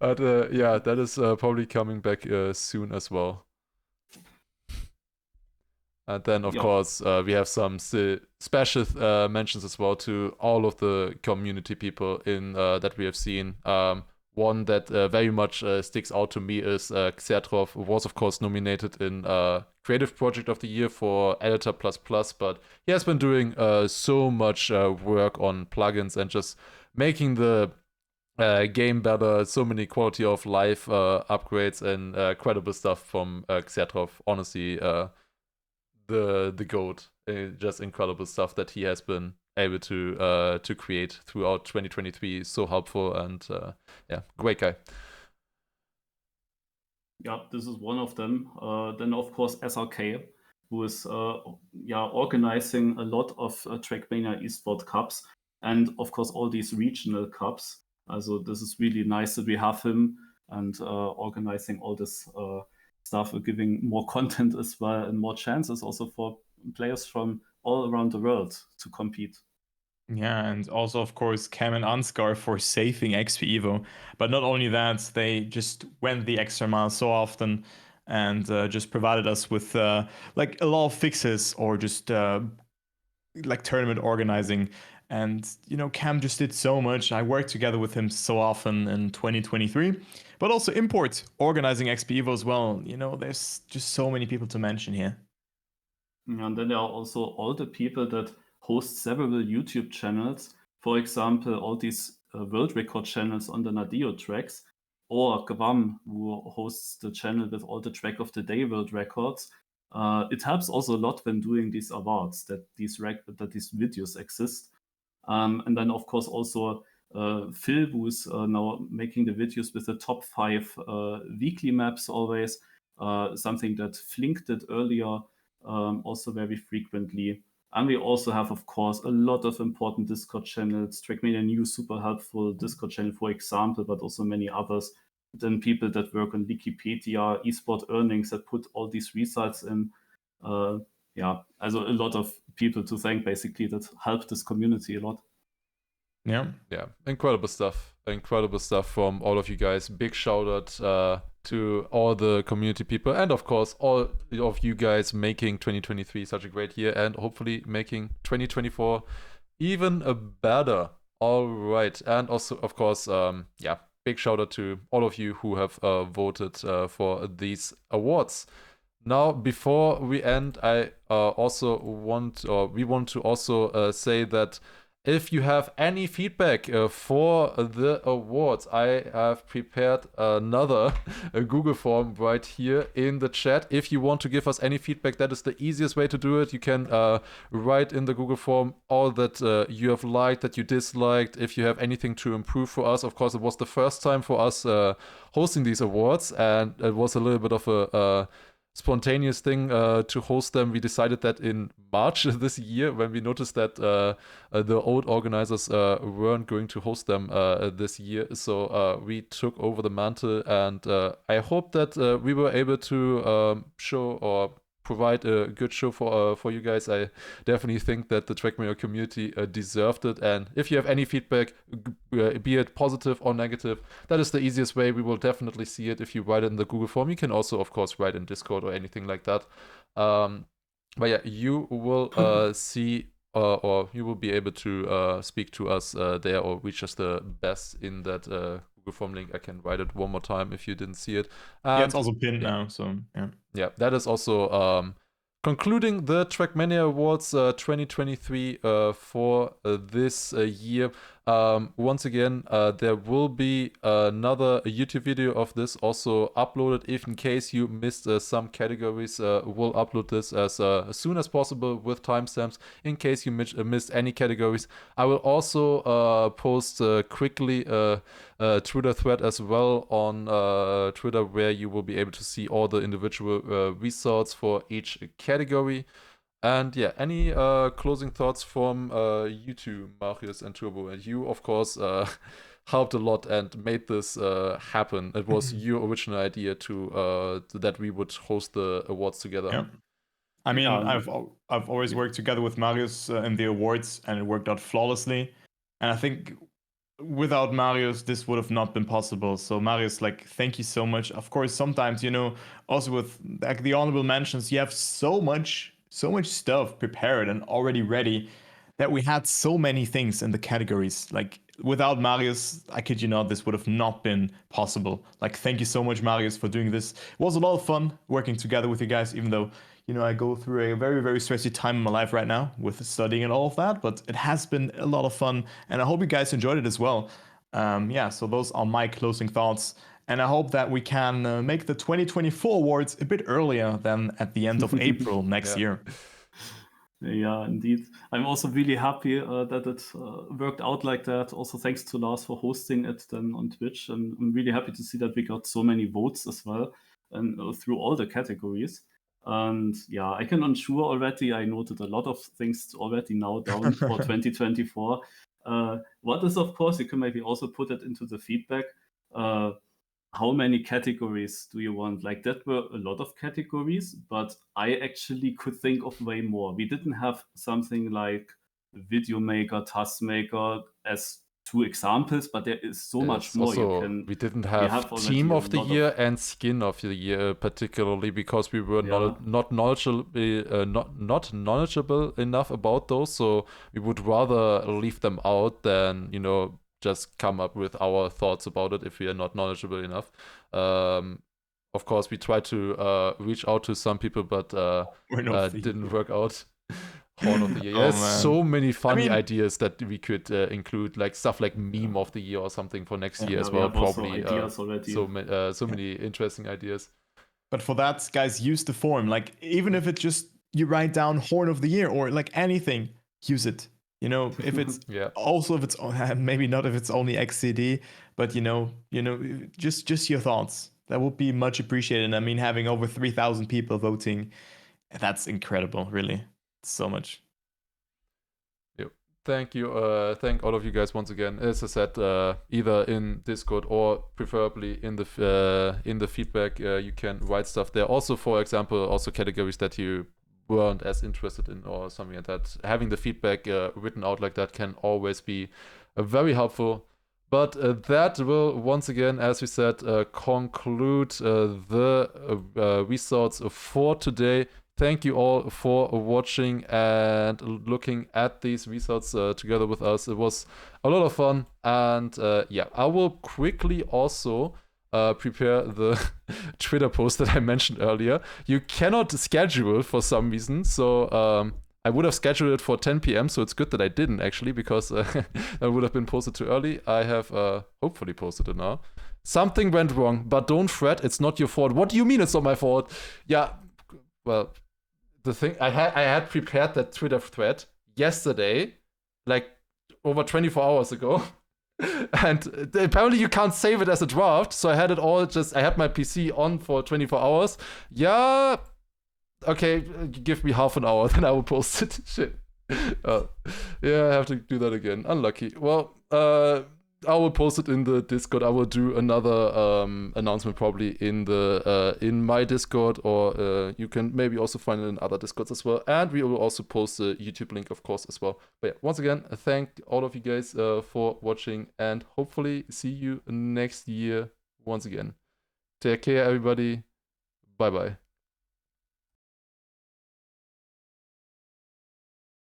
But that is probably coming back soon as well. And then, of course, we have some special mentions as well to all of the community people in that we have seen. One that very much sticks out to me is Xertrov, who was, of course, nominated in Creative Project of the Year for Editor++, but he has been doing so much work on plugins and just making the game better, so many quality of life upgrades and credible stuff from Xertrov. Honestly, the GOAT. Just incredible stuff that he has been able to create throughout 2023. So helpful and great guy. Yeah, this is one of them. Then of course SRK, who is organizing a lot of Trackmania eSport Cups. and of course all these regional cups. So this is really nice that we have him and organizing all this stuff, giving more content as well and more chances also for players from all around the world to compete. Yeah, and also, of course, Cam and Ansgar for saving XP Evo. But not only that, they just went the extra mile so often and just provided us with like a lot of fixes or just like tournament organizing. And, Cam just did so much. I worked together with him so often in 2023, but also import organizing XP Evo as well. There's just so many people to mention here. And then there are also all the people that host several YouTube channels. For example, all these world record channels on the Nadeo tracks, or Gvam, who hosts the channel with all the track of the day world records. It helps also a lot when doing these awards that these videos exist. And then, of course, also Phil, who's now making the videos with the top 5 weekly maps always, something that Flink did earlier, also very frequently. And we also have, of course, a lot of important Discord channels. Trackmania News, super helpful Discord channel, for example, but also many others. Then people that work on Wikipedia, eSport Earnings that put all these results in. Also a lot of people to thank, basically, that help this community a lot. Yeah. Incredible stuff from all of you guys. Big shout out to all the community people, and of course all of you guys making 2023 such a great year, and hopefully making 2024 even better. All right, and also of course big shout out to all of you who have voted for these awards. Now, before we end, we want to also say that if you have any feedback for the awards, I have prepared another Google form right here in the chat. If you want to give us any feedback, that is the easiest way to do it. You can write in the Google form all that you have liked, that you disliked, if you have anything to improve for us. Of course, it was the first time for us hosting these awards, and it was a little bit of a spontaneous thing to host them. We decided that in March this year, when we noticed that the old organizers weren't going to host them this year. So we took over the mantle, and I hope that we were able to show or provide a good show for you guys. I definitely think that the Trackmania community deserved it. And if you have any feedback, be it positive or negative, that is the easiest way. We will definitely see it if you write it in the Google form. You can also, of course, write in Discord or anything like that. But yeah, you will see or you will be able to speak to us there or reach us the best in that Google form link. I can write it one more time if you didn't see it. And it's also pinned now, so yeah. Yeah, that is also concluding the Trackmania Awards 2023 for this year. Once again, there will be another YouTube video of this also uploaded. If in case you missed some categories, we'll upload this as soon as possible with timestamps. In case you missed any categories, I will also post quickly a Twitter thread as well on Twitter, where you will be able to see all the individual results for each category. And yeah, any closing thoughts from you two, Marius and Turbo? And you, of course, helped a lot and made this happen. It was your original idea to that we would host the awards together. Yeah. I mean, I've always worked together with Marius in the awards, and it worked out flawlessly. And I think without Marius, this would have not been possible. So Marius, thank you so much. Of course, sometimes, also with the honorable mentions, you have so much stuff prepared and already ready that we had so many things in the categories. Without Marius, I kid you not, this would have not been possible. Thank you so much, Marius, for doing this. It was a lot of fun working together with you guys, even though, I go through a very, very stressy time in my life right now with studying and all of that, but it has been a lot of fun, and I hope you guys enjoyed it as well. So those are my closing thoughts, and I hope that we can make the 2024 awards a bit earlier than at the end of April next year. Yeah, indeed. I'm also really happy that it worked out like that. Also, thanks to Lars for hosting it then on Twitch. And I'm really happy to see that we got so many votes as well, and through all the categories. And yeah, I can ensure already, I noted a lot of things already now down for 2024. What is, of course, you can maybe also put it into the feedback. How many categories do you want? Like, that were a lot of categories, but I actually could think of way more. We didn't have something like video maker, task maker as 2 examples, but there is so much more you also, can. we didn't we have have team already a of the lot year and skin of the year, particularly because we were Yeah. not knowledgeable, not knowledgeable enough about those. So we would rather leave them out than, you know, just come up with our thoughts about it if we are not knowledgeable enough. Of course, we tried to reach out to some people, but didn't work out. Horn of the year. Oh, There's man. so many funny mean- ideas that we could include, like stuff like meme of the year or something for next year as we well. have also Probably ideas already. so many interesting ideas. But for that, guys, use the form. Like, even if it's just you write down Horn of the Year or like anything, use it. You know, if it's Yeah. also if it's maybe not if it's only XCD, but you know, just your thoughts. That would be much appreciated. And I mean, having over 3,000 people voting, that's incredible. Really, so much. Thank you. Thank all of you guys once again. As I said, either in Discord or preferably in the feedback, you can write stuff there. Also, for example, also categories that you weren't as interested in or something like that. Having the feedback written out like that can always be very helpful. But that will once again, as we said, conclude the results for today. Thank you all for watching and looking at these results together with us. It was a lot of fun. And yeah, I will quickly also prepare the Twitter post that I mentioned earlier. You cannot schedule for some reason. So I would have scheduled it for 10 p.m. So it's good that I didn't actually, because that would have been posted too early. I have hopefully posted it now. Something went wrong, but don't fret. It's not your fault. What do you mean it's not my fault? Yeah, well, the thing I had prepared that Twitter thread yesterday, like over 24 hours ago, and apparently you can't save it as a draft. So I had it all I had my PC on for 24 hours. Yeah, okay, give me half an hour, then I will post it. Shit. Yeah, I have to do that again. Unlucky. Well, I will post it in the Discord. I will do another announcement probably in my Discord, or you can maybe also find it in other Discords as well. And we will also post the YouTube link, of course, as well. But yeah, once again, thank all of you guys for watching, and hopefully see you next year once again. Take care, everybody. Bye bye.